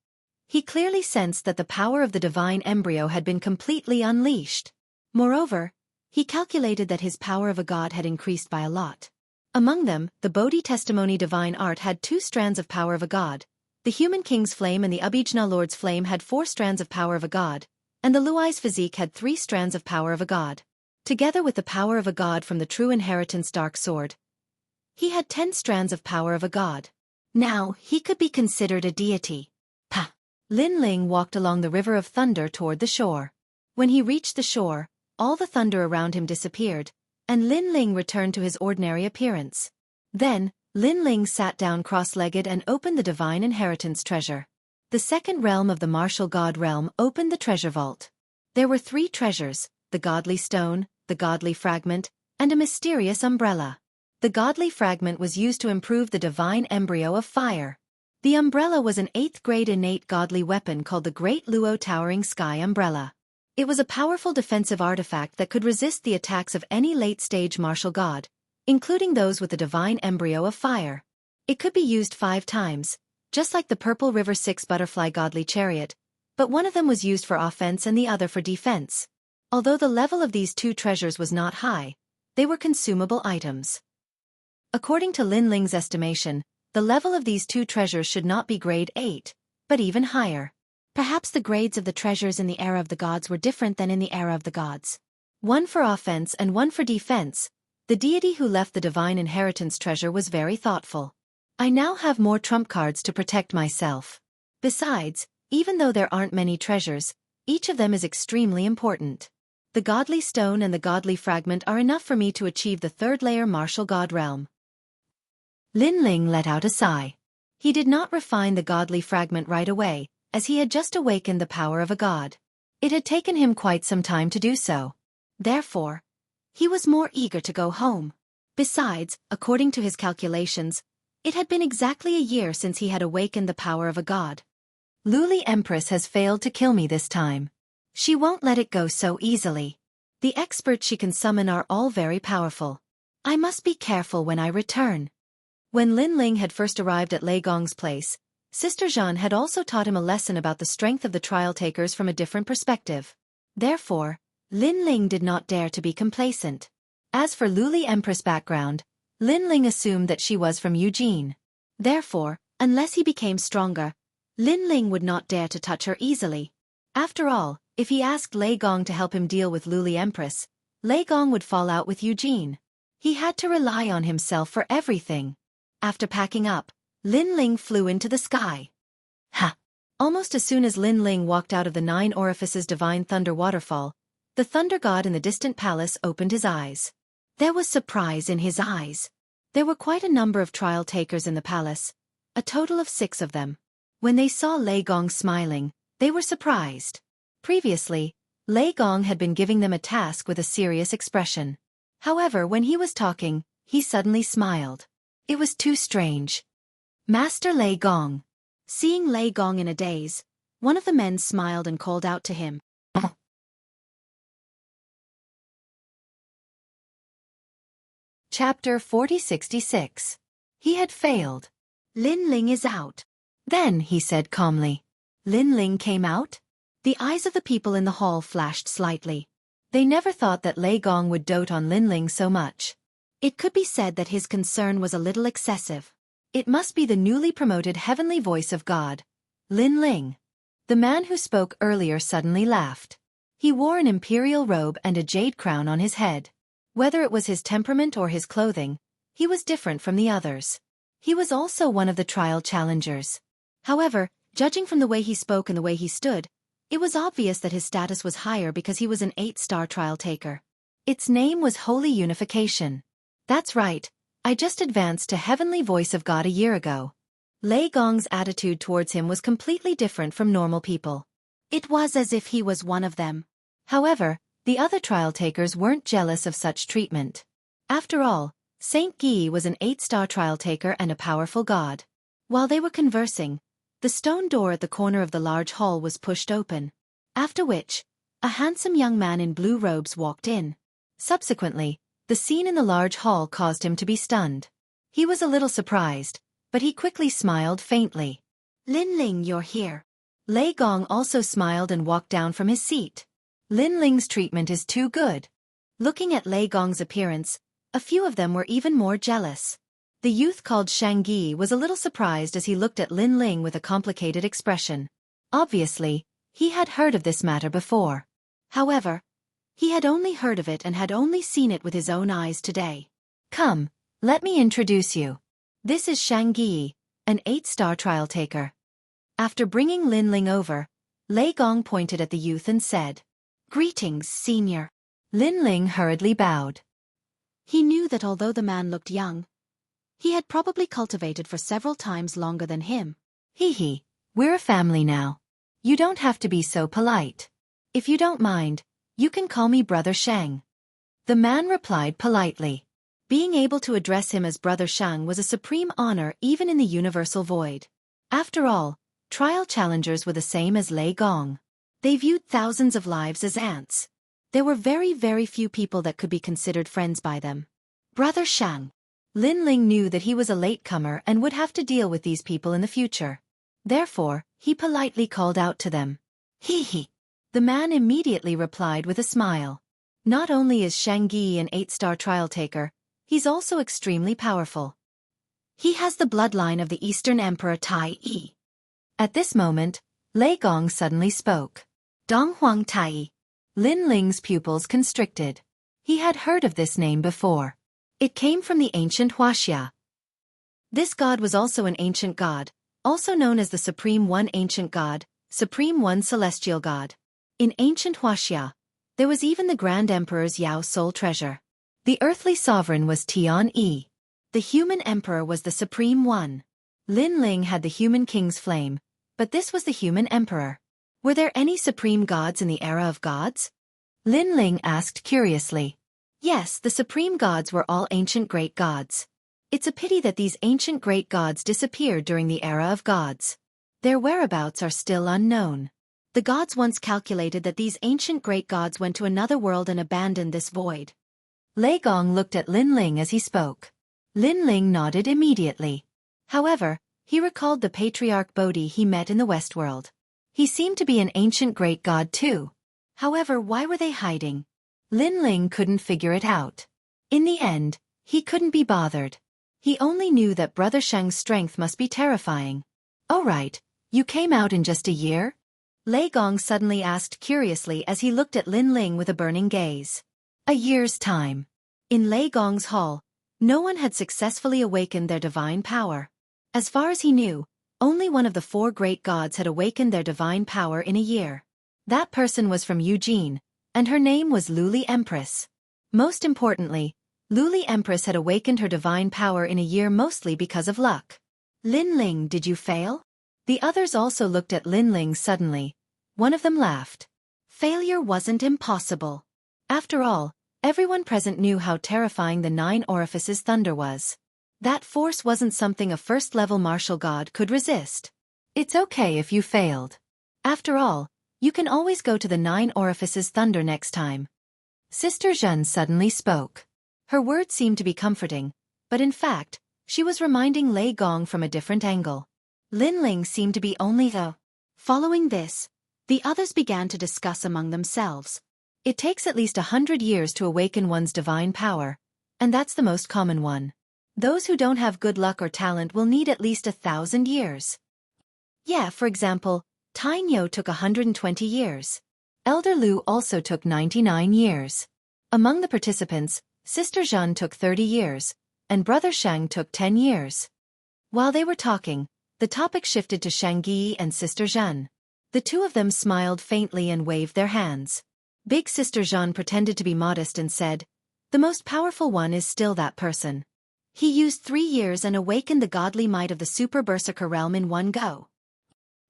He clearly sensed that the power of the divine embryo had been completely unleashed. Moreover, he calculated that his power of a god had increased by a lot. Among them, the Bodhi Testimony Divine Art had 2 strands of power of a god. The Human King's Flame and the Abhijna Lord's Flame had 4 strands of power of a god, and the Luai's Physique had 3 strands of power of a god. Together with the power of a god from the True Inheritance Dark Sword, he had 10 strands of power of a god. Now, he could be considered a deity. Pa! Lin Ling walked along the river of thunder toward the shore. When he reached the shore, all the thunder around him disappeared, and Lin Ling returned to his ordinary appearance. Then, Lin Ling sat down cross-legged and opened the divine inheritance treasure. The second realm of the martial god realm opened the treasure vault. There were 3 treasures, the godly stone, the godly fragment, and a mysterious umbrella. The godly fragment was used to improve the divine embryo of fire. The umbrella was an 8th grade innate godly weapon called the Great Luo Towering Sky Umbrella. It was a powerful defensive artifact that could resist the attacks of any late-stage martial god, including those with the divine embryo of fire. It could be used 5 times, just like the Purple River 6 Butterfly Godly Chariot, but one of them was used for offense and the other for defense. Although the level of these 2 treasures was not high, they were consumable items. According to Lin Ling's estimation, the level of these 2 treasures should not be grade 8, but even higher. Perhaps the grades of the treasures in the era of the gods were different than in the era of the gods. One for offense and one for defense. The deity who left the divine inheritance treasure was very thoughtful. I now have more trump cards to protect myself. Besides, even though there aren't many treasures, each of them is extremely important. The godly stone and the godly fragment are enough for me to achieve the 3rd layer martial god realm. Lin Ling let out a sigh. He did not refine the godly fragment right away, as he had just awakened the power of a god. It had taken him quite some time to do so. Therefore, he was more eager to go home. Besides, according to his calculations, it had been exactly a year since he had awakened the power of a god. Luli Empress has failed to kill me this time. She won't let it go so easily. The experts she can summon are all very powerful. I must be careful when I return. When Lin Ling had first arrived at Lei Gong's place, Sister Jeanne had also taught him a lesson about the strength of the trial takers from a different perspective. Therefore, Lin Ling did not dare to be complacent. As for Luli Empress' background, Lin Ling assumed that she was from Eugene. Therefore, unless he became stronger, Lin Ling would not dare to touch her easily. After all, if he asked Lei Gong to help him deal with Luli Empress, Lei Gong would fall out with Eugene. He had to rely on himself for everything. After packing up, Lin Ling flew into the sky. Ha! Almost as soon as Lin Ling walked out of the 9 orifices divine thunder waterfall, the thunder god in the distant palace opened his eyes. There was surprise in his eyes. There were quite a number of trial takers in the palace, a total of 6 of them. When they saw Lei Gong smiling, they were surprised. Previously, Lei Gong had been giving them a task with a serious expression. However, when he was talking, he suddenly smiled. It was too strange. Master Lei Gong. Seeing Lei Gong in a daze, one of the men smiled and called out to him. Chapter 4066. He had failed. Lin Ling is out. Then, he said calmly. Lin Ling came out? The eyes of the people in the hall flashed slightly. They never thought that Lei Gong would dote on Lin Ling so much. It could be said that his concern was a little excessive. It must be the newly promoted heavenly voice of God, Lin Ling. The man who spoke earlier suddenly laughed. He wore an imperial robe and a jade crown on his head. Whether it was his temperament or his clothing, he was different from the others. He was also one of the trial challengers. However, judging from the way he spoke and the way he stood, it was obvious that his status was higher because he was an 8-star trial taker. Its name was Holy Unification. That's right, I just advanced to Heavenly Voice of God a year ago. Lei Gong's attitude towards him was completely different from normal people. It was as if he was one of them. However, the other trial takers weren't jealous of such treatment. After all, Xueqi was an 8-star trial taker and a powerful god. While they were conversing, the stone door at the corner of the large hall was pushed open. After which, a handsome young man in blue robes walked in. Subsequently, the scene in the large hall caused him to be stunned. He was a little surprised, but he quickly smiled faintly. Lin Ling, you're here. Lei Gong also smiled and walked down from his seat. Lin Ling's treatment is too good. Looking at Lei Gong's appearance, a few of them were even more jealous. The youth called Xueqi was a little surprised as he looked at Lin Ling with a complicated expression. Obviously, he had heard of this matter before. However, he had only heard of it and had only seen it with his own eyes today. Come, let me introduce you. This is Xueqi, an 8-star trial taker. After bringing Lin Ling over, Lei Gong pointed at the youth and said, Greetings, senior. Lin Ling hurriedly bowed. He knew that although the man looked young, he had probably cultivated for several times longer than him. Hee, we're a family now. You don't have to be so polite. If you don't mind, you can call me Brother Shang. The man replied politely. Being able to address him as Brother Shang was a supreme honor even in the universal void. After all, trial challengers were the same as Lei Gong. They viewed thousands of lives as ants. There were very, very few people that could be considered friends by them. Brother Shang. Lin Ling knew that he was a latecomer and would have to deal with these people in the future. Therefore, he politely called out to them. Hee. The man immediately replied with a smile. Not only is Xueqi an 8-star trial taker, he's also extremely powerful. He has the bloodline of the Eastern Emperor Tai Yi. At this moment, Lei Gong suddenly spoke. Dong Huang Tai. Lin Ling's pupils constricted. He had heard of this name before. It came from the ancient Huaxia. This god was also an ancient god, also known as the Supreme One Ancient God, Supreme One Celestial God. In ancient Huaxia, there was even the Grand Emperor's Yao soul treasure. The earthly sovereign was Tian Yi. The human emperor was the Supreme One. Lin Ling had the human king's flame, but this was the human emperor. Were there any supreme gods in the era of gods? Lin Ling asked curiously. Yes, the supreme gods were all ancient great gods. It's a pity that these ancient great gods disappeared during the era of gods. Their whereabouts are still unknown. The gods once calculated that these ancient great gods went to another world and abandoned this void. Lei Gong looked at Lin Ling as he spoke. Lin Ling nodded immediately. However, he recalled the patriarch Bodhi he met in the West world. He seemed to be an ancient great god too. However, why were they hiding? Lin Ling couldn't figure it out. In the end, he couldn't be bothered. He only knew that Brother Shang's strength must be terrifying. Oh right, you came out in just a year? Lei Gong suddenly asked curiously as he looked at Lin Ling with a burning gaze. A year's time. In Lei Gong's hall, No one had successfully awakened their divine power. As far as he knew, only one of the 4 great gods had awakened their divine power in a year. That person was from Eugene, and her name was Luli Empress. Most importantly, Luli Empress had awakened her divine power in a year mostly because of luck. Lin Ling, did you fail? The others also looked at Lin Ling suddenly. One of them laughed. Failure wasn't impossible. After all, everyone present knew how terrifying the 9 orifices thunder was. That force wasn't something a first-level martial god could resist. It's okay if you failed. After all, you can always go to the 9 orifices thunder next time. Sister Zhen suddenly spoke. Her words seemed to be comforting, but in fact, she was reminding Lei Gong from a different angle. Lin Ling seemed to be only the. Following this, the others began to discuss among themselves. It takes at least 100 years to awaken one's divine power, and that's the most common one. Those who don't have good luck or talent will need at least 1,000 years. Yeah, for example, Tainyo took 120 years. Elder Lu also took 99 years. Among the participants, Sister Zhen took 30 years, and Brother Shang took 10 years. While they were talking, the topic shifted to Shangyi and Sister Zhen. The two of them smiled faintly and waved their hands. Big Sister Zhen pretended to be modest and said, "The most powerful one is still that person. He used 3 years and awakened the godly might of the Super Berserker realm in one go.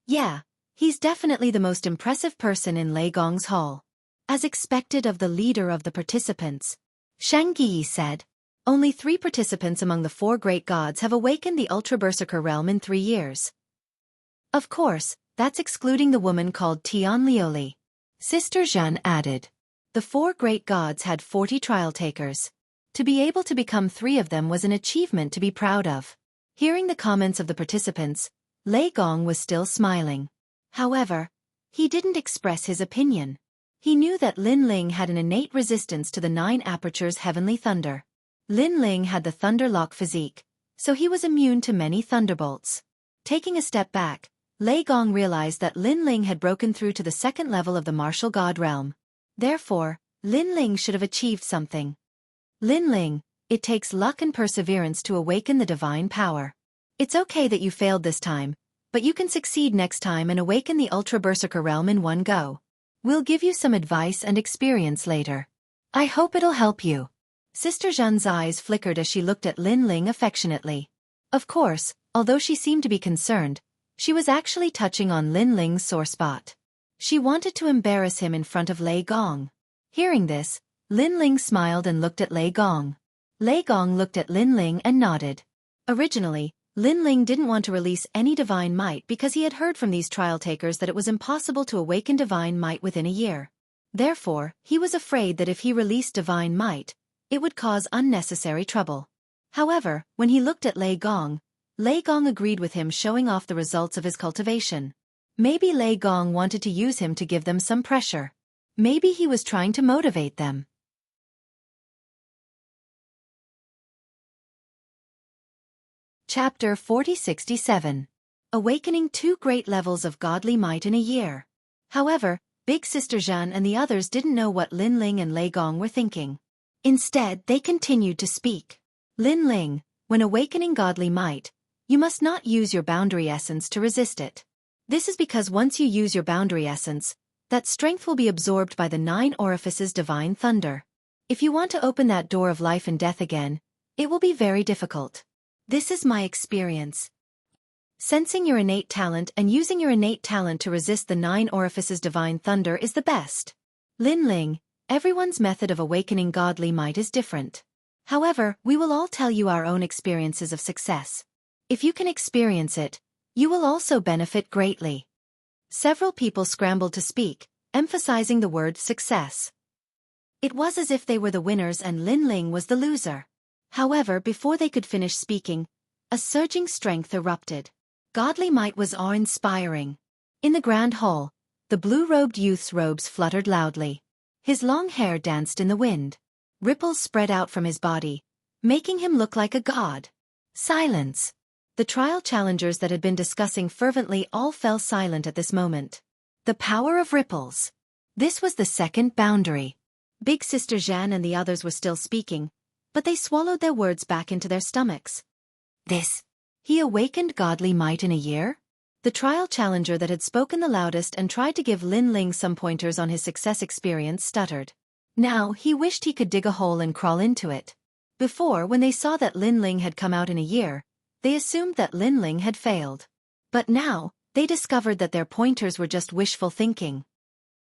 Yeah, he's definitely the most impressive person in Lei Gong's hall." As expected of the leader of the participants, Shangyi said, "Only 3 participants among the 4 great gods have awakened the Ultra Berserker realm in 3 years. Of course, that's excluding the woman called Tian Lioli." Sister Zhen added. The 4 great gods had 40 trial takers. To be able to become 3 of them was an achievement to be proud of. Hearing the comments of the participants, Lei Gong was still smiling. However, he didn't express his opinion. He knew that Lin Ling had an innate resistance to the 9 apertures heavenly thunder. Lin Ling had the thunder lock physique, so he was immune to many thunderbolts. Taking a step back, Lei Gong realized that Lin Ling had broken through to the 2nd level of the martial god realm. Therefore, Lin Ling should have achieved something. Lin Ling, it takes luck and perseverance to awaken the divine power. It's okay that you failed this time, but you can succeed next time and awaken the Ultra Berserker realm in one go. We'll give you some advice and experience later. I hope it'll help you. Sister Zhen's eyes flickered as she looked at Lin Ling affectionately. Of course, although she seemed to be concerned, she was actually touching on Lin Ling's sore spot. She wanted to embarrass him in front of Lei Gong. Hearing this, Lin Ling smiled and looked at Lei Gong. Lei Gong looked at Lin Ling and nodded. Originally, Lin Ling didn't want to release any divine might because he had heard from these trial takers that it was impossible to awaken divine might within a year. Therefore, he was afraid that if he released divine might, it would cause unnecessary trouble. However, when he looked at Lei Gong agreed with him, showing off the results of his cultivation. Maybe Lei Gong wanted to use him to give them some pressure. Maybe he was trying to motivate them. Chapter 4067. Awakening 2 great levels of godly might in a year. However, Big Sister Zhen and the others didn't know what Lin Ling and Lei Gong were thinking. Instead, they continued to speak. Lin Ling, when awakening godly might, you must not use your boundary essence to resist it. This is because once you use your boundary essence, that strength will be absorbed by the 9 orifices divine thunder. If you want to open that door of life and death again, it will be very difficult. This is my experience. Sensing your innate talent and using your innate talent to resist the 9 orifices divine thunder is the best. Lin Ling, everyone's method of awakening godly might is different. However, we will all tell you our own experiences of success. If you can experience it, you will also benefit greatly. Several people scrambled to speak, emphasizing the word success. It was as if they were the winners and Lin Ling was the loser. However, before they could finish speaking, a surging strength erupted. Godly might was awe-inspiring. In the grand hall, the blue-robed youth's robes fluttered loudly. His long hair danced in the wind. Ripples spread out from his body, making him look like a god. Silence. The trial challengers that had been discussing fervently all fell silent at this moment. The power of ripples. This was the 2nd boundary. Big Sister Zhan and the others were still speaking, but they swallowed their words back into their stomachs. He awakened godly might in a year? The trial challenger that had spoken the loudest and tried to give Lin Ling some pointers on his success experience stuttered. Now, he wished he could dig a hole and crawl into it. Before, when they saw that Lin Ling had come out in a year, they assumed that Lin Ling had failed. But now, they discovered that their pointers were just wishful thinking.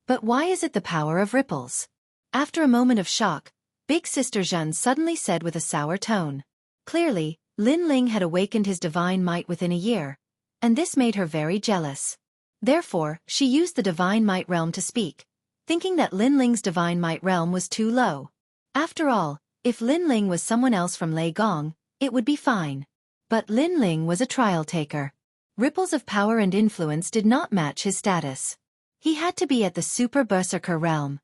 But why is it the power of ripples? After a moment of shock, Big Sister Zhen suddenly said with a sour tone. Clearly, Lin Ling had awakened his divine might within a year, and this made her very jealous. Therefore, she used the divine might realm to speak, thinking that Lin Ling's divine might realm was too low. After all, if Lin Ling was someone else from Lei Gong, it would be fine. But Lin Ling was a trial taker. Ripples of power and influence did not match his status. He had to be at the Super Berserker realm.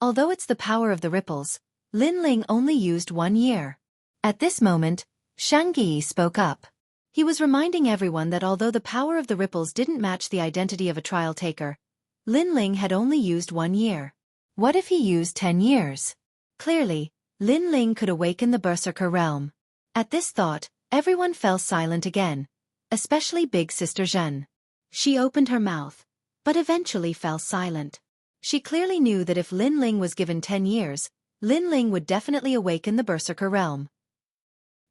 Although it's the power of the ripples, Lin Ling only used 1 year. At this moment, Xueqi spoke up. He was reminding everyone that although the power of the ripples didn't match the identity of a trial taker, Lin Ling had only used 1 year. What if he used 10 years? Clearly, Lin Ling could awaken the Berserker realm. At this thought, everyone fell silent again, especially Big Sister Zhen. She opened her mouth, but eventually fell silent. She clearly knew that if Lin Ling was given 10 years, Lin Ling would definitely awaken the Berserker realm.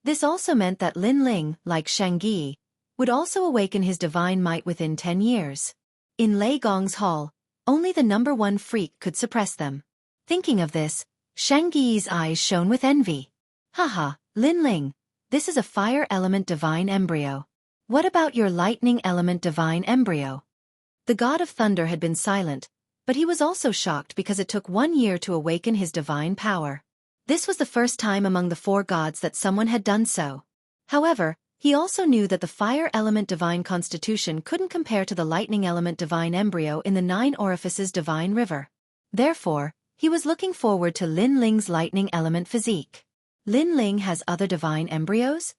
This also meant that Lin Ling, like Xueqi, would also awaken his divine might within 10 years. In Lei Gong's hall, only the number 1 freak could suppress them. Thinking of this, Xueqi's eyes shone with envy. Haha, Lin Ling, this is a fire element divine embryo. What about your lightning element divine embryo? The god of thunder had been silent, but he was also shocked because it took 1 year to awaken his divine power. This was the first time among the 4 gods that someone had done so. However, he also knew that the fire element divine constitution couldn't compare to the lightning element divine embryo in the 9 orifices divine river. Therefore, he was looking forward to Lin Ling's lightning element physique. Lin Ling has other divine embryos?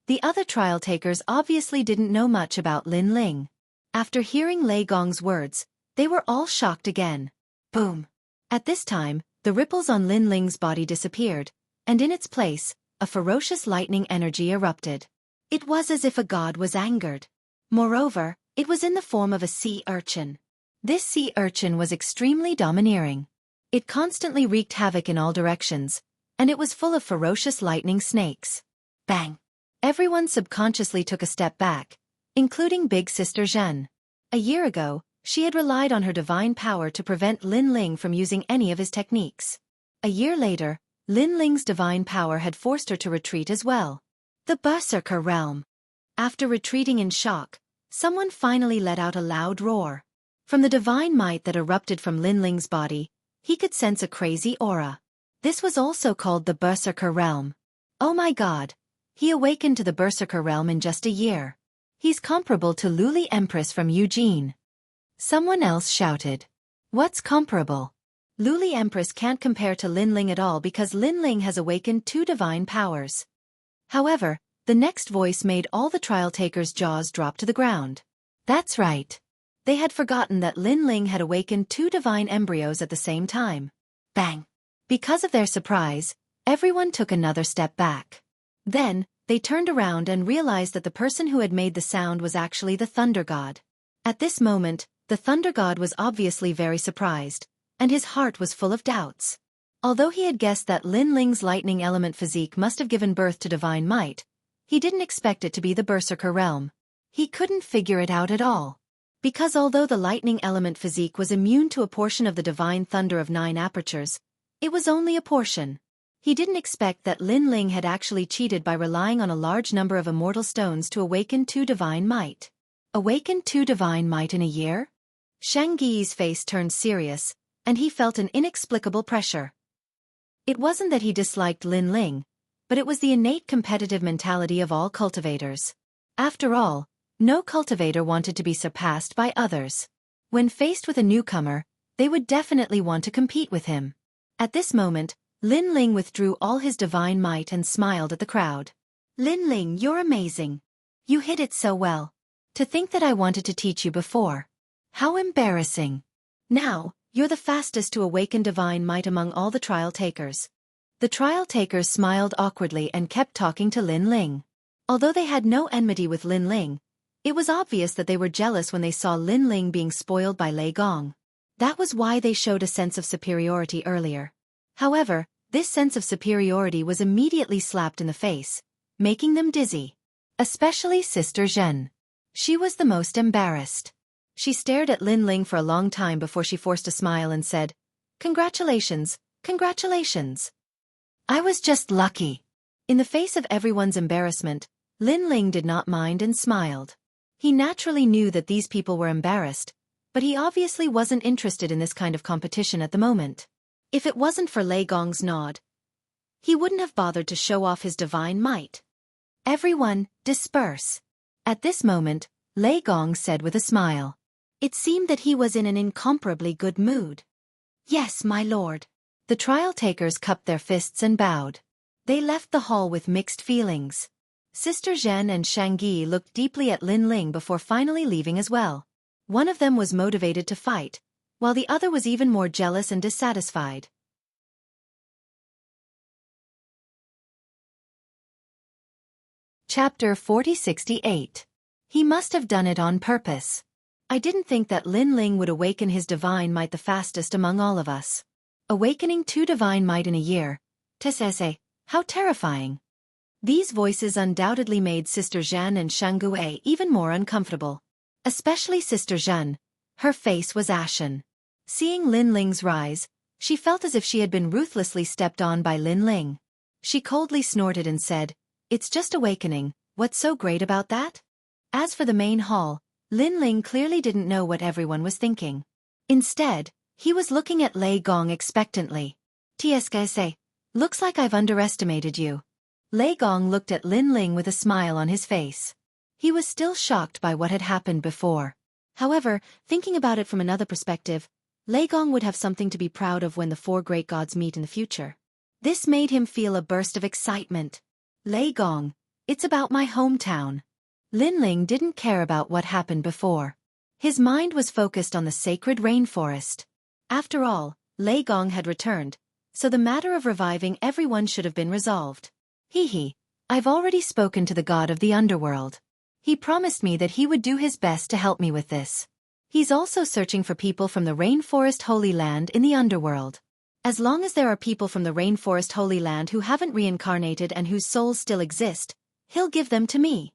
The other trial takers obviously didn't know much about Lin Ling. After hearing Lei Gong's words, they were all shocked again. Boom! At this time, the ripples on Lin Ling's body disappeared, and in its place, a ferocious lightning energy erupted. It was as if a god was angered. Moreover, it was in the form of a sea urchin. This sea urchin was extremely domineering. It constantly wreaked havoc in all directions, and it was full of ferocious lightning snakes. Bang! Everyone subconsciously took a step back, including Big Sister Zhen. A year ago, she had relied on her divine power to prevent Lin Ling from using any of his techniques. A year later, Lin Ling's divine power had forced her to retreat as well. The Berserker realm. After retreating in shock, someone finally let out a loud roar. From the divine might that erupted from Lin Ling's body, he could sense a crazy aura. This was also called the Berserker realm. Oh my god! He awakened to the Berserker realm in just a year. He's comparable to Luli Empress from Eugene. Someone else shouted. What's comparable? Luli Empress can't compare to Lin Ling at all because Lin Ling has awakened 2 divine powers. However, the next voice made all the trial takers' jaws drop to the ground. That's right. They had forgotten that Lin Ling had awakened 2 divine embryos at the same time. Bang! Because of their surprise, everyone took another step back. Then, they turned around and realized that the person who had made the sound was actually the Thunder God. At this moment, the Thunder God was obviously very surprised, and his heart was full of doubts. Although he had guessed that Lin Ling's lightning element physique must have given birth to divine might, he didn't expect it to be the Berserker realm. He couldn't figure it out at all. Because although the lightning element physique was immune to a portion of the divine thunder of 9 apertures, it was only a portion. He didn't expect that Lin Ling had actually cheated by relying on a large number of immortal stones to awaken 2 divine might. Awaken 2 divine might in a year? Xueqi's face turned serious, and he felt an inexplicable pressure. It wasn't that he disliked Lin Ling, but it was the innate competitive mentality of all cultivators. After all, no cultivator wanted to be surpassed by others. When faced with a newcomer, they would definitely want to compete with him. At this moment, Lin Ling withdrew all his divine might and smiled at the crowd. Lin Ling, you're amazing. You hit it so well. To think that I wanted to teach you before. How embarrassing. Now, you're the fastest to awaken divine might among all the trial takers. The trial-takers smiled awkwardly and kept talking to Lin Ling. Although they had no enmity with Lin Ling, it was obvious that they were jealous when they saw Lin Ling being spoiled by Lei Gong. That was why they showed a sense of superiority earlier. However, this sense of superiority was immediately slapped in the face, making them dizzy. Especially Sister Zhen. She was the most embarrassed. She stared at Lin Ling for a long time before she forced a smile and said, "Congratulations, congratulations. I was just lucky." In the face of everyone's embarrassment, Lin Ling did not mind and smiled. He naturally knew that these people were embarrassed, but he obviously wasn't interested in this kind of competition at the moment. If it wasn't for Lei Gong's nod, he wouldn't have bothered to show off his divine might. "Everyone, disperse." At this moment, Lei Gong said with a smile. It seemed that he was in an incomparably good mood. "Yes, my lord." The trial-takers cupped their fists and bowed. They left the hall with mixed feelings. Sister Zhen and Xueqi looked deeply at Lin Ling before finally leaving as well. One of them was motivated to fight, while the other was even more jealous and dissatisfied. Chapter 4068. He must have done it on purpose. I didn't think that Lin Ling would awaken his divine might the fastest among all of us. Awakening 2 divine might in a year. Tessese, how terrifying. These voices undoubtedly made Sister Zhen and Xueqi even more uncomfortable. Especially Sister Zhen. Her face was ashen. Seeing Lin Ling's rise, she felt as if she had been ruthlessly stepped on by Lin Ling. She coldly snorted and said, "It's just awakening, what's so great about that?" As for the main hall, Lin Ling clearly didn't know what everyone was thinking. Instead, he was looking at Lei Gong expectantly. "Tsk, looks like I've underestimated you." Lei Gong looked at Lin Ling with a smile on his face. He was still shocked by what had happened before. However, thinking about it from another perspective, Lei Gong would have something to be proud of when the 4 great gods meet in the future. This made him feel a burst of excitement. "Lei Gong, it's about my hometown." Lin Ling didn't care about what happened before. His mind was focused on the sacred rainforest. After all, Lei Gong had returned, so the matter of reviving everyone should have been resolved. I've already spoken to the god of the underworld. He promised me that he would do his best to help me with this. He's also searching for people from the Rainforest Holy Land in the underworld. As long as there are people from the Rainforest Holy Land who haven't reincarnated and whose souls still exist, he'll give them to me.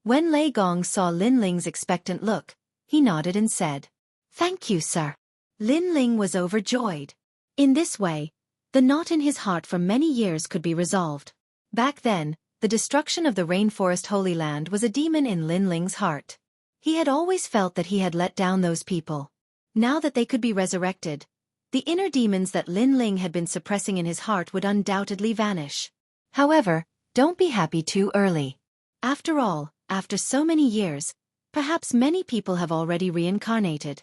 When Lei Gong saw Lin Ling's expectant look, he nodded and said, "Thank you, sir." Lin Ling was overjoyed. In this way, the knot in his heart for many years could be resolved. Back then, the destruction of the Rainforest Holy Land was a demon in Lin Ling's heart. He had always felt that he had let down those people. Now that they could be resurrected, the inner demons that Lin Ling had been suppressing in his heart would undoubtedly vanish. However, don't be happy too early. After all, after so many years, perhaps many people have already reincarnated.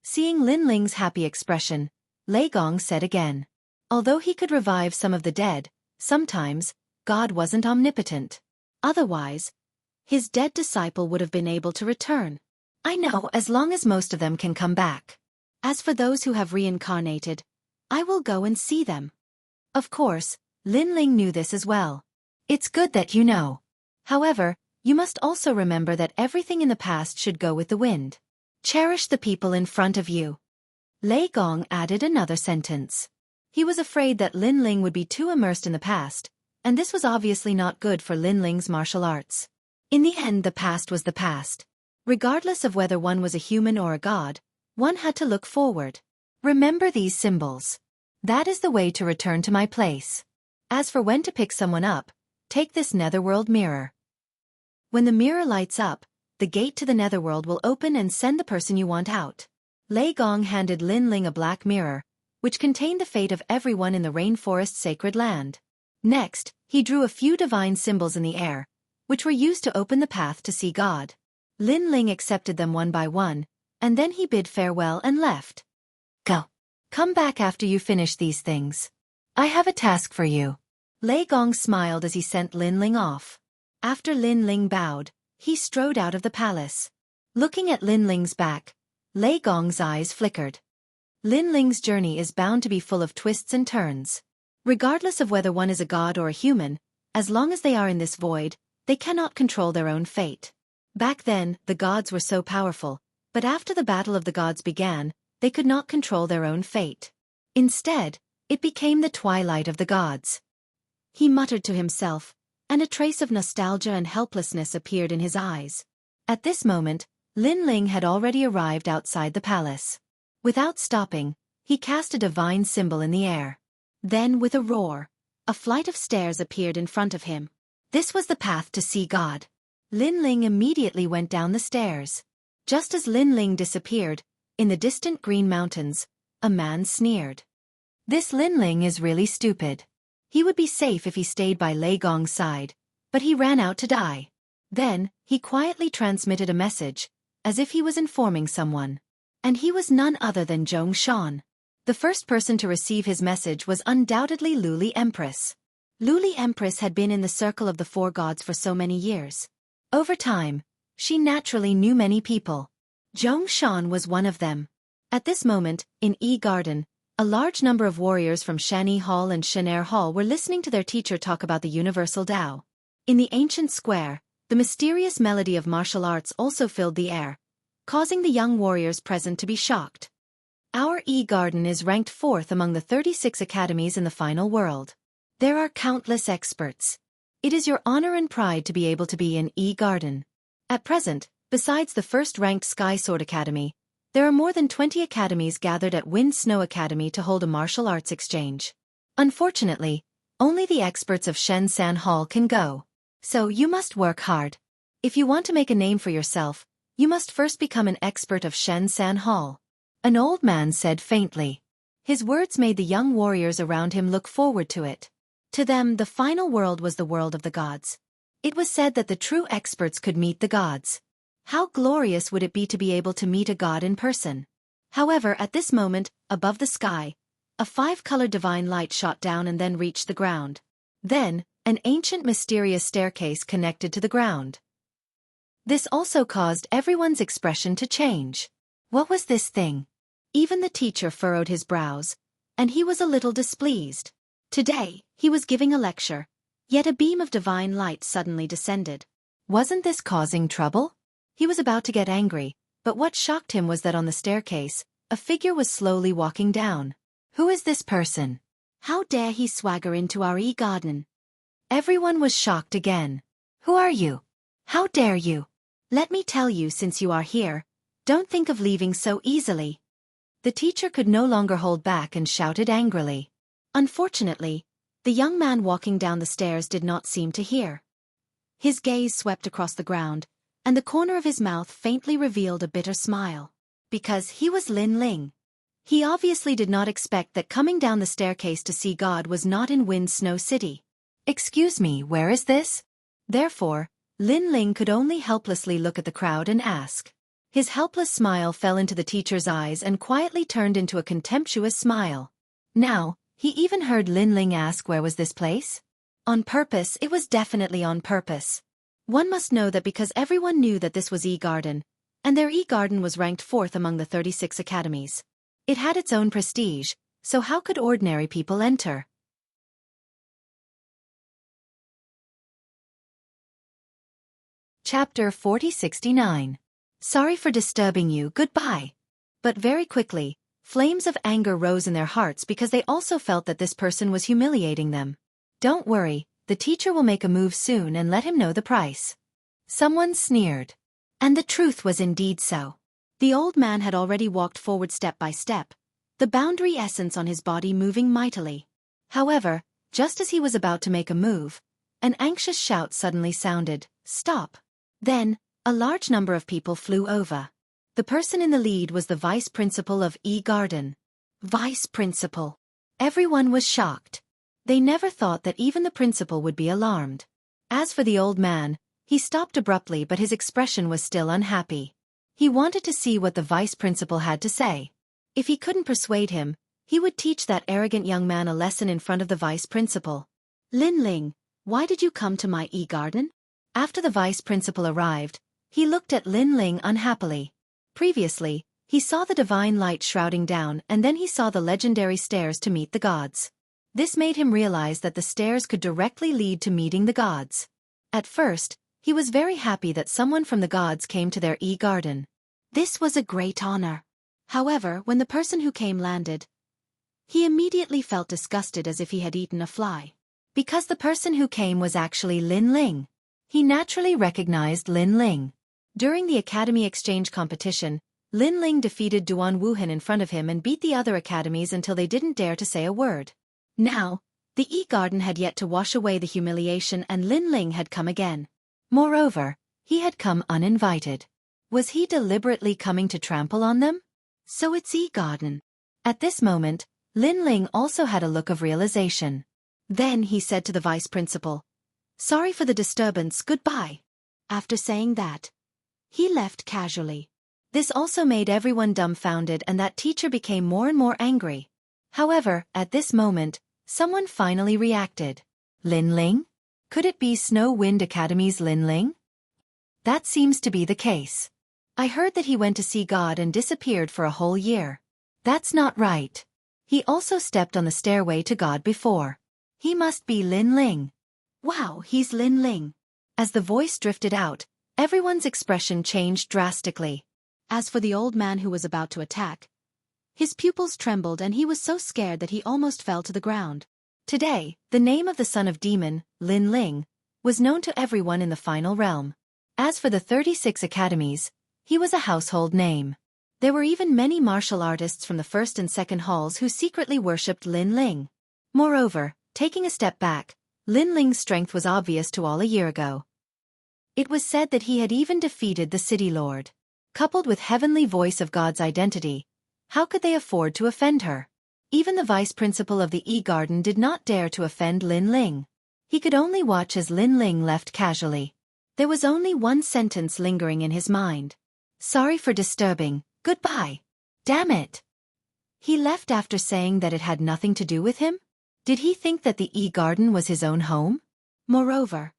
Seeing Lin Ling's happy expression, Lei Gong said again. Although he could revive some of the dead, sometimes, God wasn't omnipotent. Otherwise, his dead disciple would have been able to return. I know, as long as most of them can come back. As for those who have reincarnated, I will go and see them. Of course, Lin Ling knew this as well. It's good that you know. However, you must also remember that everything in the past should go with the wind. Cherish the people in front of you. Lei Gong added another sentence. He was afraid that Lin Ling would be too immersed in the past, and this was obviously not good for Lin Ling's martial arts. In the end, the past was the past. Regardless of whether one was a human or a god, one had to look forward. Remember these symbols. That is the way to return to my place. As for when to pick someone up, take this netherworld mirror. When the mirror lights up, the gate to the netherworld will open and send the person you want out. Lei Gong handed Lin Ling a black mirror, which contained the fate of everyone in the rainforest sacred land. Next, he drew a few divine symbols in the air, which were used to open the path to see God. Lin Ling accepted them one by one, and then he bid farewell and left. Go. Come back after you finish these things. I have a task for you. Lei Gong smiled as he sent Lin Ling off. After Lin Ling bowed, he strode out of the palace. Looking at Lin Ling's back, Lei Gong's eyes flickered. Lin Ling's journey is bound to be full of twists and turns. Regardless of whether one is a god or a human, as long as they are in this void, they cannot control their own fate. Back then, the gods were so powerful, but after the battle of the gods began, they could not control their own fate. Instead, it became the twilight of the gods. He muttered to himself, and a trace of nostalgia and helplessness appeared in his eyes. At this moment, Lin Ling had already arrived outside the palace. Without stopping, he cast a divine symbol in the air. Then, with a roar, a flight of stairs appeared in front of him. This was the path to see God. Lin Ling immediately went down the stairs. Just as Lin Ling disappeared, in the distant green mountains, a man sneered. This Lin Ling is really stupid. He would be safe if he stayed by Lei Gong's side, but he ran out to die. Then, he quietly transmitted a message, as if he was informing someone. And he was none other than Zhong Shan. The first person to receive his message was undoubtedly Luli Empress. Luli Empress had been in the circle of the four gods for so many years. Over time, she naturally knew many people. Zhong Shan was one of them. At this moment, in Yi Garden, a large number of warriors from Shani Hall and Shenair Hall were listening to their teacher talk about the universal Tao. In the ancient square, the mysterious melody of martial arts also filled the air, causing the young warriors present to be shocked. Our Yi Garden is ranked 4th among the 36 academies in the final world. There are countless experts. It is your honor and pride to be able to be in Yi Garden. At present, besides the first-ranked Sky Sword Academy, there are more than 20 academies gathered at Wind Snow Academy to hold a martial arts exchange. Unfortunately, only the experts of Shen San Hall can go. So you must work hard. If you want to make a name for yourself, you must first become an expert of Shen San Hall. An old man said faintly. His words made the young warriors around him look forward to it. To them, the final world was the world of the gods. It was said that the true experts could meet the gods. How glorious would it be to be able to meet a god in person? However, at this moment, above the sky, a 5-colored divine light shot down and then reached the ground. Then, an ancient mysterious staircase connected to the ground. This also caused everyone's expression to change. What was this thing? Even the teacher furrowed his brows, and he was a little displeased. Today, he was giving a lecture, yet a beam of divine light suddenly descended. Wasn't this causing trouble? He was about to get angry, but what shocked him was that on the staircase, a figure was slowly walking down. Who is this person? How dare he swagger into our Garden? Everyone was shocked again. Who are you? How dare you? Let me tell you, since you are here, don't think of leaving so easily. The teacher could no longer hold back and shouted angrily. Unfortunately, the young man walking down the stairs did not seem to hear. His gaze swept across the ground, and the corner of his mouth faintly revealed a bitter smile. Because he was Lin Ling. He obviously did not expect that coming down the staircase to see God was not in Wind Snow City. Excuse me, where is this? Therefore, Lin Ling could only helplessly look at the crowd and ask. His helpless smile fell into the teacher's eyes and quietly turned into a contemptuous smile. Now, he even heard Lin Ling ask where was this place? On purpose, it was definitely on purpose. One must know that because everyone knew that this was Yi Garden, and their Yi Garden was ranked 4th among the 36 academies. It had its own prestige, so how could ordinary people enter? Chapter 4069. Sorry for disturbing you, goodbye. But very quickly, flames of anger rose in their hearts because they also felt that this person was humiliating them. Don't worry, the teacher will make a move soon and let him know the price. Someone sneered. And the truth was indeed so. The old man had already walked forward step by step, the boundary essence on his body moving mightily. However, just as he was about to make a move, an anxious shout suddenly sounded, "Stop!" Then, a large number of people flew over. The person in the lead was the vice principal of Yi Garden. Vice principal. Everyone was shocked. They never thought that even the principal would be alarmed. As for the old man, he stopped abruptly, but his expression was still unhappy. He wanted to see what the vice principal had to say. If he couldn't persuade him, he would teach that arrogant young man a lesson in front of the vice principal. Lin Ling, why did you come to my Yi Garden? After the vice principal arrived, he looked at Lin Ling unhappily. Previously, he saw the divine light shrouding down, and then he saw the legendary stairs to meet the gods. This made him realize that the stairs could directly lead to meeting the gods. At first, he was very happy that someone from the gods came to their garden. This was a great honor. However, when the person who came landed, he immediately felt disgusted as if he had eaten a fly. Because the person who came was actually Lin Ling. He naturally recognized Lin Ling. During the academy exchange competition, Lin Ling defeated Duan Wuhan in front of him and beat the other academies until they didn't dare to say a word. Now, the garden had yet to wash away the humiliation and Lin Ling had come again. Moreover, he had come uninvited. Was he deliberately coming to trample on them? So it's garden. At this moment, Lin Ling also had a look of realization. Then he said to the vice principal, "Sorry for the disturbance, goodbye." After saying that, he left casually. This also made everyone dumbfounded and that teacher became more and more angry. However, at this moment, someone finally reacted. Lin Ling? Could it be Snow Wind Academy's Lin Ling? That seems to be the case. I heard that he went to see God and disappeared for a whole year. That's not right. He also stepped on the stairway to God before. He must be Lin Ling. Wow, he's Lin Ling. As the voice drifted out, everyone's expression changed drastically. As for the old man who was about to attack, his pupils trembled and he was so scared that he almost fell to the ground. Today, the name of the son of demon, Lin Ling, was known to everyone in the final realm. As for the 36 academies, he was a household name. There were even many martial artists from the first and second halls who secretly worshipped Lin Ling. Moreover, taking a step back, Lin Ling's strength was obvious to all a year ago. It was said that he had even defeated the city lord. Coupled with heavenly voice of God's identity, how could they afford to offend her? Even the vice principal of the garden did not dare to offend Lin Ling. He could only watch as Lin Ling left casually. There was only one sentence lingering in his mind. "Sorry for disturbing, goodbye." Damn it! He left after saying that it had nothing to do with him? Did he think that the garden was his own home? Moreover,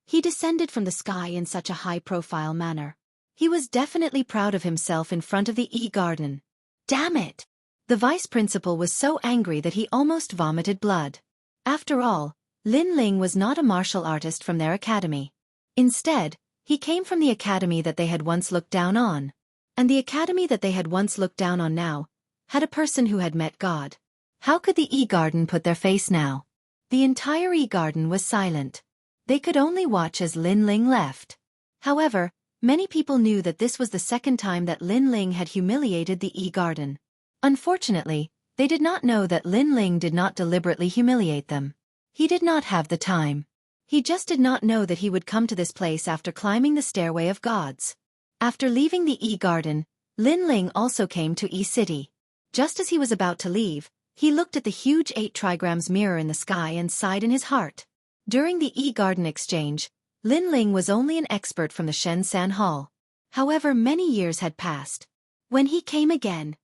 he descended from the sky in such a high-profile manner. He was definitely proud of himself in front of the garden. Damn it! The vice principal was so angry that he almost vomited blood. After all, Lin Ling was not a martial artist from their academy. Instead, he came from the academy that they had once looked down on. And the academy that they had once looked down on now had a person who had met God. How could the garden put their face now? The entire garden was silent. They could only watch as Lin Ling left. However, many people knew that this was the second time that Lin Ling had humiliated the garden. Unfortunately, they did not know that Lin Ling did not deliberately humiliate them. He did not have the time. He just did not know that he would come to this place after climbing the stairway of gods. After leaving the garden, Lin Ling also came to City. Just as he was about to leave, he looked at the huge 8 trigrams mirror in the sky and sighed in his heart. During the garden exchange, Lin Ling was only an expert from the Shen-San Hall. However, many years had passed. When he came again,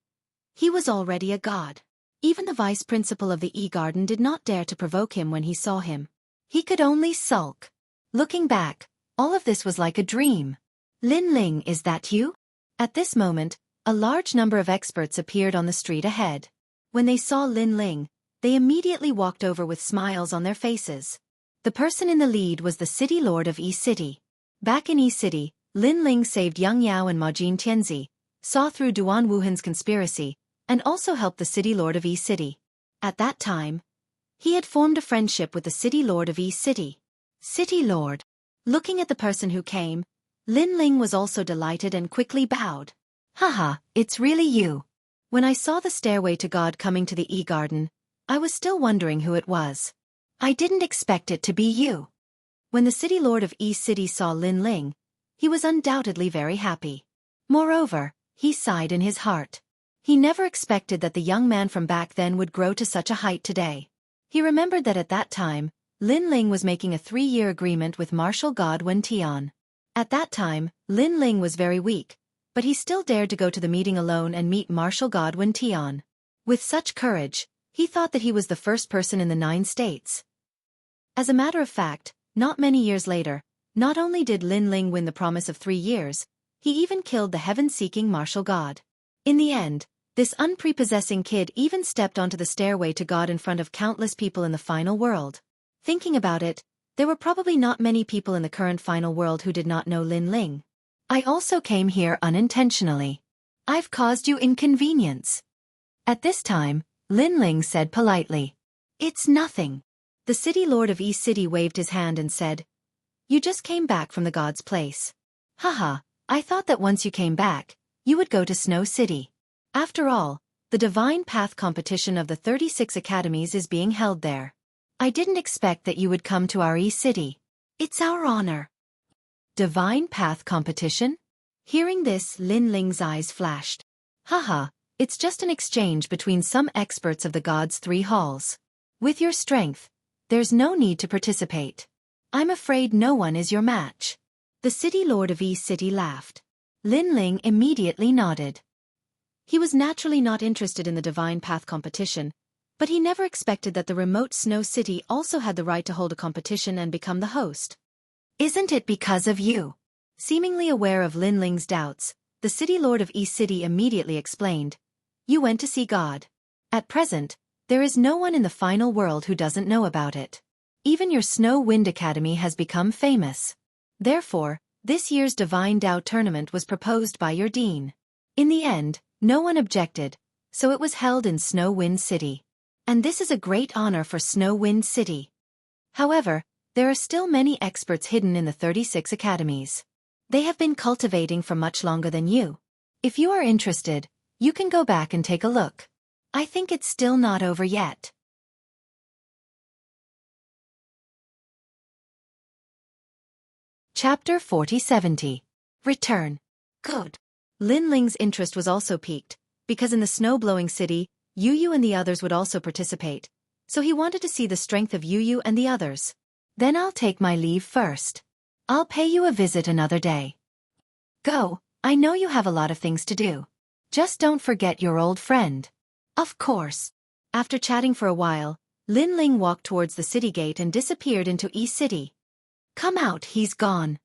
he was already a god. Even the vice principal of the garden did not dare to provoke him when he saw him. He could only sulk. Looking back, all of this was like a dream. Lin Ling, is that you? At this moment, a large number of experts appeared on the street ahead. When they saw Lin Ling, they immediately walked over with smiles on their faces. The person in the lead was the city lord of City. Back in City, Lin Ling saved Yang Yao and Ma Jin Tianzi, saw through Duan Wuhan's conspiracy, and also helped the city lord of City. At that time, he had formed a friendship with the city lord of City. City lord. Looking at the person who came, Lin Ling was also delighted and quickly bowed. Haha, it's really you. When I saw the stairway to God coming to the garden, I was still wondering who it was. I didn't expect it to be you. When the city lord of City saw Lin Ling, he was undoubtedly very happy. Moreover, he sighed in his heart. He never expected that the young man from back then would grow to such a height today. He remembered that at that time, Lin Ling was making a 3-year agreement with martial god Wen Tian. At that time, Lin Ling was very weak, but he still dared to go to the meeting alone and meet martial god Wen Tian. With such courage, he thought that he was the first person in the 9 states. As a matter of fact, not many years later, not only did Lin Ling win the promise of 3 years, he even killed the heaven-seeking martial god. In the end, This unprepossessing kid even stepped onto the stairway to God in front of countless people in the final world. Thinking about it, there were probably not many people in the current final world who did not know Lin Ling. I also came here unintentionally. I've caused you inconvenience. At this time, Lin Ling said politely. It's nothing. The city lord of East City waved his hand and said, You just came back from the god's place. Haha, I thought that once you came back, you would go to Snow City. After all, the Divine Path competition of the 36 academies is being held there. I didn't expect that you would come to our East City. It's our honor. Divine Path competition? Hearing this, Lin Ling's eyes flashed. Haha, it's just an exchange between some experts of the gods' 3 halls. With your strength, there's no need to participate. I'm afraid no one is your match. The city lord of East City laughed. Lin Ling immediately nodded. He was naturally not interested in the Divine Path competition, but he never expected that the remote Snow City also had the right to hold a competition and become the host. Isn't it because of you? Seemingly aware of Lin Ling's doubts, the city lord of East City immediately explained. You went to see God. At present, there is no one in the final world who doesn't know about it. Even your Snow Wind Academy has become famous. Therefore, this year's Divine Tao tournament was proposed by your dean. In the end, no one objected, so it was held in Snow Wind City. And this is a great honor for Snow Wind City. However, there are still many experts hidden in the 36 academies. They have been cultivating for much longer than you. If you are interested, you can go back and take a look. I think it's still not over yet. Chapter 4070. Return. Good. Lin Ling's interest was also piqued, because in the snow-blowing city, Yu Yu and the others would also participate, so he wanted to see the strength of Yu Yu and the others. Then I'll take my leave first. I'll pay you a visit another day. Go, I know you have a lot of things to do. Just don't forget your old friend. Of course. After chatting for a while, Lin Ling walked towards the city gate and disappeared into East City. Come out, he's gone.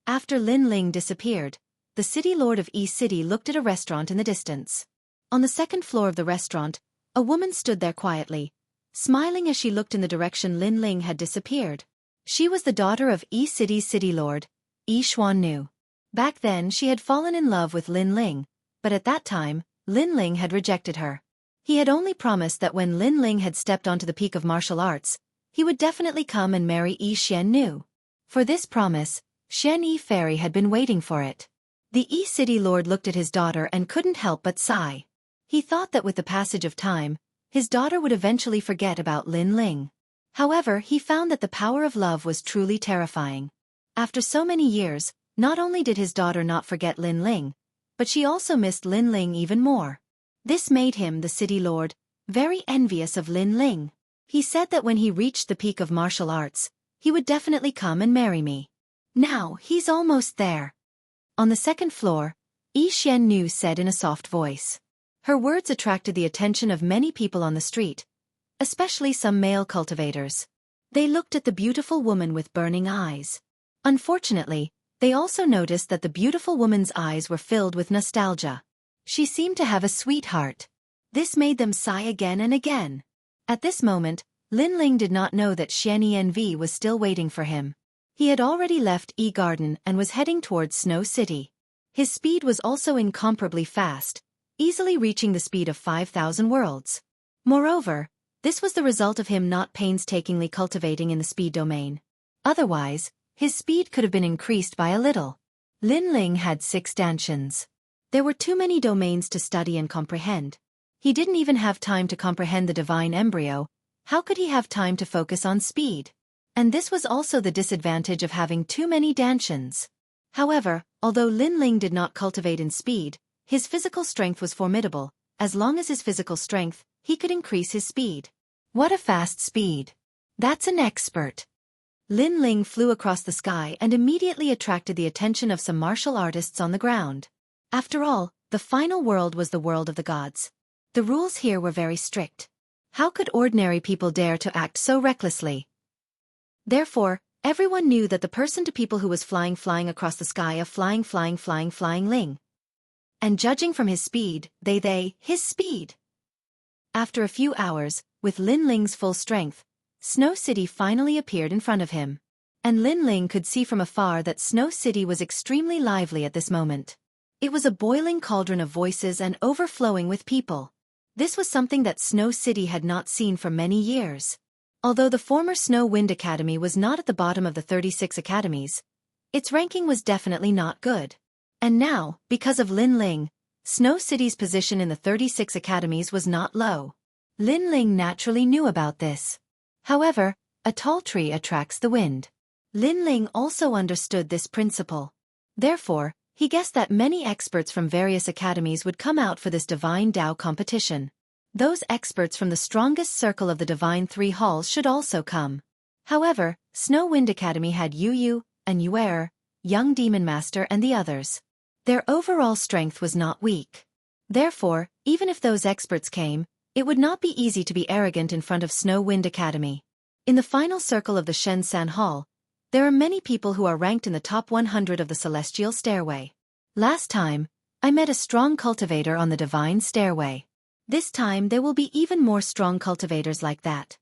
After Lin Ling disappeared, the city lord of East City looked at a restaurant in the distance. On the second floor of the restaurant, a woman stood there quietly, smiling as she looked in the direction Lin Ling had disappeared. She was the daughter of East City's city lord, Yi Xuannu. Back then she had fallen in love with Lin Ling, but at that time, Lin Ling had rejected her. He had only promised that when Lin Ling had stepped onto the peak of martial arts, he would definitely come and marry Yi Xuannu. For this promise, Shen Yi Fairy had been waiting for it. The Yi City Lord looked at his daughter and couldn't help but sigh. He thought that with the passage of time, his daughter would eventually forget about Lin Ling. However, he found that the power of love was truly terrifying. After so many years, not only did his daughter not forget Lin Ling, but she also missed Lin Ling even more. This made him, the city lord, very envious of Lin Ling. He said that when he reached the peak of martial arts, he would definitely come and marry me. Now, he's almost there. On the second floor, Yi Xuannu said in a soft voice. Her words attracted the attention of many people on the street, especially some male cultivators. They looked at the beautiful woman with burning eyes. Unfortunately, they also noticed that the beautiful woman's eyes were filled with nostalgia. She seemed to have a sweetheart. This made them sigh again and again. At this moment, Lin Ling did not know that Shen Env was still waiting for him. He had already left E Garden and was heading towards Snow City. His speed was also incomparably fast, easily reaching the speed of 5,000 worlds. Moreover, this was the result of him not painstakingly cultivating in the speed domain. Otherwise, his speed could have been increased by a little. Lin Ling had 6 dantians. There were too many domains to study and comprehend. He didn't even have time to comprehend the divine embryo. How could he have time to focus on speed? And this was also the disadvantage of having too many dantians. However, although Lin Ling did not cultivate in speed, his physical strength was formidable. As long as his physical strength, he could increase his speed. What a fast speed! That's an expert. Lin Ling flew across the sky and immediately attracted the attention of some martial artists on the ground. After all, the final world was the world of the gods. The rules here were very strict. How could ordinary people dare to act so recklessly? Therefore, everyone knew that the person to people who was flying across the sky of flying Ling. And judging from his speed, his speed. After a few hours, with Lin Ling's full strength, Snow City finally appeared in front of him. And Lin Ling could see from afar that Snow City was extremely lively at this moment. It was a boiling cauldron of voices and overflowing with people. This was something that Snow City had not seen for many years. Although the former Snow Wind Academy was not at the bottom of the 36 academies, its ranking was definitely not good. And now, because of Lin Ling, Snow City's position in the 36 academies was not low. Lin Ling naturally knew about this. However, a tall tree attracts the wind. Lin Ling also understood this principle. Therefore, he guessed that many experts from various academies would come out for this Divine Tao competition. Those experts from the strongest circle of the Divine Three Halls should also come. However, Snow Wind Academy had Yu and Yuer, Young Demon Master and the others. Their overall strength was not weak. Therefore, even if those experts came, it would not be easy to be arrogant in front of Snow Wind Academy. In the final circle of the Shen-San Hall, there are many people who are ranked in the top 100 of the Celestial Stairway. Last time, I met a strong cultivator on the Divine Stairway. This time there will be even more strong cultivators like that.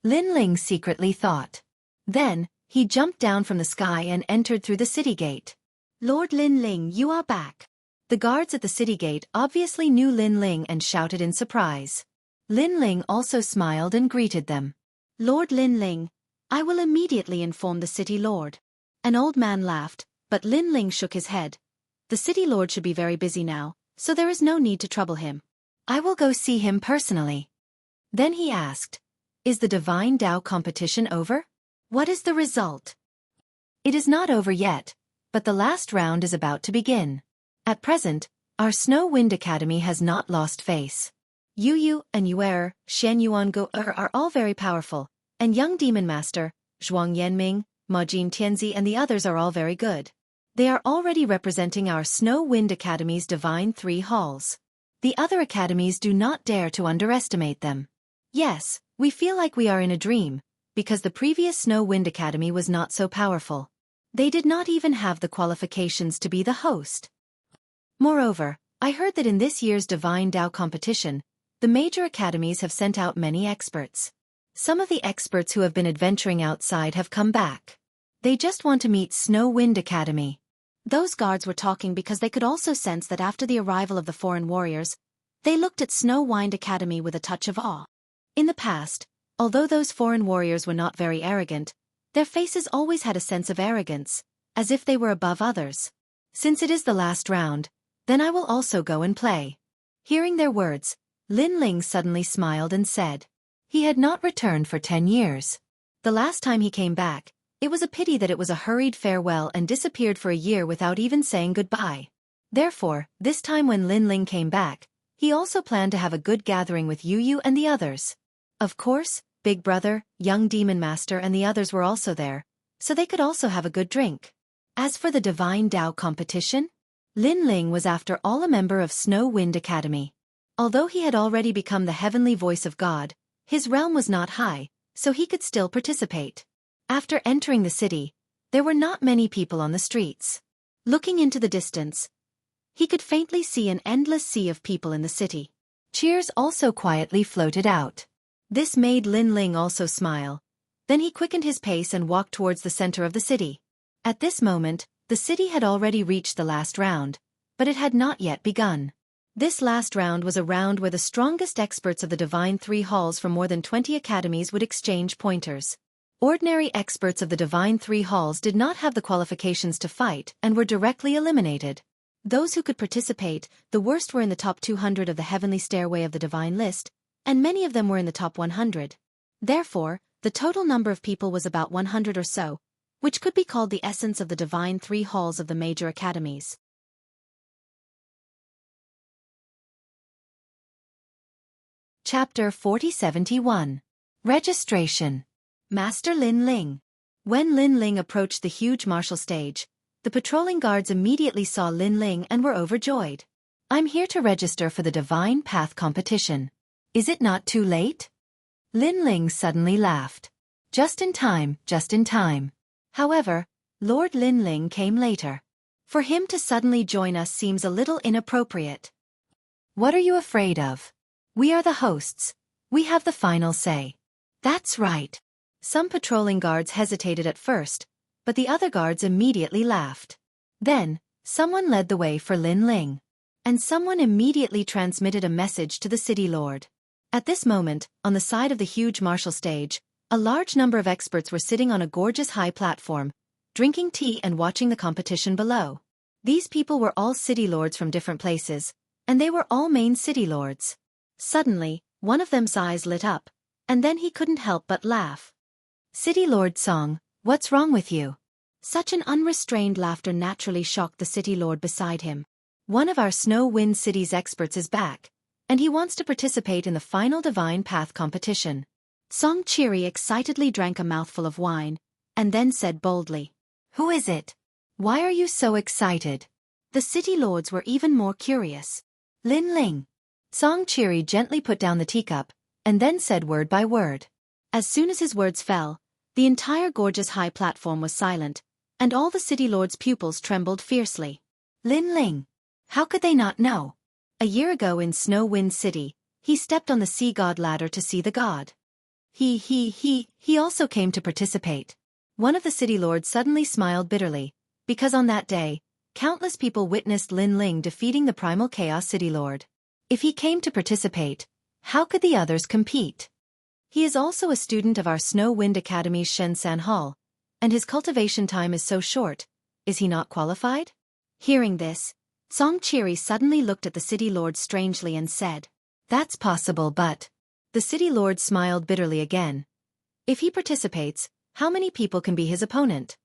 Lin Ling secretly thought. Then, he jumped down from the sky and entered through the city gate. Lord Lin Ling, you are back. The guards at the city gate obviously knew Lin Ling and shouted in surprise. Lin Ling also smiled and greeted them. Lord Lin Ling, I will immediately inform the city lord. An old man laughed, but Lin Ling shook his head. The city lord should be very busy now, so there is no need to trouble him. I will go see him personally. Then he asked, is the Divine Tao competition over? What is the result? It is not over yet, but the last round is about to begin. At present, our Snow Wind Academy has not lost face. Yu and Yuer, Shen Yuango are all very powerful, and Young Demon Master, Zhuang Yanming, Ma Jin Tianzi and the others are all very good. They are already representing our Snow Wind Academy's Divine Three Halls. The other academies do not dare to underestimate them. Yes, we feel like we are in a dream, because the previous Snow Wind Academy was not so powerful. They did not even have the qualifications to be the host. Moreover, I heard that in this year's Divine Tao competition, the major academies have sent out many experts. Some of the experts who have been adventuring outside have come back. They just want to meet Snow Wind Academy. Those guards were talking because they could also sense that after the arrival of the foreign warriors, they looked at Snow Wind Academy with a touch of awe. In the past, although those foreign warriors were not very arrogant, their faces always had a sense of arrogance, as if they were above others. Since it is the last round, then I will also go and play. Hearing their words, Lin Ling suddenly smiled and said. He had not returned for 10 years. The last time he came back, it was a pity that it was a hurried farewell and disappeared for a year without even saying goodbye. Therefore, this time when Lin Ling came back, he also planned to have a good gathering with Yu and the others. Of course, Big Brother, Young Demon Master and the others were also there, so they could also have a good drink. As for the Divine Tao competition, Lin Ling was after all a member of Snow Wind Academy. Although he had already become the heavenly voice of God, his realm was not high, so he could still participate. After entering the city, there were not many people on the streets. Looking into the distance, he could faintly see an endless sea of people in the city. Cheers also quietly floated out. This made Lin Ling also smile. Then he quickened his pace and walked towards the center of the city. At this moment, the city had already reached the last round, but it had not yet begun. This last round was a round where the strongest experts of the Divine Three Halls from more than 20 academies would exchange pointers. Ordinary experts of the Divine Three Halls did not have the qualifications to fight and were directly eliminated. Those who could participate, the worst were in the top 200 of the Heavenly Stairway of the Divine List, and many of them were in the top 100. Therefore, the total number of people was about 100 or so, which could be called the essence of the Divine Three Halls of the major academies. Chapter 4071. Registration. Master Lin Ling. When Lin Ling approached the huge martial stage, the patrolling guards immediately saw Lin Ling and were overjoyed. I'm here to register for the Divine Path competition. Is it not too late? Lin Ling suddenly laughed. Just in time, just in time. However, Lord Lin Ling came later. For him to suddenly join us seems a little inappropriate. What are you afraid of? We are the hosts. We have the final say. That's right. Some patrolling guards hesitated at first, but the other guards immediately laughed. Then, someone led the way for Lin Ling. And someone immediately transmitted a message to the city lord. At this moment, on the side of the huge martial stage, a large number of experts were sitting on a gorgeous high platform, drinking tea and watching the competition below. These people were all city lords from different places, and they were all main city lords. Suddenly, one of them's eyes lit up, and then he couldn't help but laugh. City Lord Song, what's wrong with you? Such an unrestrained laughter naturally shocked the city lord beside him. One of our Snow Wind City's experts is back, and he wants to participate in the final Divine Path competition. Xueqi excitedly drank a mouthful of wine, and then said boldly, Who is it? Why are you so excited? The city lords were even more curious. Lin Ling. Xueqi gently put down the teacup, and then said word by word. As soon as his words fell, the entire gorgeous high platform was silent, and all the city lords' pupils trembled fiercely. Lin Ling. How could they not know? A year ago in Snow Wind City, he stepped on the sea god ladder to see the god. He also came to participate. One of the city lords suddenly smiled bitterly, because on that day, countless people witnessed Lin Ling defeating the primal chaos city lord. If he came to participate, how could the others compete? He is also a student of our Snow Wind Academy's Shensan Hall, and his cultivation time is so short. Is he not qualified? Hearing this, Xueqi suddenly looked at the city lord strangely and said, That's possible, but... The city lord smiled bitterly again. If he participates, how many people can be his opponent?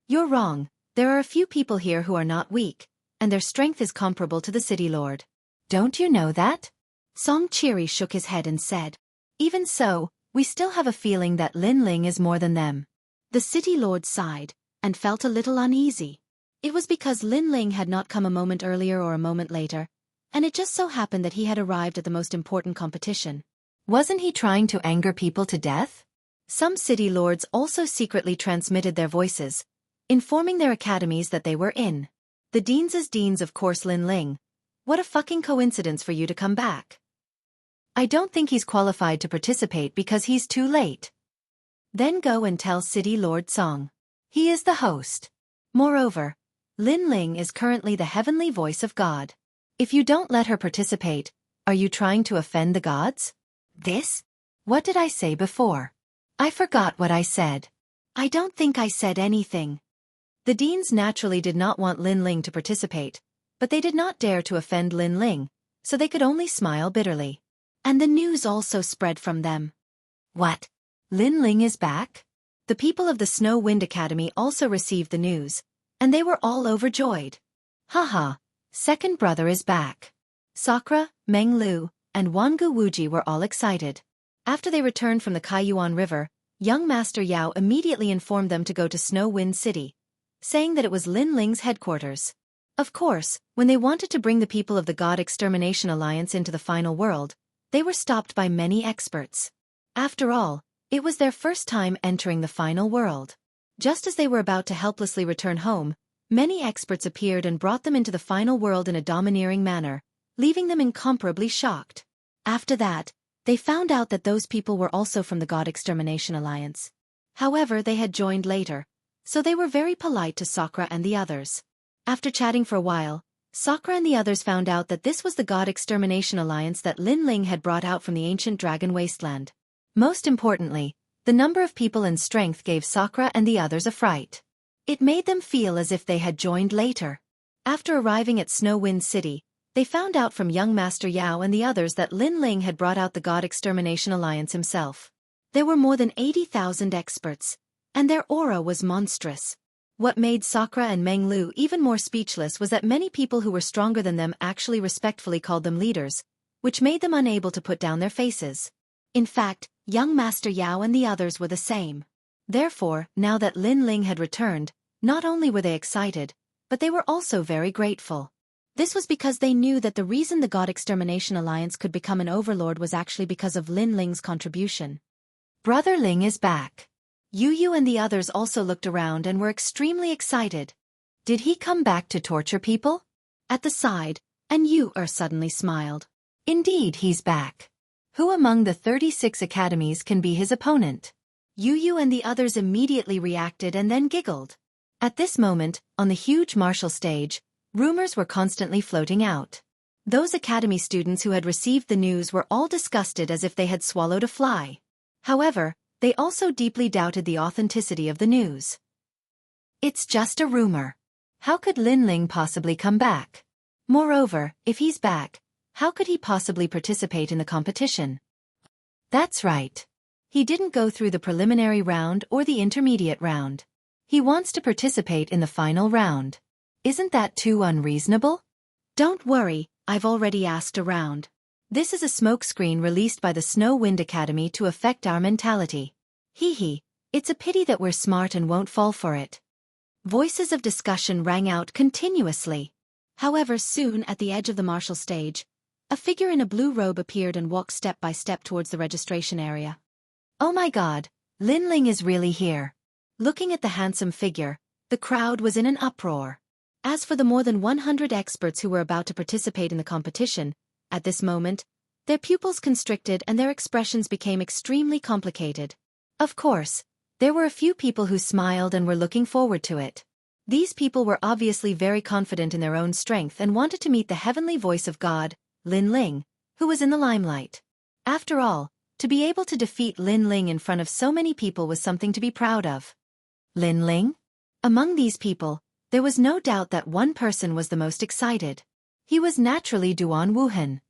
You're wrong, there are a few people here who are not weak, and their strength is comparable to the city lord. Don't you know that? Xueqi shook his head and said, Even so, we still have a feeling that Lin Ling is more than them. The city lord sighed, and felt a little uneasy. It was because Lin Ling had not come a moment earlier or a moment later, and it just so happened that he had arrived at the most important competition. Wasn't he trying to anger people to death? Some city lords also secretly transmitted their voices, informing their academies that they were in. The deans of course Lin Ling. What a fucking coincidence for you to come back. I don't think he's qualified to participate because he's too late. Then go and tell City Lord Song. He is the host. Moreover, Lin Ling is currently the heavenly voice of God. If you don't let her participate, are you trying to offend the gods? This? What did I say before? I forgot what I said. I don't think I said anything. The deans naturally did not want Lin Ling to participate, but they did not dare to offend Lin Ling, so they could only smile bitterly. And the news also spread from them. What? Lin Ling is back? The people of the Snow Wind Academy also received the news, and they were all overjoyed. Haha, second brother is back. Sakura, Meng Lu, and Wangu Wuji were all excited. After they returned from the Kaiyuan River, young Master Yao immediately informed them to go to Snow Wind City, saying that it was Lin Ling's headquarters. Of course, when they wanted to bring the people of the God Extermination Alliance into the final world, they were stopped by many experts. After all, it was their first time entering the final world. Just as they were about to helplessly return home, many experts appeared and brought them into the final world in a domineering manner, leaving them incomparably shocked. After that, they found out that those people were also from the God Extermination Alliance. However, they had joined later, so they were very polite to Sakura and the others. After chatting for a while, Sakura and the others found out that this was the God Extermination Alliance that Lin Ling had brought out from the ancient dragon wasteland. Most importantly, the number of people and strength gave Sakura and the others a fright. It made them feel as if they had joined later. After arriving at Snow Wind City, they found out from young Master Yao and the others that Lin Ling had brought out the God Extermination Alliance himself. There were more than 80,000 experts, and their aura was monstrous. What made Sakura and Meng Lu even more speechless was that many people who were stronger than them actually respectfully called them leaders, which made them unable to put down their faces. In fact, young Master Yao and the others were the same. Therefore, now that Lin Ling had returned, not only were they excited, but they were also very grateful. This was because they knew that the reason the God Extermination Alliance could become an overlord was actually because of Lin Ling's contribution. Brother Ling is back. Yu and the others also looked around and were extremely excited. Did he come back to torture people? At the side, and Yu suddenly smiled. Indeed, he's back. Who among the 36 academies can be his opponent? Yu and the others immediately reacted and then giggled. At this moment, on the huge martial stage, rumors were constantly floating out. Those academy students who had received the news were all disgusted as if they had swallowed a fly. However, they also deeply doubted the authenticity of the news. It's just a rumor. How could Lin Ling possibly come back? Moreover, if he's back, how could he possibly participate in the competition? That's right. He didn't go through the preliminary round or the intermediate round. He wants to participate in the final round. Isn't that too unreasonable? Don't worry, I've already asked around. This is a smokescreen released by the Snow Wind Academy to affect our mentality. Hee, it's a pity that we're smart and won't fall for it. Voices of discussion rang out continuously. However, soon at the edge of the martial stage, a figure in a blue robe appeared and walked step by step towards the registration area. Oh my god, Lin Ling is really here. Looking at the handsome figure, the crowd was in an uproar. As for the more than 100 experts who were about to participate in the competition, at this moment, their pupils constricted and their expressions became extremely complicated. Of course, there were a few people who smiled and were looking forward to it. These people were obviously very confident in their own strength and wanted to meet the heavenly voice of God, Lin Ling, who was in the limelight. After all, to be able to defeat Lin Ling in front of so many people was something to be proud of. Lin Ling? Among these people, there was no doubt that one person was the most excited. He was naturally Duan Wuhan.